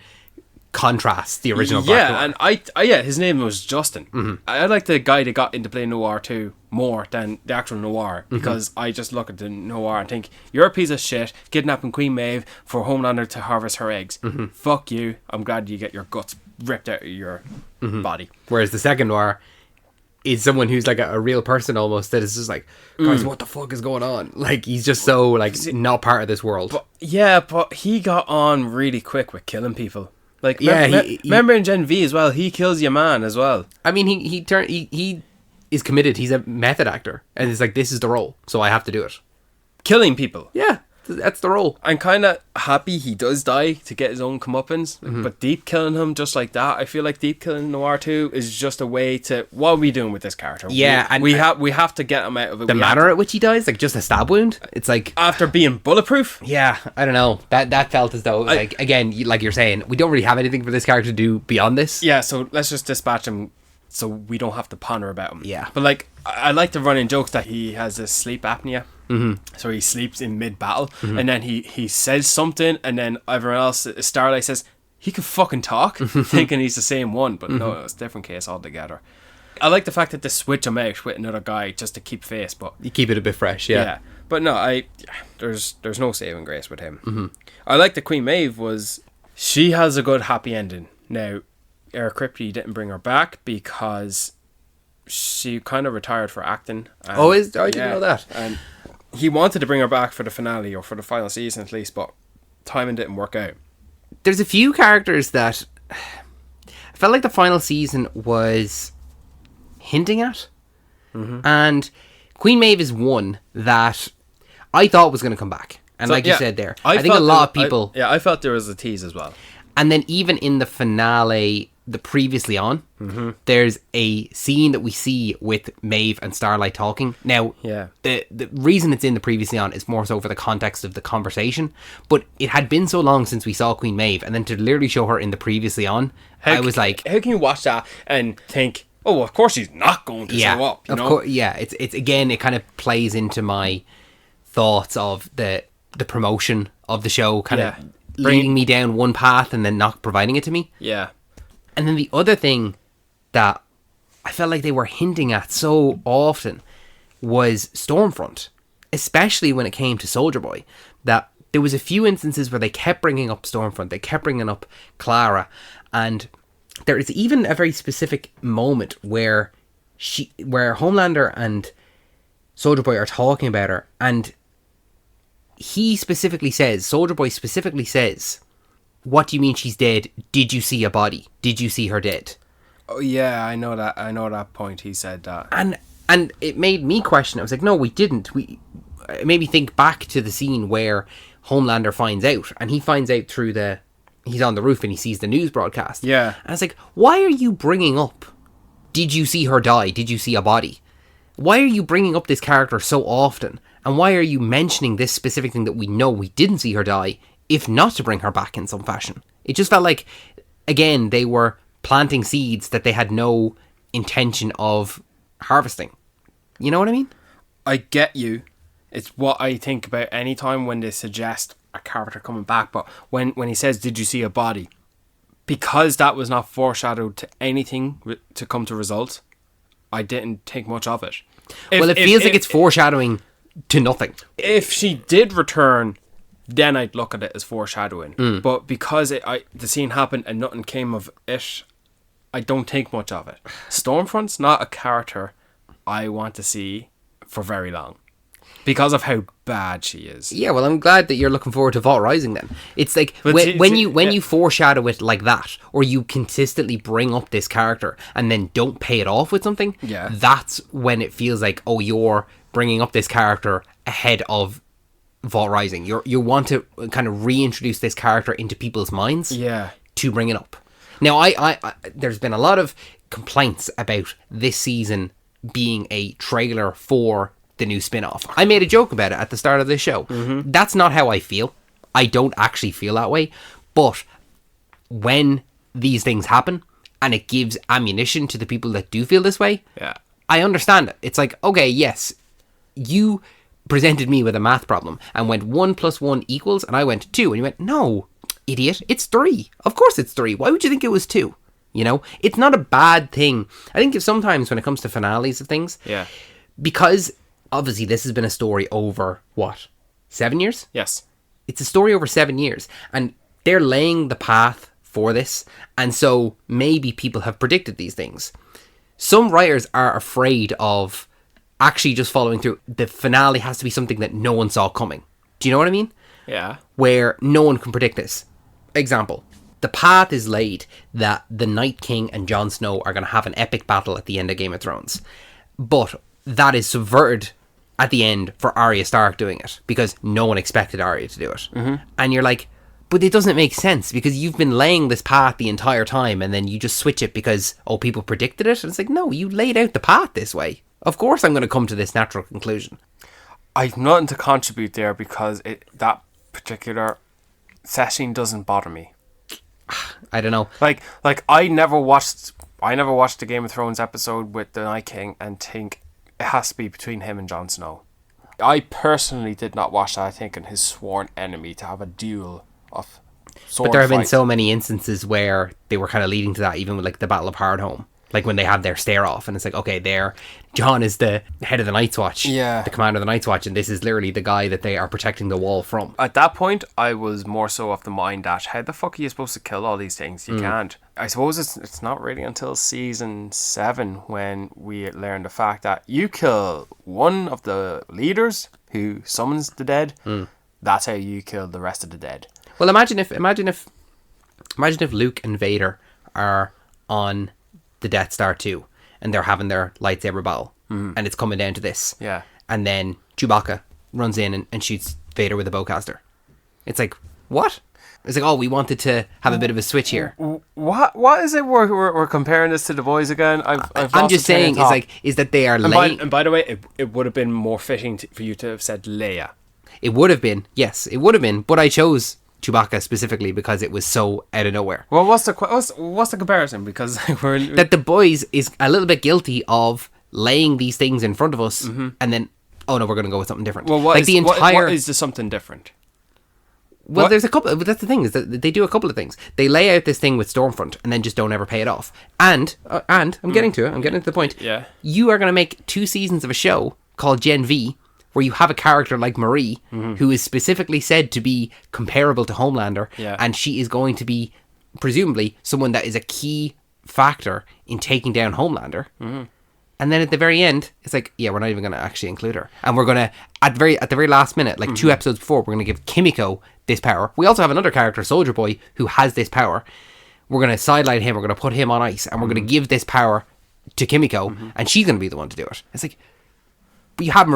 contrasts the original Black Noir. And I his name was Justin. I like the guy that got into play Noir too more than the actual Noir, because I just look at the Noir and think, you're a piece of shit kidnapping Queen Maeve for Homelander to harvest her eggs. Fuck you. I'm glad you get your guts ripped out of your body. Whereas the second Noir is someone who's like a real person almost, that is just like, guys, what the fuck is going on? Like, he's just so like not part of this world. But he got on really quick with killing people. Like, remember in Gen V as well, he kills your man as well. I mean, he is committed. He's a method actor, and it's like, this is the role, so I have to do it. Killing people. Yeah. That's the role. I'm kind of happy he does die to get his own comeuppance, but deep killing him just like that, I feel like deep killing Noir 2 is just a way to, what are we doing with this character? Yeah, we have to get him out of it. The manner at which he dies, like just a stab wound. It's like after being bulletproof. Yeah, I don't know. That felt as though, like, again, like you're saying, we don't really have anything for this character to do beyond this. Yeah, so let's just dispatch him so we don't have to ponder about him. Yeah. But like, I like to run in jokes that he has this sleep apnea. So he sleeps in mid-battle, and then he says something, and then everyone else, Starlight says, he can fucking talk, thinking he's the same one, but no, it's a different case altogether. I like the fact that they switch him out with another guy just to keep face, but... You keep it a bit fresh, yeah. But no, there's no saving grace with him. I like that Queen Maeve she has a good happy ending. Now, Eric Kripke didn't bring her back because she kind of retired for acting. And, I didn't know that. And he wanted to bring her back for the finale, or for the final season at least, but timing didn't work out. There's a few characters that I felt like the final season was hinting at. And Queen Maeve is one that I thought was going to come back. And so, like you said there, I think a lot of people... I felt there was a tease as well. And then even in the finale, the previously on, there's a scene that we see with Maeve and Starlight talking. Now, the reason it's in the previously on is more so for the context of the conversation, but it had been so long since we saw Queen Maeve, and then to literally show her in the previously on, I was like... How can you watch that and think, oh, well, of course she's not going to show up, you know? Course, yeah, it's again, it kind of plays into my thoughts of the promotion of the show, kind of leading me down one path and then not providing it to me. Yeah. And then the other thing that I felt like they were hinting at so often was Stormfront, especially when it came to Soldier Boy. That there was a few instances where they kept bringing up Stormfront, they kept bringing up Clara, and there is even a very specific moment where Homelander and Soldier Boy are talking about her, and Soldier Boy specifically says, "What do you mean she's dead? Did you see a body? Did you see her dead?" Oh yeah, I know that point. He said that, and it made me question. I was like, no, we didn't. It made me think back to the scene where Homelander finds out, and he finds out through he's on the roof and he sees the news broadcast. Yeah, and I was like, why are you bringing up? Did you see her die? Did you see a body? Why are you bringing up this character so often? And why are you mentioning this specific thing that we know we didn't see her die, if not to bring her back in some fashion? It just felt like, again, they were planting seeds that they had no intention of harvesting. You know what I mean? I get you. It's what I think about any time when they suggest a character coming back. But when he says, "Did you see a body?" Because that was not foreshadowed to anything to come to result, I didn't think much of it. It feels like it's foreshadowing to nothing. If she did return, then I'd look at it as foreshadowing. But because the scene happened and nothing came of it, I don't think much of it. Stormfront's not a character I want to see for very long, because of how bad she is. Yeah, well, I'm glad that you're looking forward to Vought Rising then. It's like, when you foreshadow it like that, or you consistently bring up this character and then don't pay it off with something, that's when it feels like, oh, you're bringing up this character ahead of Vought Rising. You want to kind of reintroduce this character into people's minds to bring it up. Now, I there's been a lot of complaints about this season being a trailer for the new spin-off. I made a joke about it at the start of this show. That's not how I feel. I don't actually feel that way. But when these things happen and it gives ammunition to the people that do feel this way, I understand it. It's like, okay, yes, you presented me with a math problem and went 1 + 1 =, and I went 2, and you went, no, idiot, it's 3. Of course it's 3. Why would you think it was 2? You know, it's not a bad thing. I think if sometimes when it comes to finales of things, because obviously this has been a story over, 7 years? Yes. It's a story over 7 years, and they're laying the path for this, and so maybe people have predicted these things. Some writers are afraid of actually just following through. The finale has to be something that no one saw coming. Do you know what I mean? Yeah. Where no one can predict this. Example. The path is laid that the Night King and Jon Snow are going to have an epic battle at the end of Game of Thrones. But that is subverted at the end for Arya Stark doing it because no one expected Arya to do it. And you're like, but it doesn't make sense because you've been laying this path the entire time and then you just switch it because, people predicted it. And it's like, no, you laid out the path this way. Of course I'm going to come to this natural conclusion. I've nothing to contribute there because that particular setting doesn't bother me. I don't know. Like I never watched the Game of Thrones episode with the Night King and think it has to be between him and Jon Snow. I personally did not watch that, I think, in his sworn enemy to have a duel of sword But there have been fights. so many instances where they were kind of leading to that, even with like the Battle of Hardhome. Like when they had their stare off and it's like, okay, there, John is the head of the Night's Watch. Yeah. The commander of the Night's Watch, and this is literally the guy that they are protecting the wall from. At that point, I was more so of the mind that how the fuck are you supposed to kill all these things? You can't. I suppose it's not really until season 7 when we learn the fact that you kill one of the leaders who summons the dead. That's how you kill the rest of the dead. Well, imagine if Luke and Vader are on the Death Star 2 and they're having their lightsaber battle and it's coming down to this. Yeah. And then Chewbacca runs in and shoots Vader with a bowcaster. It's like, what? It's like, we wanted to have a bit of a switch here. What is it we're comparing this to the boys again? I'm just saying is that they are laying. And by the way, it would have been more fitting for you to have said Leia. It would have been, yes, it would have been, but I chose Chewbacca specifically because it was so out of nowhere. Well, what's the comparison? Because that the boys is a little bit guilty of laying these things in front of us and then, oh no, we're going to go with something different. Well, what is the something different? Well, there's a couple. But that's the thing, is that they do a couple of things. They lay out this thing with Stormfront and then just don't ever pay it off. And I'm getting to it. I'm getting to the point. Yeah. You are going to make 2 seasons of a show called Gen V, where you have a character like Marie, who is specifically said to be comparable to Homelander, and she is going to be, presumably, someone that is a key factor in taking down Homelander. And then at the very end, it's like, we're not even going to actually include her. And we're going to, at the very last minute, like 2 episodes before, we're going to give Kimiko this power. We also have another character, Soldier Boy, who has this power. We're going to sideline him, we're going to put him on ice, and we're going to give this power to Kimiko, and she's going to be the one to do it. It's like, you have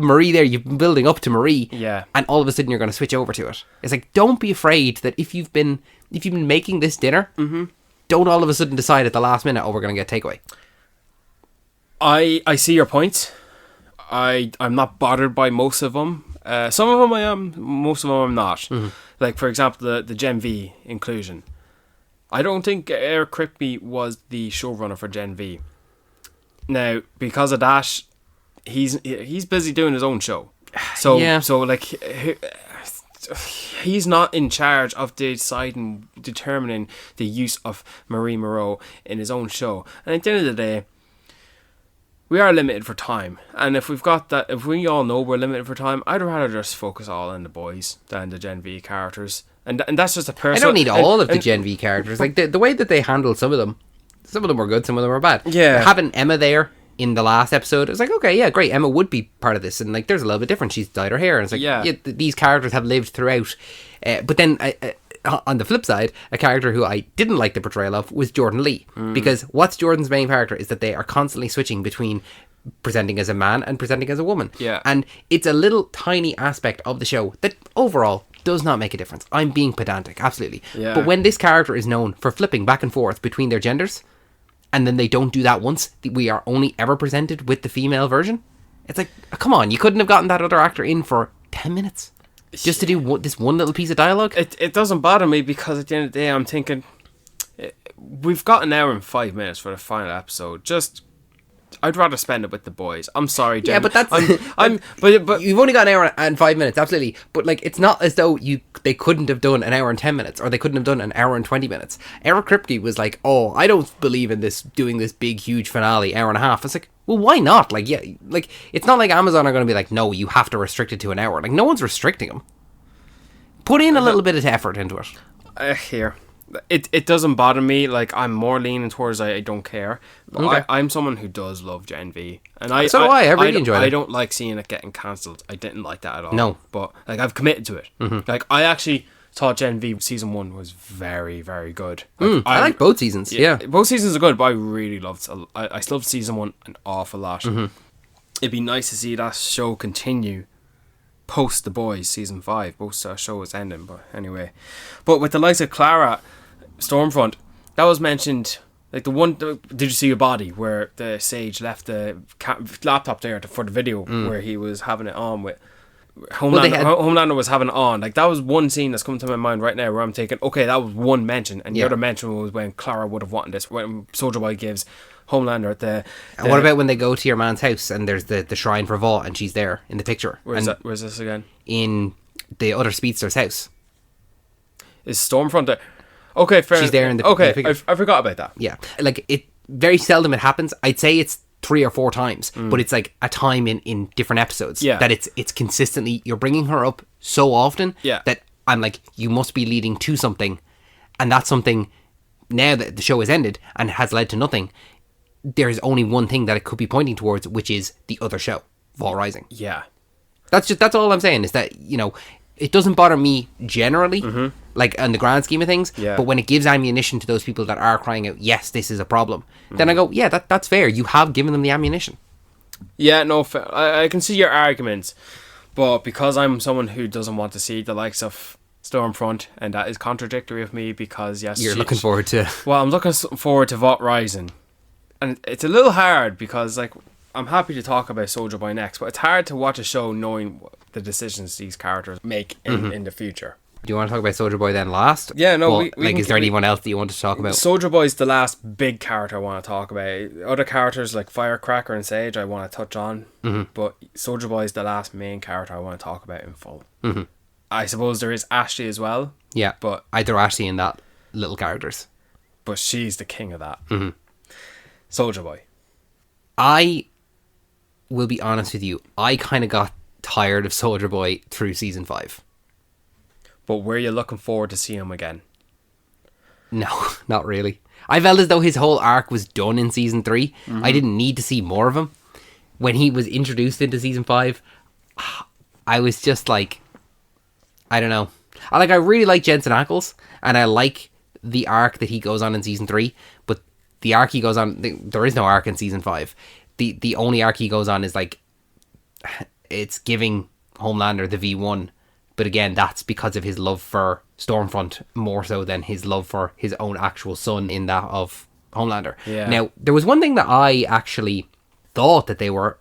Marie there, you've been building up to Marie, and all of a sudden you're going to switch over to it. It's like, don't be afraid that if you've been making this dinner, don't all of a sudden decide at the last minute, we're going to get takeaway. I see your point. I'm not bothered by most of them. Some of them I am, most of them I'm not. Like, for example, the Gen V inclusion. I don't think Eric Kripke was the showrunner for Gen V. Now, because of that, he's busy doing his own show. So like, he's not in charge of determining the use of Marie Moreau in his own show. And at the end of the day, we are limited for time, and if we all know we're limited for time, I'd rather just focus all on the boys than the Gen V characters, and that's just a personal. I don't need all of the Gen V characters. Like the way that they handled some of them were good, some of them were bad. Yeah, having Emma there in the last episode, it was like, okay, yeah, great, Emma would be part of this, and like there's a little bit different. She's dyed her hair, and it's like, these characters have lived throughout, but then on the flip side, a character who I didn't like the portrayal of was Jordan Lee. Because what's Jordan's main character is that they are constantly switching between presenting as a man and presenting as a woman. Yeah. And it's a little tiny aspect of the show that overall does not make a difference. I'm being pedantic, absolutely. Yeah. But when this character is known for flipping back and forth between their genders, and then they don't do that once, we are only ever presented with the female version, it's like, come on, you couldn't have gotten that other actor in for 10 minutes? Just to do this one little piece of dialogue? It doesn't bother me because at the end of the day, I'm thinking, we've got an hour and 5 minutes for the final episode. I'd rather spend it with the boys. I'm sorry, Jen. Yeah, but that's... but you've only got an hour and 5 minutes, absolutely. But like, it's not as though they couldn't have done an hour and 10 minutes, or they couldn't have done an hour and 20 minutes. Eric Kripke was like, I don't believe in doing this big, huge finale, hour and a half. It's like, well, why not? Like, it's not like Amazon are going to be like, no, you have to restrict it to an hour. Like, no one's restricting them. Put in a little bit of effort into it. Here. It doesn't bother me. Like, I'm more leaning towards I don't care. But okay. I'm someone who does love Gen V. And I really enjoyed it. I don't like seeing it getting cancelled. I didn't like that at all. No. But, like, I've committed to it. Like, I actually thought Gen V Season 1 was very, very good. Like, I like both seasons, yeah. Both seasons are good, but I really loved... I loved Season 1 an awful lot. it'd be nice to see that show continue post The Boys season 5. Post our show is ending, but anyway. But with the likes of Clara, Stormfront, that was mentioned. Like the one, did you see your body where the Sage left the laptop there for the video where he was having it on with Homelander? Homelander was having it on. Like that was one scene that's coming to my mind right now where I'm thinking, okay, that was one mention, and the other mention was when Clara would have wanted this. When Soldier Boy gives Homelander the. And what about when they go to your man's house and there's the shrine for Vought and she's there in the picture? Where's this again? In the other speedster's house. Is Stormfront there? Okay, fair. She's there in the okay. figure. I forgot about that. Yeah, like it very seldom it happens. I'd say it's 3 or 4 times, but it's like a time in different episodes. Yeah, that it's consistently, you're bringing her up so often. Yeah, that I'm like, you must be leading to something, and that's something. Now that the show has ended and has led to nothing, there's only one thing that it could be pointing towards, which is the other show, Vought Rising. Yeah, that's all I'm saying, is that, you know, it doesn't bother me generally, like in the grand scheme of things, but when it gives ammunition to those people that are crying out, yes, this is a problem, then I go, yeah, that's fair. You have given them the ammunition. Yeah, no, I can see your arguments, but because I'm someone who doesn't want to see the likes of Stormfront, and that is contradictory of me, because yes, you're looking forward to. Well, I'm looking forward to Vought Rising, and it's a little hard because like I'm happy to talk about Soldier Boy next, but it's hard to watch a show knowing the decisions these characters make in the future. Do you want to talk about Soldier Boy then last? Yeah, no. Well, is there anyone else that you want to talk about? Soldier Boy's the last big character I want to talk about. Other characters like Firecracker and Sage I want to touch on, but Soldier Boy's the last main character I want to talk about in full. I suppose there is Ashley as well. Yeah, but I throw Ashley in that little characters. But she's the king of that. Soldier Boy. I will be honest with you. I kind of got tired of Soldier Boy through season 5. But were you looking forward to see him again? No, not really. I felt as though his whole arc was done in season 3. I didn't need to see more of him. When he was introduced into season 5, I was just like, I don't know. I really like Jensen Ackles, and I like the arc that he goes on in season 3, but the arc he goes on, there is no arc in season 5. The only arc he goes on is like, it's giving Homelander the V1, but again, that's because of his love for Stormfront more so than his love for his own actual son in that of Homelander. Yeah. Now, there was one thing that I actually thought that they were,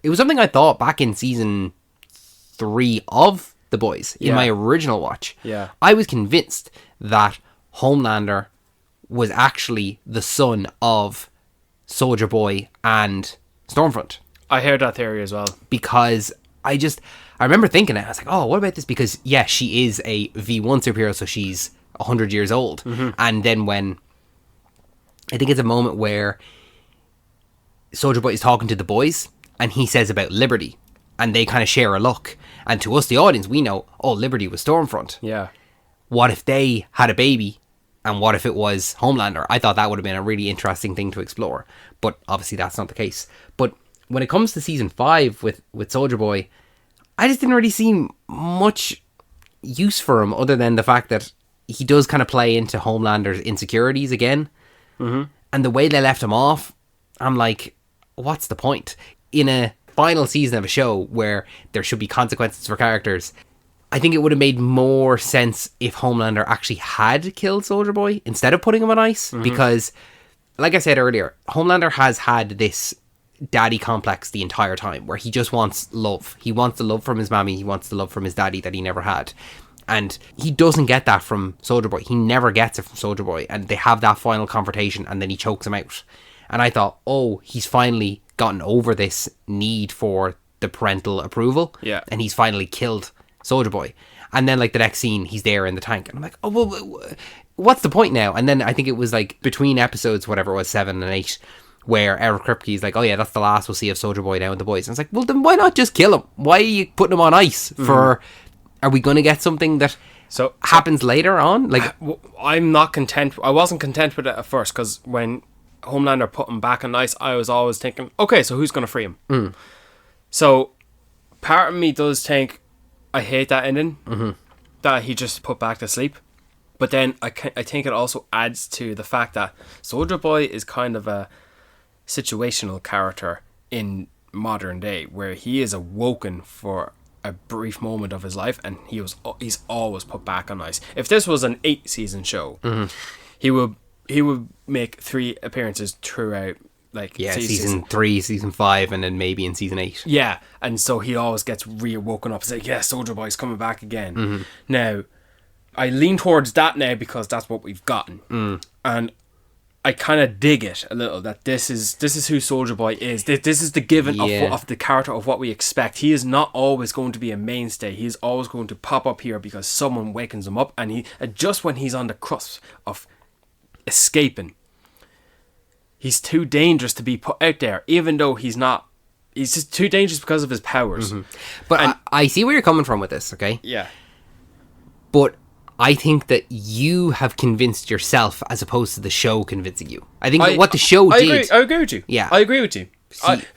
it was something I thought back in season 3 of The Boys, in my original watch. Yeah. I was convinced that Homelander was actually the son of Soldier Boy and Stormfront. I heard that theory as well. Because I remember thinking it. I was like, oh, what about this? Because, yeah, she is a V1 superhero, so she's 100 years old. And then when, I think it's a moment where Soldier Boy is talking to the boys, and he says about Liberty, and they kind of share a look. And to us, the audience, we know, oh, Liberty was Stormfront. Yeah. What if they had a baby, and what if it was Homelander? I thought that would have been a really interesting thing to explore. But obviously that's not the case. But when it comes to season 5 with Soldier Boy, I just didn't really see much use for him other than the fact that he does kind of play into Homelander's insecurities again. And the way they left him off, I'm like, what's the point? In a final season of a show where there should be consequences for characters, I think it would have made more sense if Homelander actually had killed Soldier Boy instead of putting him on ice. Because, like I said earlier, Homelander has had this daddy complex the entire time where he just wants love. He wants the love from his mommy. He wants the love from his daddy that he never had. And he doesn't get that from Soldier Boy. He never gets it from Soldier Boy. And they have that final confrontation and then he chokes him out. And I thought, oh, he's finally gotten over this need for the parental approval. Yeah. And he's finally killed Soldier Boy. And then like the next scene, he's there in the tank. And I'm like, oh, well, what's the point now? And then I think it was like between episodes, whatever it was, 7 and 8, where Eric Kripke's like, oh yeah, that's the last we'll see of Soldier Boy now with the boys. And it's like, well then why not just kill him? Why are you putting him on ice for... Are we going to get something that happens later on? Like, I'm not content. I wasn't content with it at first because when Homelander put him back on ice, I was always thinking, okay, so who's going to free him? So part of me does think I hate that ending that he just put back to sleep. But then I think it also adds to the fact that Soldier Boy is kind of a situational character in modern day, where he is awoken for a brief moment of his life, and he's always put back on ice. If this was an 8-season show, he would make 3 appearances throughout, like, season 3, season 5, and then maybe in season 8. Yeah, and so he always gets reawoken up. It's like, yeah, Soldier Boy's coming back again. Now, I lean towards that now because that's what we've gotten, and I kind of dig it a little that this is who Soldier Boy is. This is the given of the character of what we expect. He is not always going to be a mainstay. He is always going to pop up here because someone wakens him up, and just when he's on the cusp of escaping, he's too dangerous to be put out there. Even though he's not, he's just too dangerous because of his powers. But I see where you're coming from with this. Okay. Yeah. But I think that you have convinced yourself as opposed to the show convincing you. I think that what the show did... I agree with you. Yeah. I agree with you.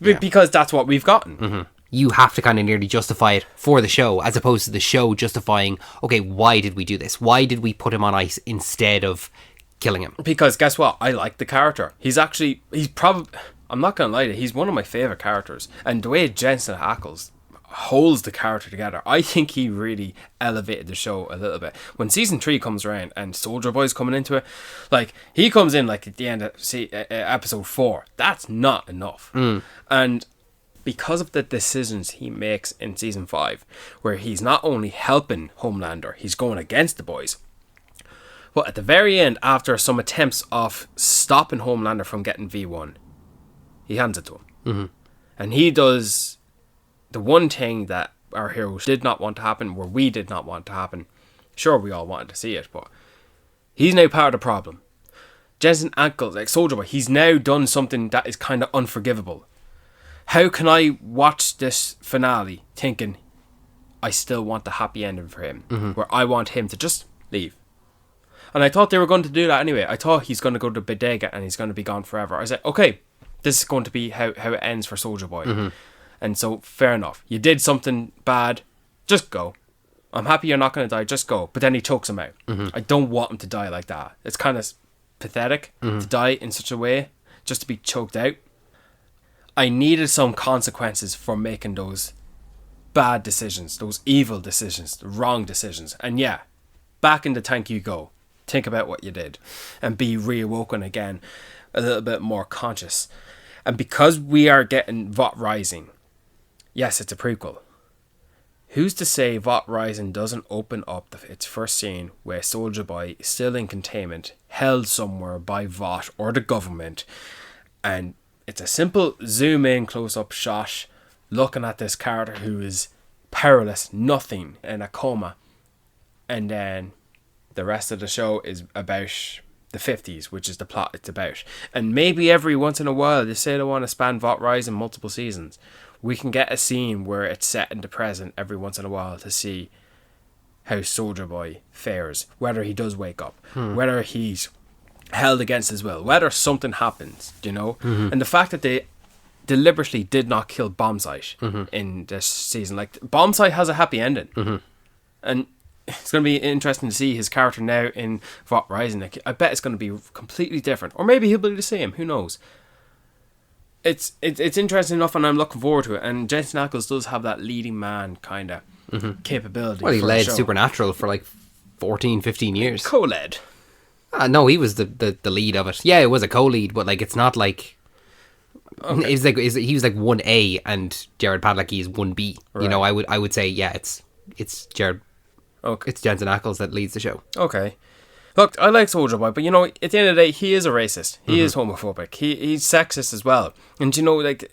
Because that's what we've gotten. You have to kind of nearly justify it for the show as opposed to the show justifying, okay, why did we do this? Why did we put him on ice instead of killing him? Because guess what? I like the character. He's probably... I'm not going to lie to you. He's one of my favourite characters. And the way Jensen Ackles holds the character together, I think he really elevated the show a little bit. When season 3 comes around and Soldier Boy's coming into it, like, he comes in like at the end of episode 4. That's not enough. And because of the decisions he makes in season 5, where he's not only helping Homelander, he's going against the boys. But at the very end, after some attempts of stopping Homelander from getting V1, he hands it to him. And he does the one thing that our heroes did not want to happen, where we did not want to happen. Sure, we all wanted to see it, but he's now part of the problem. Jensen Ackles, like Soldier Boy, he's now done something that is kind of unforgivable. How can I watch this finale thinking I still want the happy ending for him, where I want him to just leave? And I thought they were going to do that anyway. I thought he's going to go to Bodega and he's going to be gone forever. I said, okay, this is going to be how it ends for Soldier Boy. And so, fair enough. You did something bad, just go. I'm happy you're not going to die, just go. But then he chokes him out. I don't want him to die like that. It's kind of pathetic to die in such a way, just to be choked out. I needed some consequences for making those bad decisions, those evil decisions, the wrong decisions. And yeah, back in the tank you go. Think about what you did and be reawoken again, a little bit more conscious. And because we are getting Vought Rising, yes, it's a prequel. Who's to say Vought Rising doesn't open up its first scene where Soldier Boy is still in containment, held somewhere by Vought or the government, and it's a simple zoom in close up shot looking at this character who is powerless, nothing, in a coma, and then the rest of the show is about the 50s, which is the plot it's about. And maybe every once in a while, they say they want to span Vought Rising multiple seasons, we can get a scene where it's set in the present every once in a while to see how Soldier Boy fares, whether he does wake up, whether he's held against his will, whether something happens, you know. And the fact that they deliberately did not kill Bombsight in this season, like, Bombsight has a happy ending, and it's going to be interesting to see his character now in Vought Rising. Like, I bet it's going to be completely different, or maybe he'll be the same, who knows. It's interesting enough, and I'm looking forward to it. And Jensen Ackles does have that leading man kind of capability. Well, he for led the show. Supernatural for like 14, 15 years. Co-led. No, he was the lead of it. Yeah, it was a co-lead, but like, it's not like... Okay. He was like 1A and Jared Padalecki is 1B. Right. You know, I would say, yeah, it's Jared... Okay. It's Jensen Ackles that leads the show. Okay. Look, I like Soldier Boy, but you know, at the end of the day, he is a racist. He is homophobic. He's sexist as well. And you know, like,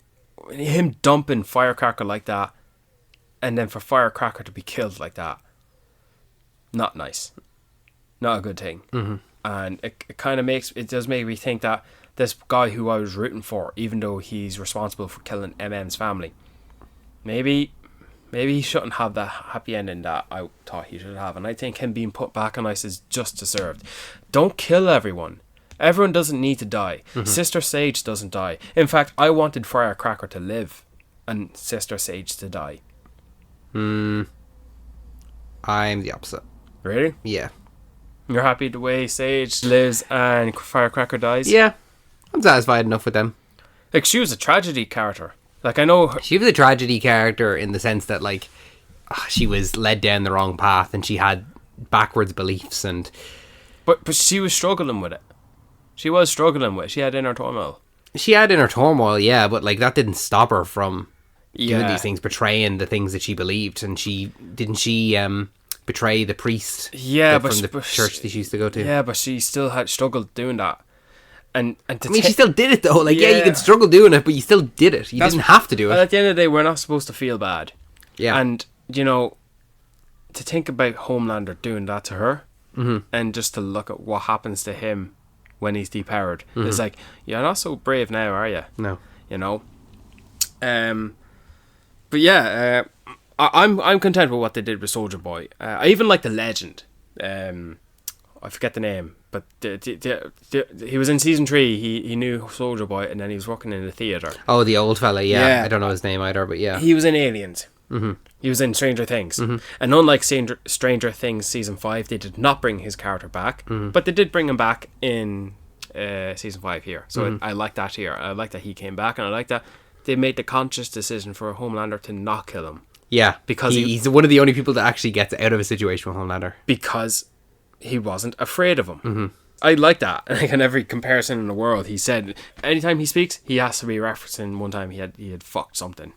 him dumping Firecracker like that, and then for Firecracker to be killed like that, not nice. Not a good thing. And it kind of does make me think that this guy who I was rooting for, even though he's responsible for killing MM's family, maybe he shouldn't have that happy ending that I thought he should have. And I think him being put back on ice is just deserved. Don't kill everyone. Everyone doesn't need to die. Sister Sage doesn't die. In fact, I wanted Firecracker to live and Sister Sage to die. I'm the opposite. Really? Yeah. You're happy the way Sage lives and Firecracker dies? Yeah. I'm satisfied enough with them. Like, she was a tragedy character. Like, I know She was a tragedy character in the sense that, like, she was led down the wrong path and she had backwards beliefs and... but she was struggling with it. She was struggling with it. She had inner turmoil. She had inner turmoil, yeah, but, like, that didn't stop her from doing Yeah. these things, betraying the things that she believed. And she betray the priest Yeah, from but the church that she used to go to? Yeah, but she still had struggled doing that. And to I mean, she still did it, though. Like, yeah, you Yeah. can struggle doing it, but you still did it. You didn't have to do And it. at the end of the day, we're not supposed to feel bad. Yeah. And, you know, to think about Homelander doing that to her, and just to look at what happens to him when he's depowered, it's like, you're not so brave now, are you? No. You know? But yeah, I'm content with what they did with Soldier Boy. I even like the legend. I forget the name, but he was in season 3. He knew Soldier Boy, and then he was working in the theater. Oh, the old fella, yeah. Yeah. I don't know his name either, but yeah. He was in Aliens. He was in Stranger Things. And unlike Stranger Things season 5, they did not bring his character back, but they did bring him back in season 5 here. So I like that here. I like that he came back, and I like that they made the conscious decision for Homelander to not kill him. Yeah, Because he's one of the only people that actually gets out of a situation with Homelander. Because he wasn't afraid of him. I like that. Like, in every comparison in the world, he said anytime he speaks, he has to be referencing one time he had fucked something.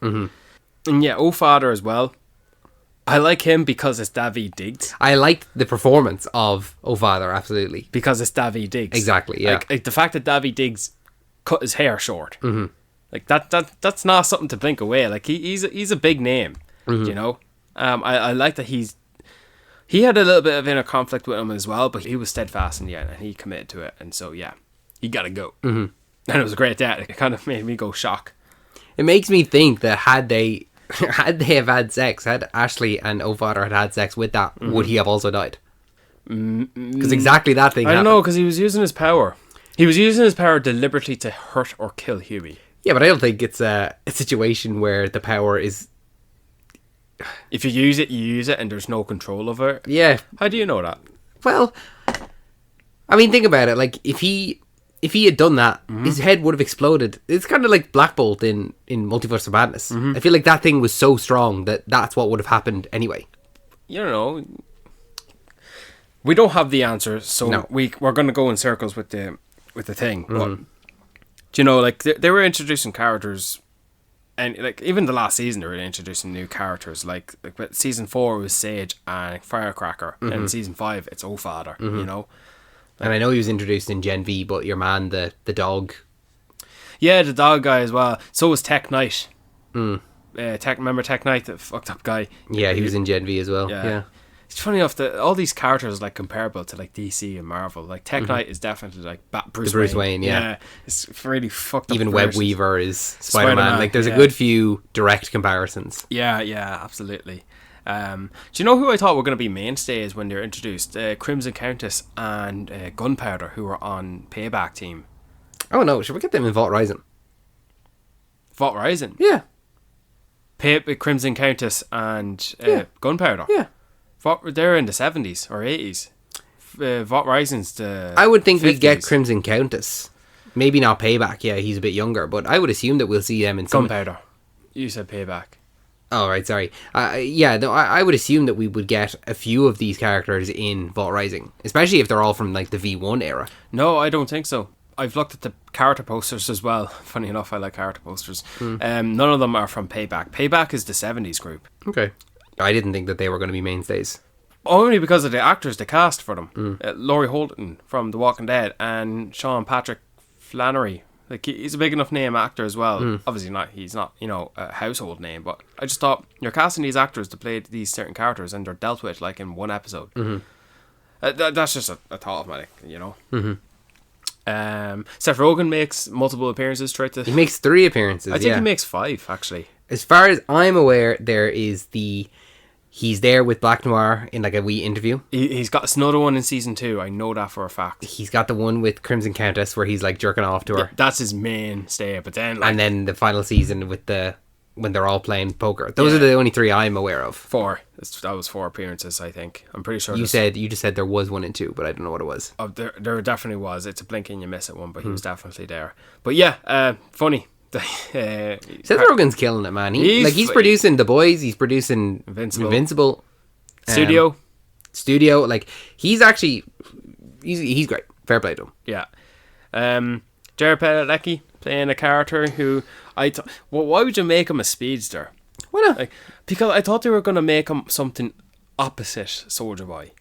And yeah, Father as well. I like him because it's Daveed Diggs. I liked the performance of Father, absolutely. Because it's Daveed Diggs. Exactly, yeah. Like the fact that Daveed Diggs cut his hair short. Like that's not something to blink away. Like he's a big name. You know. I like that he had a little bit of inner conflict with him as well, but he was steadfast in the end and he committed to it. And so yeah, he gotta go. And it was a great day. It kind of made me go shock. It makes me think that had they have had sex, had Ashley and Father had sex with that, would he have also died? Because exactly that thing I don't happened. know, because he was using his power. He was using his power deliberately to hurt or kill Huey. Yeah, but I don't think it's a situation where the power is... If you use it, and there's no control over it. Yeah. How do you know that? Well, I mean, think about it. Like, if he had done that, his head would have exploded. It's kind of like Black Bolt in Multiverse of Madness. I feel like that thing was so strong that that's what would have happened anyway. You don't know. We don't have the answer, so No. we're going to go in circles with the thing. But, do you know, like, they were introducing characters, and like even the last season they were introducing new characters. Like but season 4 was Sage and Firecracker, and in season 5 it's Father. You know. And I know he was introduced in Gen V, but your man, the dog... Yeah, the dog guy as well. So was Tech Knight. Remember Tech Knight, the fucked up guy? Yeah, he was in Gen V as well. Yeah. It's funny enough that all these characters are like comparable to like DC and Marvel. Like Tech Knight is definitely like Bruce Wayne, yeah. It's really fucked up. Even versions. Web Weaver is Spider-Man. Like, there's yeah. a good few direct comparisons. Yeah, absolutely. Do you know who I thought were going to be mainstays when they were introduced? Crimson Countess and Gunpowder, who were on Payback team. Oh no, should we get them in Vought Rising? Vought Rising? Yeah. Crimson Countess and Gunpowder? Yeah. They're in the 70s or 80s. Vought Rising's the I would think 50s. we'd get Crimson Countess. Maybe not Payback, yeah, he's a bit younger, but I would assume that we'll see them in some... Gunpowder. You said Payback. Oh, right, sorry. I would assume that we would get a few of these characters in Vought Rising, especially if they're all from like the V1 era. No, I don't think so. I've looked at the character posters as well. Funny enough, I like character posters. None of them are from Payback. Payback is the 70s group. Okay. I didn't think that they were going to be mainstays. Only because of the actors they cast for them. Laurie Holden from The Walking Dead and Sean Patrick Flannery. Like, he's a big enough name actor as well. Obviously he's not, a household name, but I just thought you're casting these actors to play these certain characters and they're dealt with like in one episode. That's just a thought of mine, Seth Rogen makes multiple appearances throughout the... He makes 3 appearances, I think he makes 5, actually. As far as I'm aware, there is he's there with Black Noir in like a wee interview. He's got another one in season 2. I know that for a fact. He's got the one with Crimson Countess where he's like jerking off to her. That's his mainstay. But then, and then the final season with when they're all playing poker. Those are the only 3 I'm aware of. 4. That was 4 appearances, I think. I'm pretty sure. You just said there was 1 and 2, but I don't know what it was. Oh, there definitely was. It's a blink and you miss it one, but he was definitely there. But yeah, funny. Seth Rogen's killing it, man. He's producing The Boys. He's producing Invincible. Studio. Like, he's actually... He's great. Fair play to him. Yeah. Jared Padalecki playing a character who why would you make him a speedster? Why not? Like, because I thought they were going to make him something opposite Soldier Boy.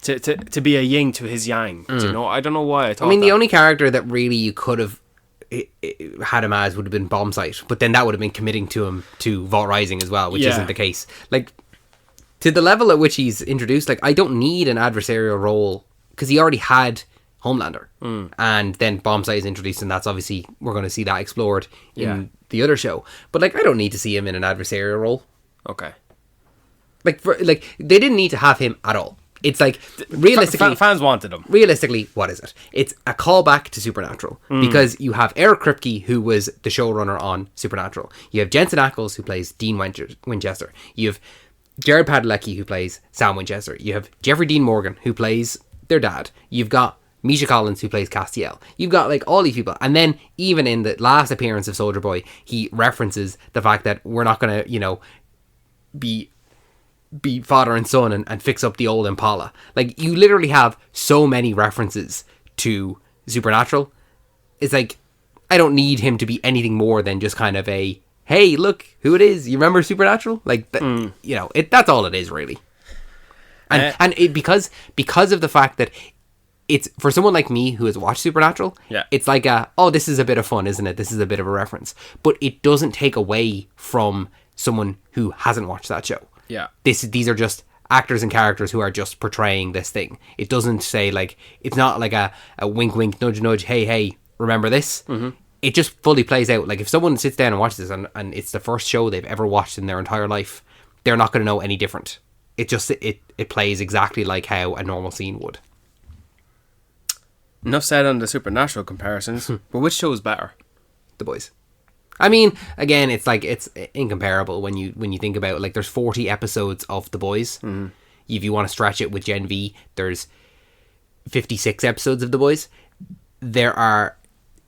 To be a yin to his yang. You know? I don't know why I thought the only character that really you could have had him as would have been Bombsight, but then that would have been committing to him to Vought Rising as well, which isn't the case. Like, to the level at which he's introduced, like, I don't need an adversarial role, because he already had Homelander, and then Bombsight is introduced, and that's obviously, we're going to see that explored in the other show. But, like, I don't need to see him in an adversarial role. Okay. Like, they didn't need to have him at all. It's like, realistically... Fans wanted him. Realistically, what is it? It's a callback to Supernatural. Because you have Eric Kripke, who was the showrunner on Supernatural. You have Jensen Ackles, who plays Dean Winchester. You have Jared Padalecki, who plays Sam Winchester. You have Jeffrey Dean Morgan, who plays their dad. You've got Misha Collins, who plays Castiel. You've got, like, all these people. And then, even in the last appearance of Soldier Boy, he references the fact that we're not going to, be father and son and fix up the old Impala. Like, you literally have so many references to Supernatural. It's like, I don't need him to be anything more than just kind of a, hey, look who it is. You remember Supernatural? Like, that's all it is, really. And it, because of the fact that it's, for someone like me who has watched Supernatural, it's like this is a bit of fun, isn't it? This is a bit of a reference. But it doesn't take away from someone who hasn't watched that show. Yeah. These are just actors and characters who are just portraying this thing. It doesn't say, like, it's not like a wink wink, nudge nudge, hey, remember this? It just fully plays out. Like, if someone sits down and watches this and it's the first show they've ever watched in their entire life, they're not going to know any different. It just it plays exactly like how a normal scene would. Enough said on the Supernatural comparisons. But which show is better? The Boys. I mean, again, it's like, it's incomparable when you think about it. Like, there's 40 episodes of The Boys. If you want to stretch it with Gen V, there's 56 episodes of The Boys. There are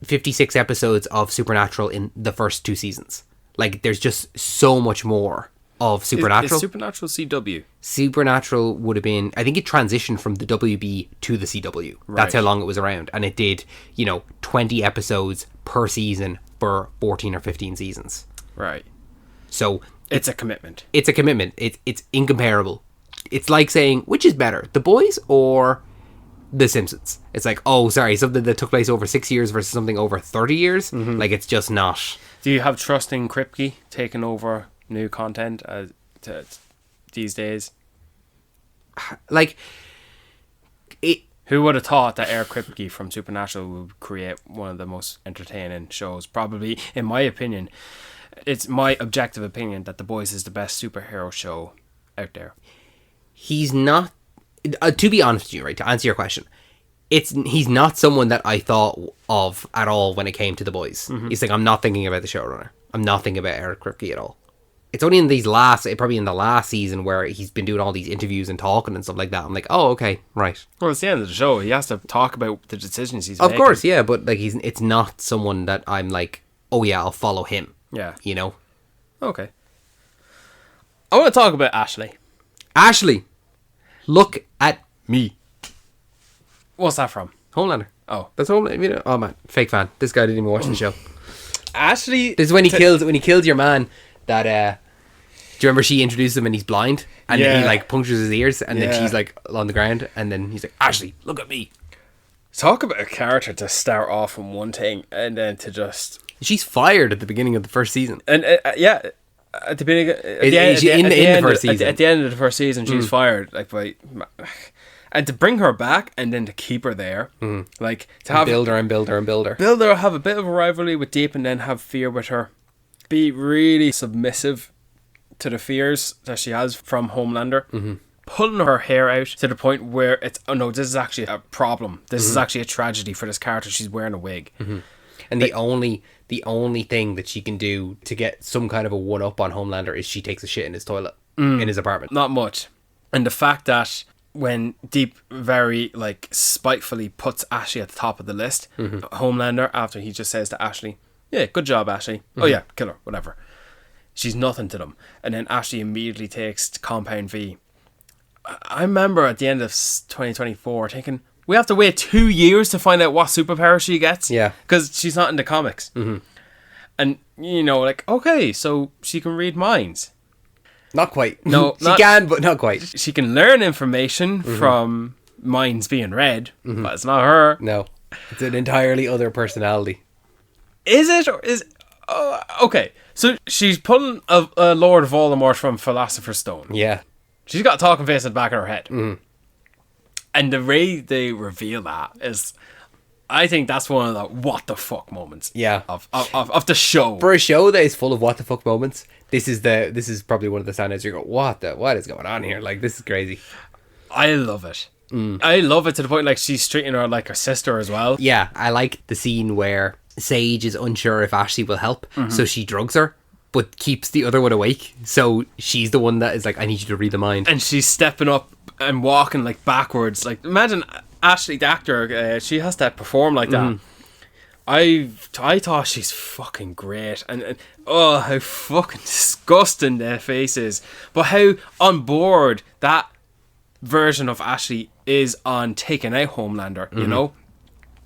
56 episodes of Supernatural in the first 2 seasons. Like, there's just so much more of Supernatural. Is Supernatural CW? Supernatural would have been, I think it transitioned from the WB to the CW. Right. That's how long it was around. And it did, 20 episodes per season for 14 or 15 seasons. Right. So it's a commitment. It's a commitment. It's incomparable. It's like saying, which is better, The Boys or The Simpsons? It's like, oh, sorry, something that took place over 6 years versus something over 30 years? Like, it's just not. Do you have trust in Kripke taking over new content these days? Like, who would have thought that Eric Kripke from Supernatural would create one of the most entertaining shows? Probably, in my opinion, it's my objective opinion that The Boys is the best superhero show out there. He's not, to be honest with you, right, to answer your question, he's not someone that I thought of at all when it came to The Boys. It's like, I'm not thinking about the showrunner. I'm not thinking about Eric Kripke at all. It's only in probably in the last season where he's been doing all these interviews and talking and stuff like that. I'm like, oh, okay, right. Well, it's the end of the show. He has to talk about the decisions he's making. Of course, yeah, but like, it's not someone that I'm like, oh yeah, I'll follow him. Yeah. Okay. I want to talk about Ashley. Ashley, look at me. What's that from? Homelander. Oh. That's Homelander. Oh man, fake fan. This guy didn't even watch the show. Ashley. This is when he kills your man. That do you remember she introduced him and he's blind and then he like punctures his ears and then she's like on the ground and then he's like, Ashley, look at me. Talk about a character to start off on one thing and then to just... She's fired at the beginning of the first season. And at the beginning, at the end of the first season, she's fired. Like, and to bring her back and then to keep her there, like to have build her, have a bit of a rivalry with Deep and then have fear with her. Be really submissive to the fears that she has from Homelander, pulling her hair out to the point where it's, oh no, this is actually a problem. This is actually a tragedy for this character. She's wearing a wig. And the only thing that she can do to get some kind of a one-up on Homelander is she takes a shit in his toilet in his apartment. Not much. And the fact that when Deep very like spitefully puts Ashley at the top of the list, Homelander, after he just says to Ashley, yeah, good job, Ashley. Oh yeah, kill her, whatever. She's nothing to them. And then Ashley immediately takes Compound V. I remember at the end of 2024 thinking, we have to wait 2 years to find out what superpower she gets. Yeah. Because she's not in the comics. And, you know, like, okay, so she can read minds. Not quite. No, she can, but not quite. She can learn information from minds being read, but it's not her. No. It's an entirely other personality. Is it? Or is okay, so she's pulling a Lord Voldemort from Philosopher's Stone. Yeah. She's got a talking face at the back of her head. And the way they reveal that is, I think that's one of the what the fuck moments of the show. For a show that is full of what the fuck moments, this is probably one of the standouts. You go, what is going on here? Like, this is crazy. I love it. I love it to the point like she's treating her like her sister as well. Yeah, I like the scene where Sage is unsure if Ashley will help, so she drugs her, but keeps the other one awake. So she's the one that is like, I need you to read the mind. And she's stepping up and walking like backwards. Like, imagine Ashley, the actor, she has to perform like that. I thought she's fucking great. And oh, how fucking disgusting their face is. But how on board that version of Ashley is on taking out Homelander, you know?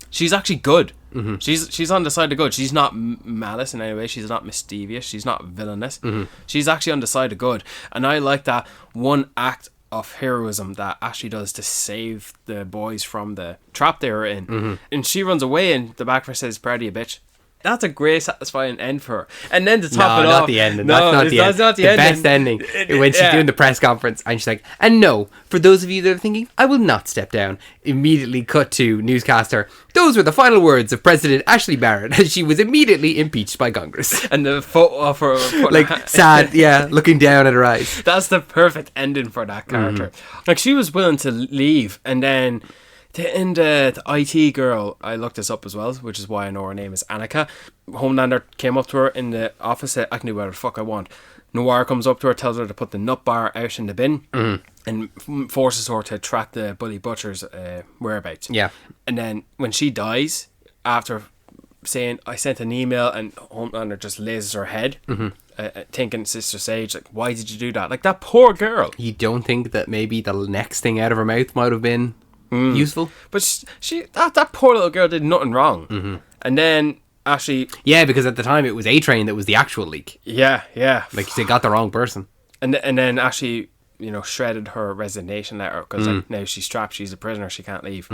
She's actually good. She's on the side of good. She's not malice in any way. She's not mischievous. She's not villainous. She's actually on the side of good. And I like that one act of heroism that Ashley does to save the boys from the trap they were in. And she runs away and the back of her says, proud of you, bitch. That's a great, satisfying end for her. And then to top it off... not the ending. That's not the ending. Best ending. When she's doing the press conference and she's like, and no, for those of you that are thinking, I will not step down. Immediately cut to newscaster. Those were the final words of President Ashley Barrett as she was immediately impeached by Congress. And the photo of her... like, sad, looking down at her eyes. That's the perfect ending for that character. Like, she was willing to leave and then... the IT girl, I looked this up as well, which is why I know her name is Annika. Homelander came up to her in the office, said, I can do whatever the fuck I want. Noir comes up to her, tells her to put the nut bar out in the bin, and forces her to track the Bully Butcher's whereabouts. Yeah. And then when she dies, after saying, I sent an email, and Homelander just lasers her head, thinking Sister Sage, like, why did you do that? Like, that poor girl. You don't think that maybe the next thing out of her mouth might have been... useful, but she that poor little girl did nothing wrong, and then Ashley, because at the time it was A-Train that was the actual leak. Like, they got the wrong person, and then Ashley, you know, shredded her resignation letter because like, now she's strapped, she's a prisoner, she can't leave,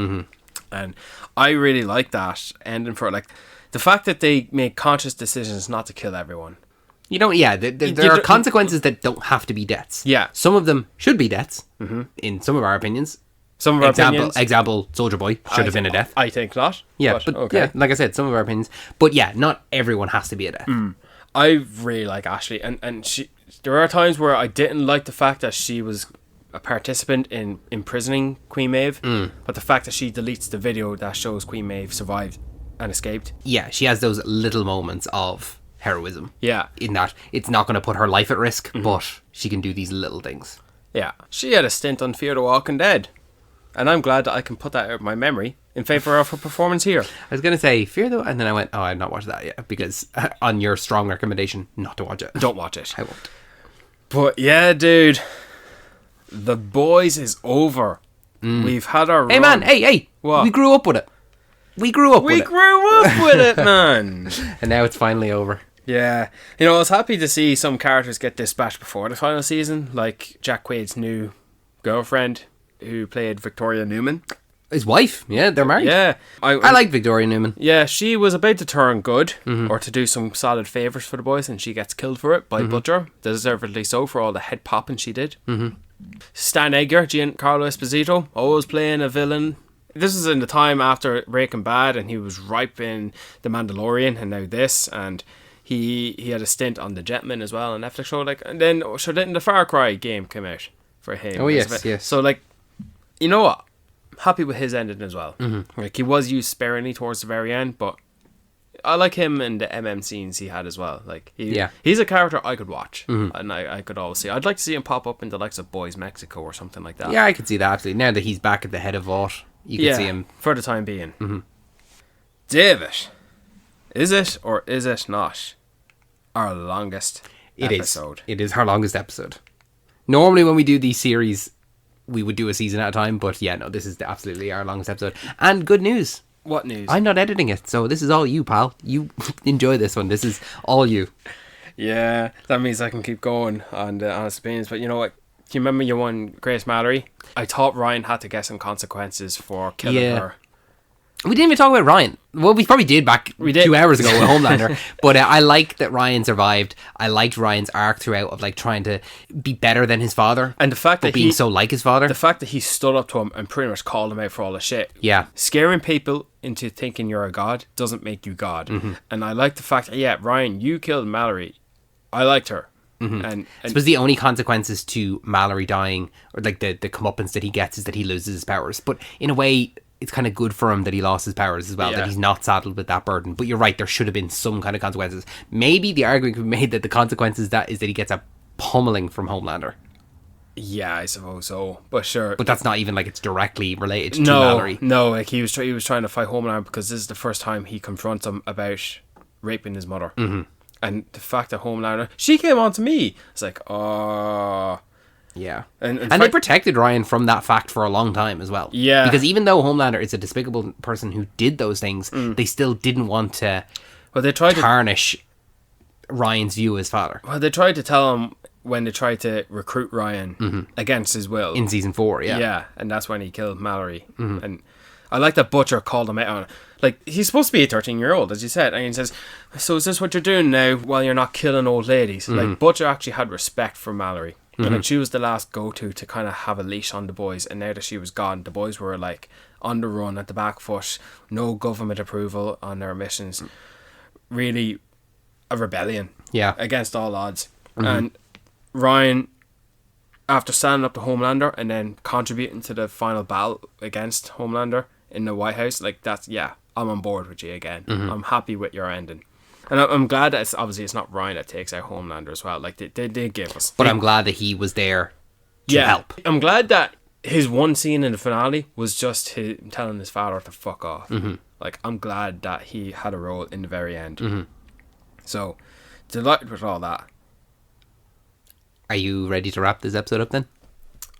and I really like that ending for her. Like, the fact that they made conscious decisions not to kill everyone. You know, there are consequences that don't have to be deaths. Yeah, some of them should be deaths, in some of our opinions. Some of our opinions. Example, Soldier Boy should have been a death. I think not. Yeah, but okay. Like I said, some of our opinions. But yeah, not everyone has to be a death. I really like Ashley, and she. There are times where I didn't like the fact that she was a participant in imprisoning Queen Maeve, but the fact that she deletes the video that shows Queen Maeve survived and escaped. Yeah, she has those little moments of heroism. Yeah. In that it's not going to put her life at risk, but she can do these little things. Yeah. She had a stint on Fear the Walking Dead. And I'm glad that I can put that out of my memory in favour of her performance here. I was going to say Fear though, and then I went, oh, I've not watched that yet, because on your strong recommendation not to watch it. Don't watch it. I won't. But yeah, dude, The Boys is over. We've had our Hey run. man, hey, what? We grew up with it. We grew up with it, man. And now it's finally over. Yeah. You know, I was happy to see some characters get dispatched before the final season, like Jack Quaid's new girlfriend, who played Victoria Newman. His wife, yeah, they're married. Yeah. I like Victoria Newman. Yeah, she was about to turn good, or to do some solid favours for the boys, and she gets killed for it by Butcher. Deservedly so, for all the head popping she did. Stan Edgar, Giancarlo Esposito, always playing a villain. This is in the time after Breaking Bad, and he was ripe in The Mandalorian, and now this, and he had a stint on The Gentleman as well on Netflix show, like, and then the Far Cry game came out for him. Oh yes. So like, you know what? Happy with his ending as well. Like, he was used sparingly towards the very end, but I like him in the scenes he had as well. Like, he's a character I could watch, and I could always see. I'd like to see him pop up in the likes of Boys Mexico or something like that. Yeah, I could see that absolutely. Now that he's back at the head of Vought, you can see him for the time being. David, Is it or is it not our longest episode? It is our longest episode. Normally when we do these series, we would do a season at a time, but yeah, no, this is absolutely our longest episode. And good news. What news? I'm not editing it, so this is all you, pal. You enjoy this one. This is all you. Yeah, that means I can keep going on the honest opinions. But you know what? Do you remember your one, Grace Mallory? I thought Ryan had to get some consequences for killing her. We didn't even talk about Ryan. Well, we probably did back 2 hours ago with Homelander. But I like that Ryan survived. I liked Ryan's arc throughout of like trying to be better than his father. And the fact that being so like his father. The fact that he stood up to him and pretty much called him out for all the shit. Yeah. Scaring people into thinking you're a god doesn't make you God. Mm-hmm. And I like the fact that, yeah, Ryan, you killed Mallory. I liked her. Mm-hmm. And I suppose the only consequences to Mallory dying, or like the comeuppance that he gets, is that he loses his powers. But in a way, it's kind of good for him that he lost his powers as well, that he's not saddled with that burden. But you're right, there should have been some kind of consequences. Maybe the argument could be made that the consequences that is that he gets a pummeling from Homelander. Yeah, I suppose so. But sure. But that's not even like it's directly related to Mallory. No, like he was trying to fight Homelander because this is the first time he confronts him about raping his mother. Mm-hmm. And the fact that Homelander, she came on to me. It's like, oh. Yeah. And they protected Ryan from that fact for a long time as well. Yeah. Because even though Homelander is a despicable person who did those things, they still didn't want to tarnish Ryan's view of his father. Well, they tried to tell him when they tried to recruit Ryan against his will. In season 4, yeah. Yeah, and that's when he killed Mallory. Mm-hmm. And I like that Butcher called him out on it. Like, he's supposed to be a 13-year-old, as you said. And he says, so is this what you're doing now while you're not killing old ladies? Mm-hmm. Like, Butcher actually had respect for Mallory. Mm-hmm. And like, she was the last go-to to kind of have a leash on the boys. And now that she was gone, the boys were like on the run at the back foot. No government approval on their missions. Really a rebellion. Yeah. Against all odds. Mm-hmm. And Ryan, after standing up to Homelander and then contributing to the final battle against Homelander in the White House, like that's, yeah, I'm on board with you again. Mm-hmm. I'm happy with your ending. And I'm glad that it's not Ryan that takes out Homelander as well. Like they give us. But I'm glad that he was there to help. I'm glad that his one scene in the finale was just him telling his father to fuck off. Mm-hmm. Like, I'm glad that he had a role in the very end. Mm-hmm. So, delighted with all that. Are you ready to wrap this episode up then?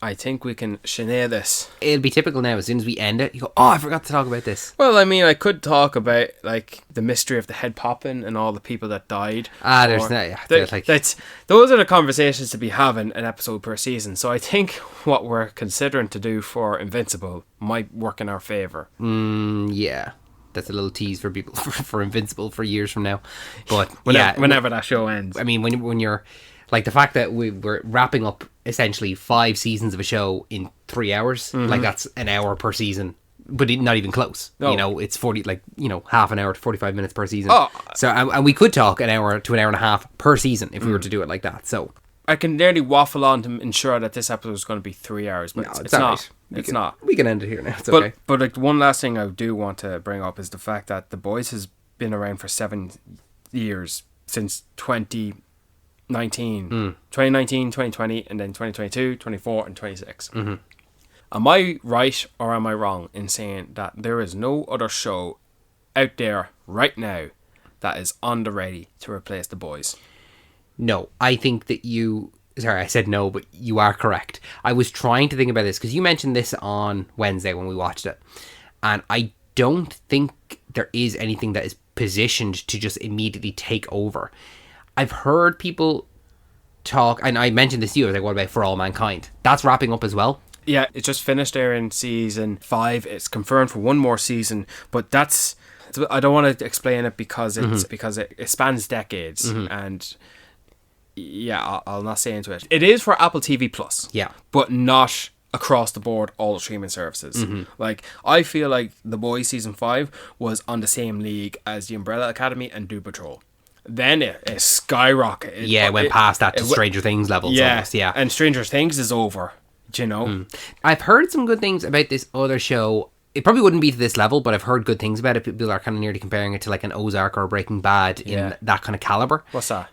I think we can shenanigans this. It'll be typical now. As soon as we end it, you go, oh, I forgot to talk about this. Well, I mean, I could talk about like the mystery of the head popping and all the people that died. Those are the conversations to be having an episode per season. So I think what we're considering to do for Invincible might work in our favour. Yeah. That's a little tease for people for Invincible for years from now. But whenever that show ends. I mean, when you're like the fact that we're wrapping up essentially 5 seasons of a show in 3 hours, like that's an hour per season, but not even close. No. You know, it's 40, like, you know, half an hour to 45 minutes per season. Oh. So, and we could talk an hour to an hour and a half per season if we were to do it like that. So I can nearly waffle on to ensure that this episode is going to be 3 hours, but no, it's not. It's not. We can end it here now. It's okay. But like one last thing I do want to bring up is the fact that The Boys has been around for 7 years since 2019, 2020, and then 2022, 24, and 26. Mm-hmm. Am I right or am I wrong in saying that there is no other show out there right now that is on the ready to replace The Boys? No, I think that sorry, I said no, but you are correct. I was trying to think about this because you mentioned this on Wednesday when we watched it, and I don't think there is anything that is positioned to just immediately take over. I've heard people talk, and I mentioned this to you, I was like, what about For All Mankind? That's wrapping up as well. Yeah, it just finished there in season 5. It's confirmed for one more season, but I don't want to explain it because it spans decades, and yeah, I'll not say into it. It is for Apple TV Plus, yeah, but not across the board all the streaming services. Like, I feel like The Boys season 5 was on the same league as The Umbrella Academy and Doom Patrol. Then it skyrocketed. Yeah, it went past that to Stranger Things levels. Yeah, almost, yeah. And Stranger Things is over, do you know? I've heard some good things about this other show. It probably wouldn't be to this level, but I've heard good things about it. People are kind of nearly comparing it to like an Ozark or a Breaking Bad in that kind of caliber. What's that?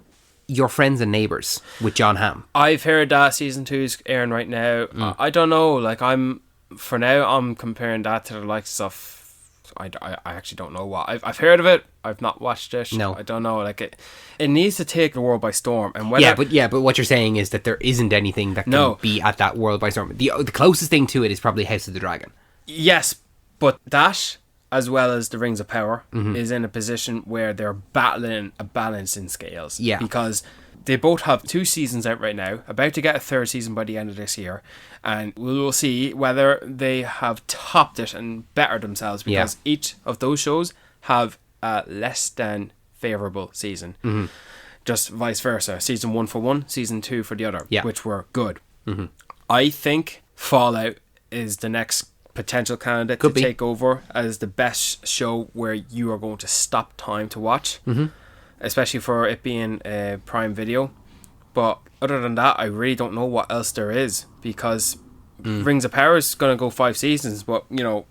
Your Friends and Neighbours with John Hamm. I've heard that season 2 is airing right now. I don't know. Like, I'm comparing that to the likes of I actually don't know what. I've heard of it. I've not watched it. No. I don't know. Like it needs to take the world by storm. And whether, but what you're saying is that there isn't anything that can be at that world by storm. The closest thing to it is probably House of the Dragon. Yes, but that, as well as the Rings of Power, is in a position where they're battling a balance in scales. Yeah. Because they both have 2 seasons out right now, about to get a 3rd season by the end of this year, and we will see whether they have topped it and bettered themselves, because each of those shows have a less than favourable season. Just vice versa. Season 1 for one, season 2 for the other, which were good. I think Fallout is the next potential candidate to take over as the best show where you are going to stop time to watch. Especially for it being a Prime Video. But other than that, I really don't know what else there is, because Rings of Power is going to go 5 seasons, but, you know,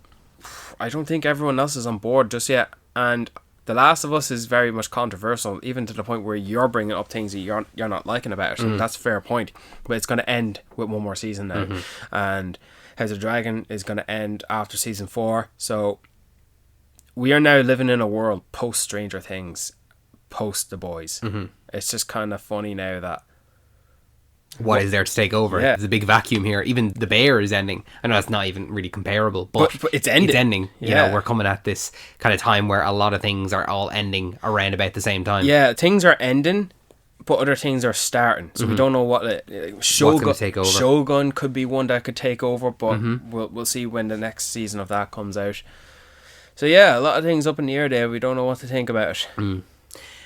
I don't think everyone else is on board just yet. And The Last of Us is very much controversial, even to the point where you're bringing up things that you're not liking about it. That's a fair point. But it's going to end with 1 more season now. And House of the Dragon is going to end after season 4. So we are now living in a world post Stranger Things, post The Boys. It's just kind of funny now that what is there to take over? There's a big vacuum here. Even The Bear is ending. I know that's not even really comparable, but it's ending. It's ending. You know, we're coming at this kind of time where a lot of things are all ending around about the same time. Yeah, things are ending, but other things are starting. So we don't know what Shogun take over. Shogun could be one that could take over, but we'll see when the next season of that comes out. So yeah, a lot of things up in the air there. We don't know what to think about it.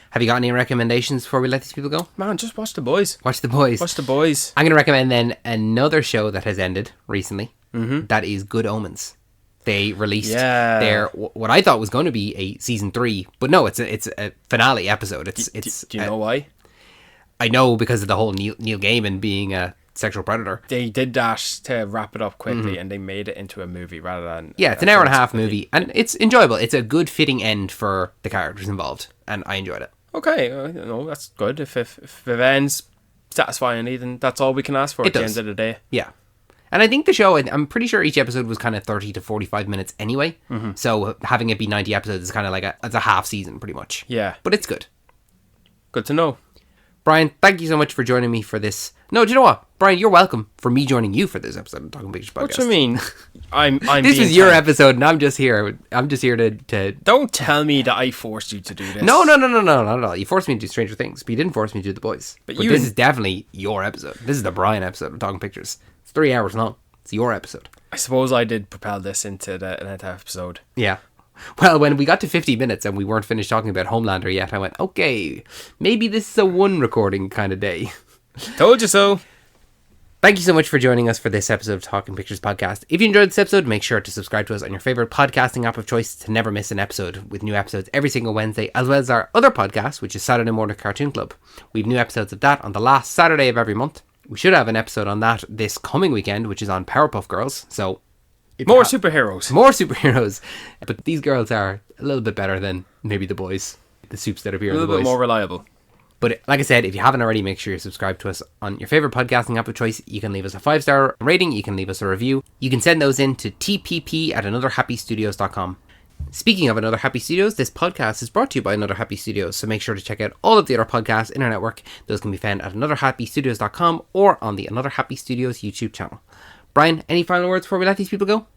Have you got any recommendations before we let these people go? Man, just watch The Boys. Watch The Boys. Watch The Boys. I'm going to recommend then another show that has ended recently. That is Good Omens. They released their what I thought was going to be a season 3, but no, it's a finale episode. Do you know why? I know, because of the whole Neil Gaiman being a sexual predator. They did that to wrap it up quickly, and they made it into a movie rather than... Yeah, it's an hour and a half movie, and it's enjoyable. It's a good fitting end for the characters involved, and I enjoyed it. Okay, that's good. If it ends satisfyingly, then that's all we can ask for at the end of the day. Yeah. And I think the show, I'm pretty sure each episode was kind of 30 to 45 minutes anyway. So having it be 90 episodes is kind of like it's a half season, pretty much. Yeah. But it's good. Good to know. Brian, thank you so much for joining me for this. No, do you know what? Brian, you're welcome for me joining you for this episode of Talking Pictures Podcast. What do you mean? I'm this is your episode, and I'm just here to... Don't tell me that I forced you to do this. No, not at all. You forced me to do Stranger Things, but you didn't force me to do The Boys. But this is definitely your episode. This is the Brian episode of Talking Pictures. It's 3 hours long. It's your episode. I suppose I did propel this into the next episode. Yeah. Well, when we got to 50 minutes and we weren't finished talking about Homelander yet, I went, okay, maybe this is a 1 recording kind of day. Told you so. Thank you so much for joining us for this episode of Talking Pictures Podcast. If you enjoyed this episode, make sure to subscribe to us on your favourite podcasting app of choice to never miss an episode, with new episodes every single Wednesday, as well as our other podcast, which is Saturday Morning Cartoon Club. We have new episodes of that on the last Saturday of every month. We should have an episode on that this coming weekend, which is on Powerpuff Girls. So more superheroes. But these girls are a little bit better than maybe the boys, the soups that appear in The Boys. A little bit more reliable. But like I said, if you haven't already, make sure you subscribe to us on your favourite podcasting app of choice. You can leave us a 5-star rating. You can leave us a review. You can send those in to tpp@anotherhappystudios.com. Speaking of Another Happy Studios, this podcast is brought to you by Another Happy Studios, so make sure to check out all of the other podcasts in our network. Those can be found at anotherhappystudios.com or on the Another Happy Studios YouTube channel. Brian, any final words before we let these people go?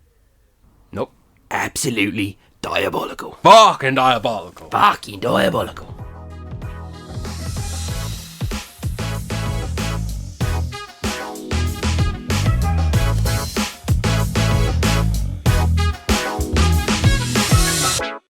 Nope. Absolutely diabolical. Fucking diabolical. Fucking diabolical.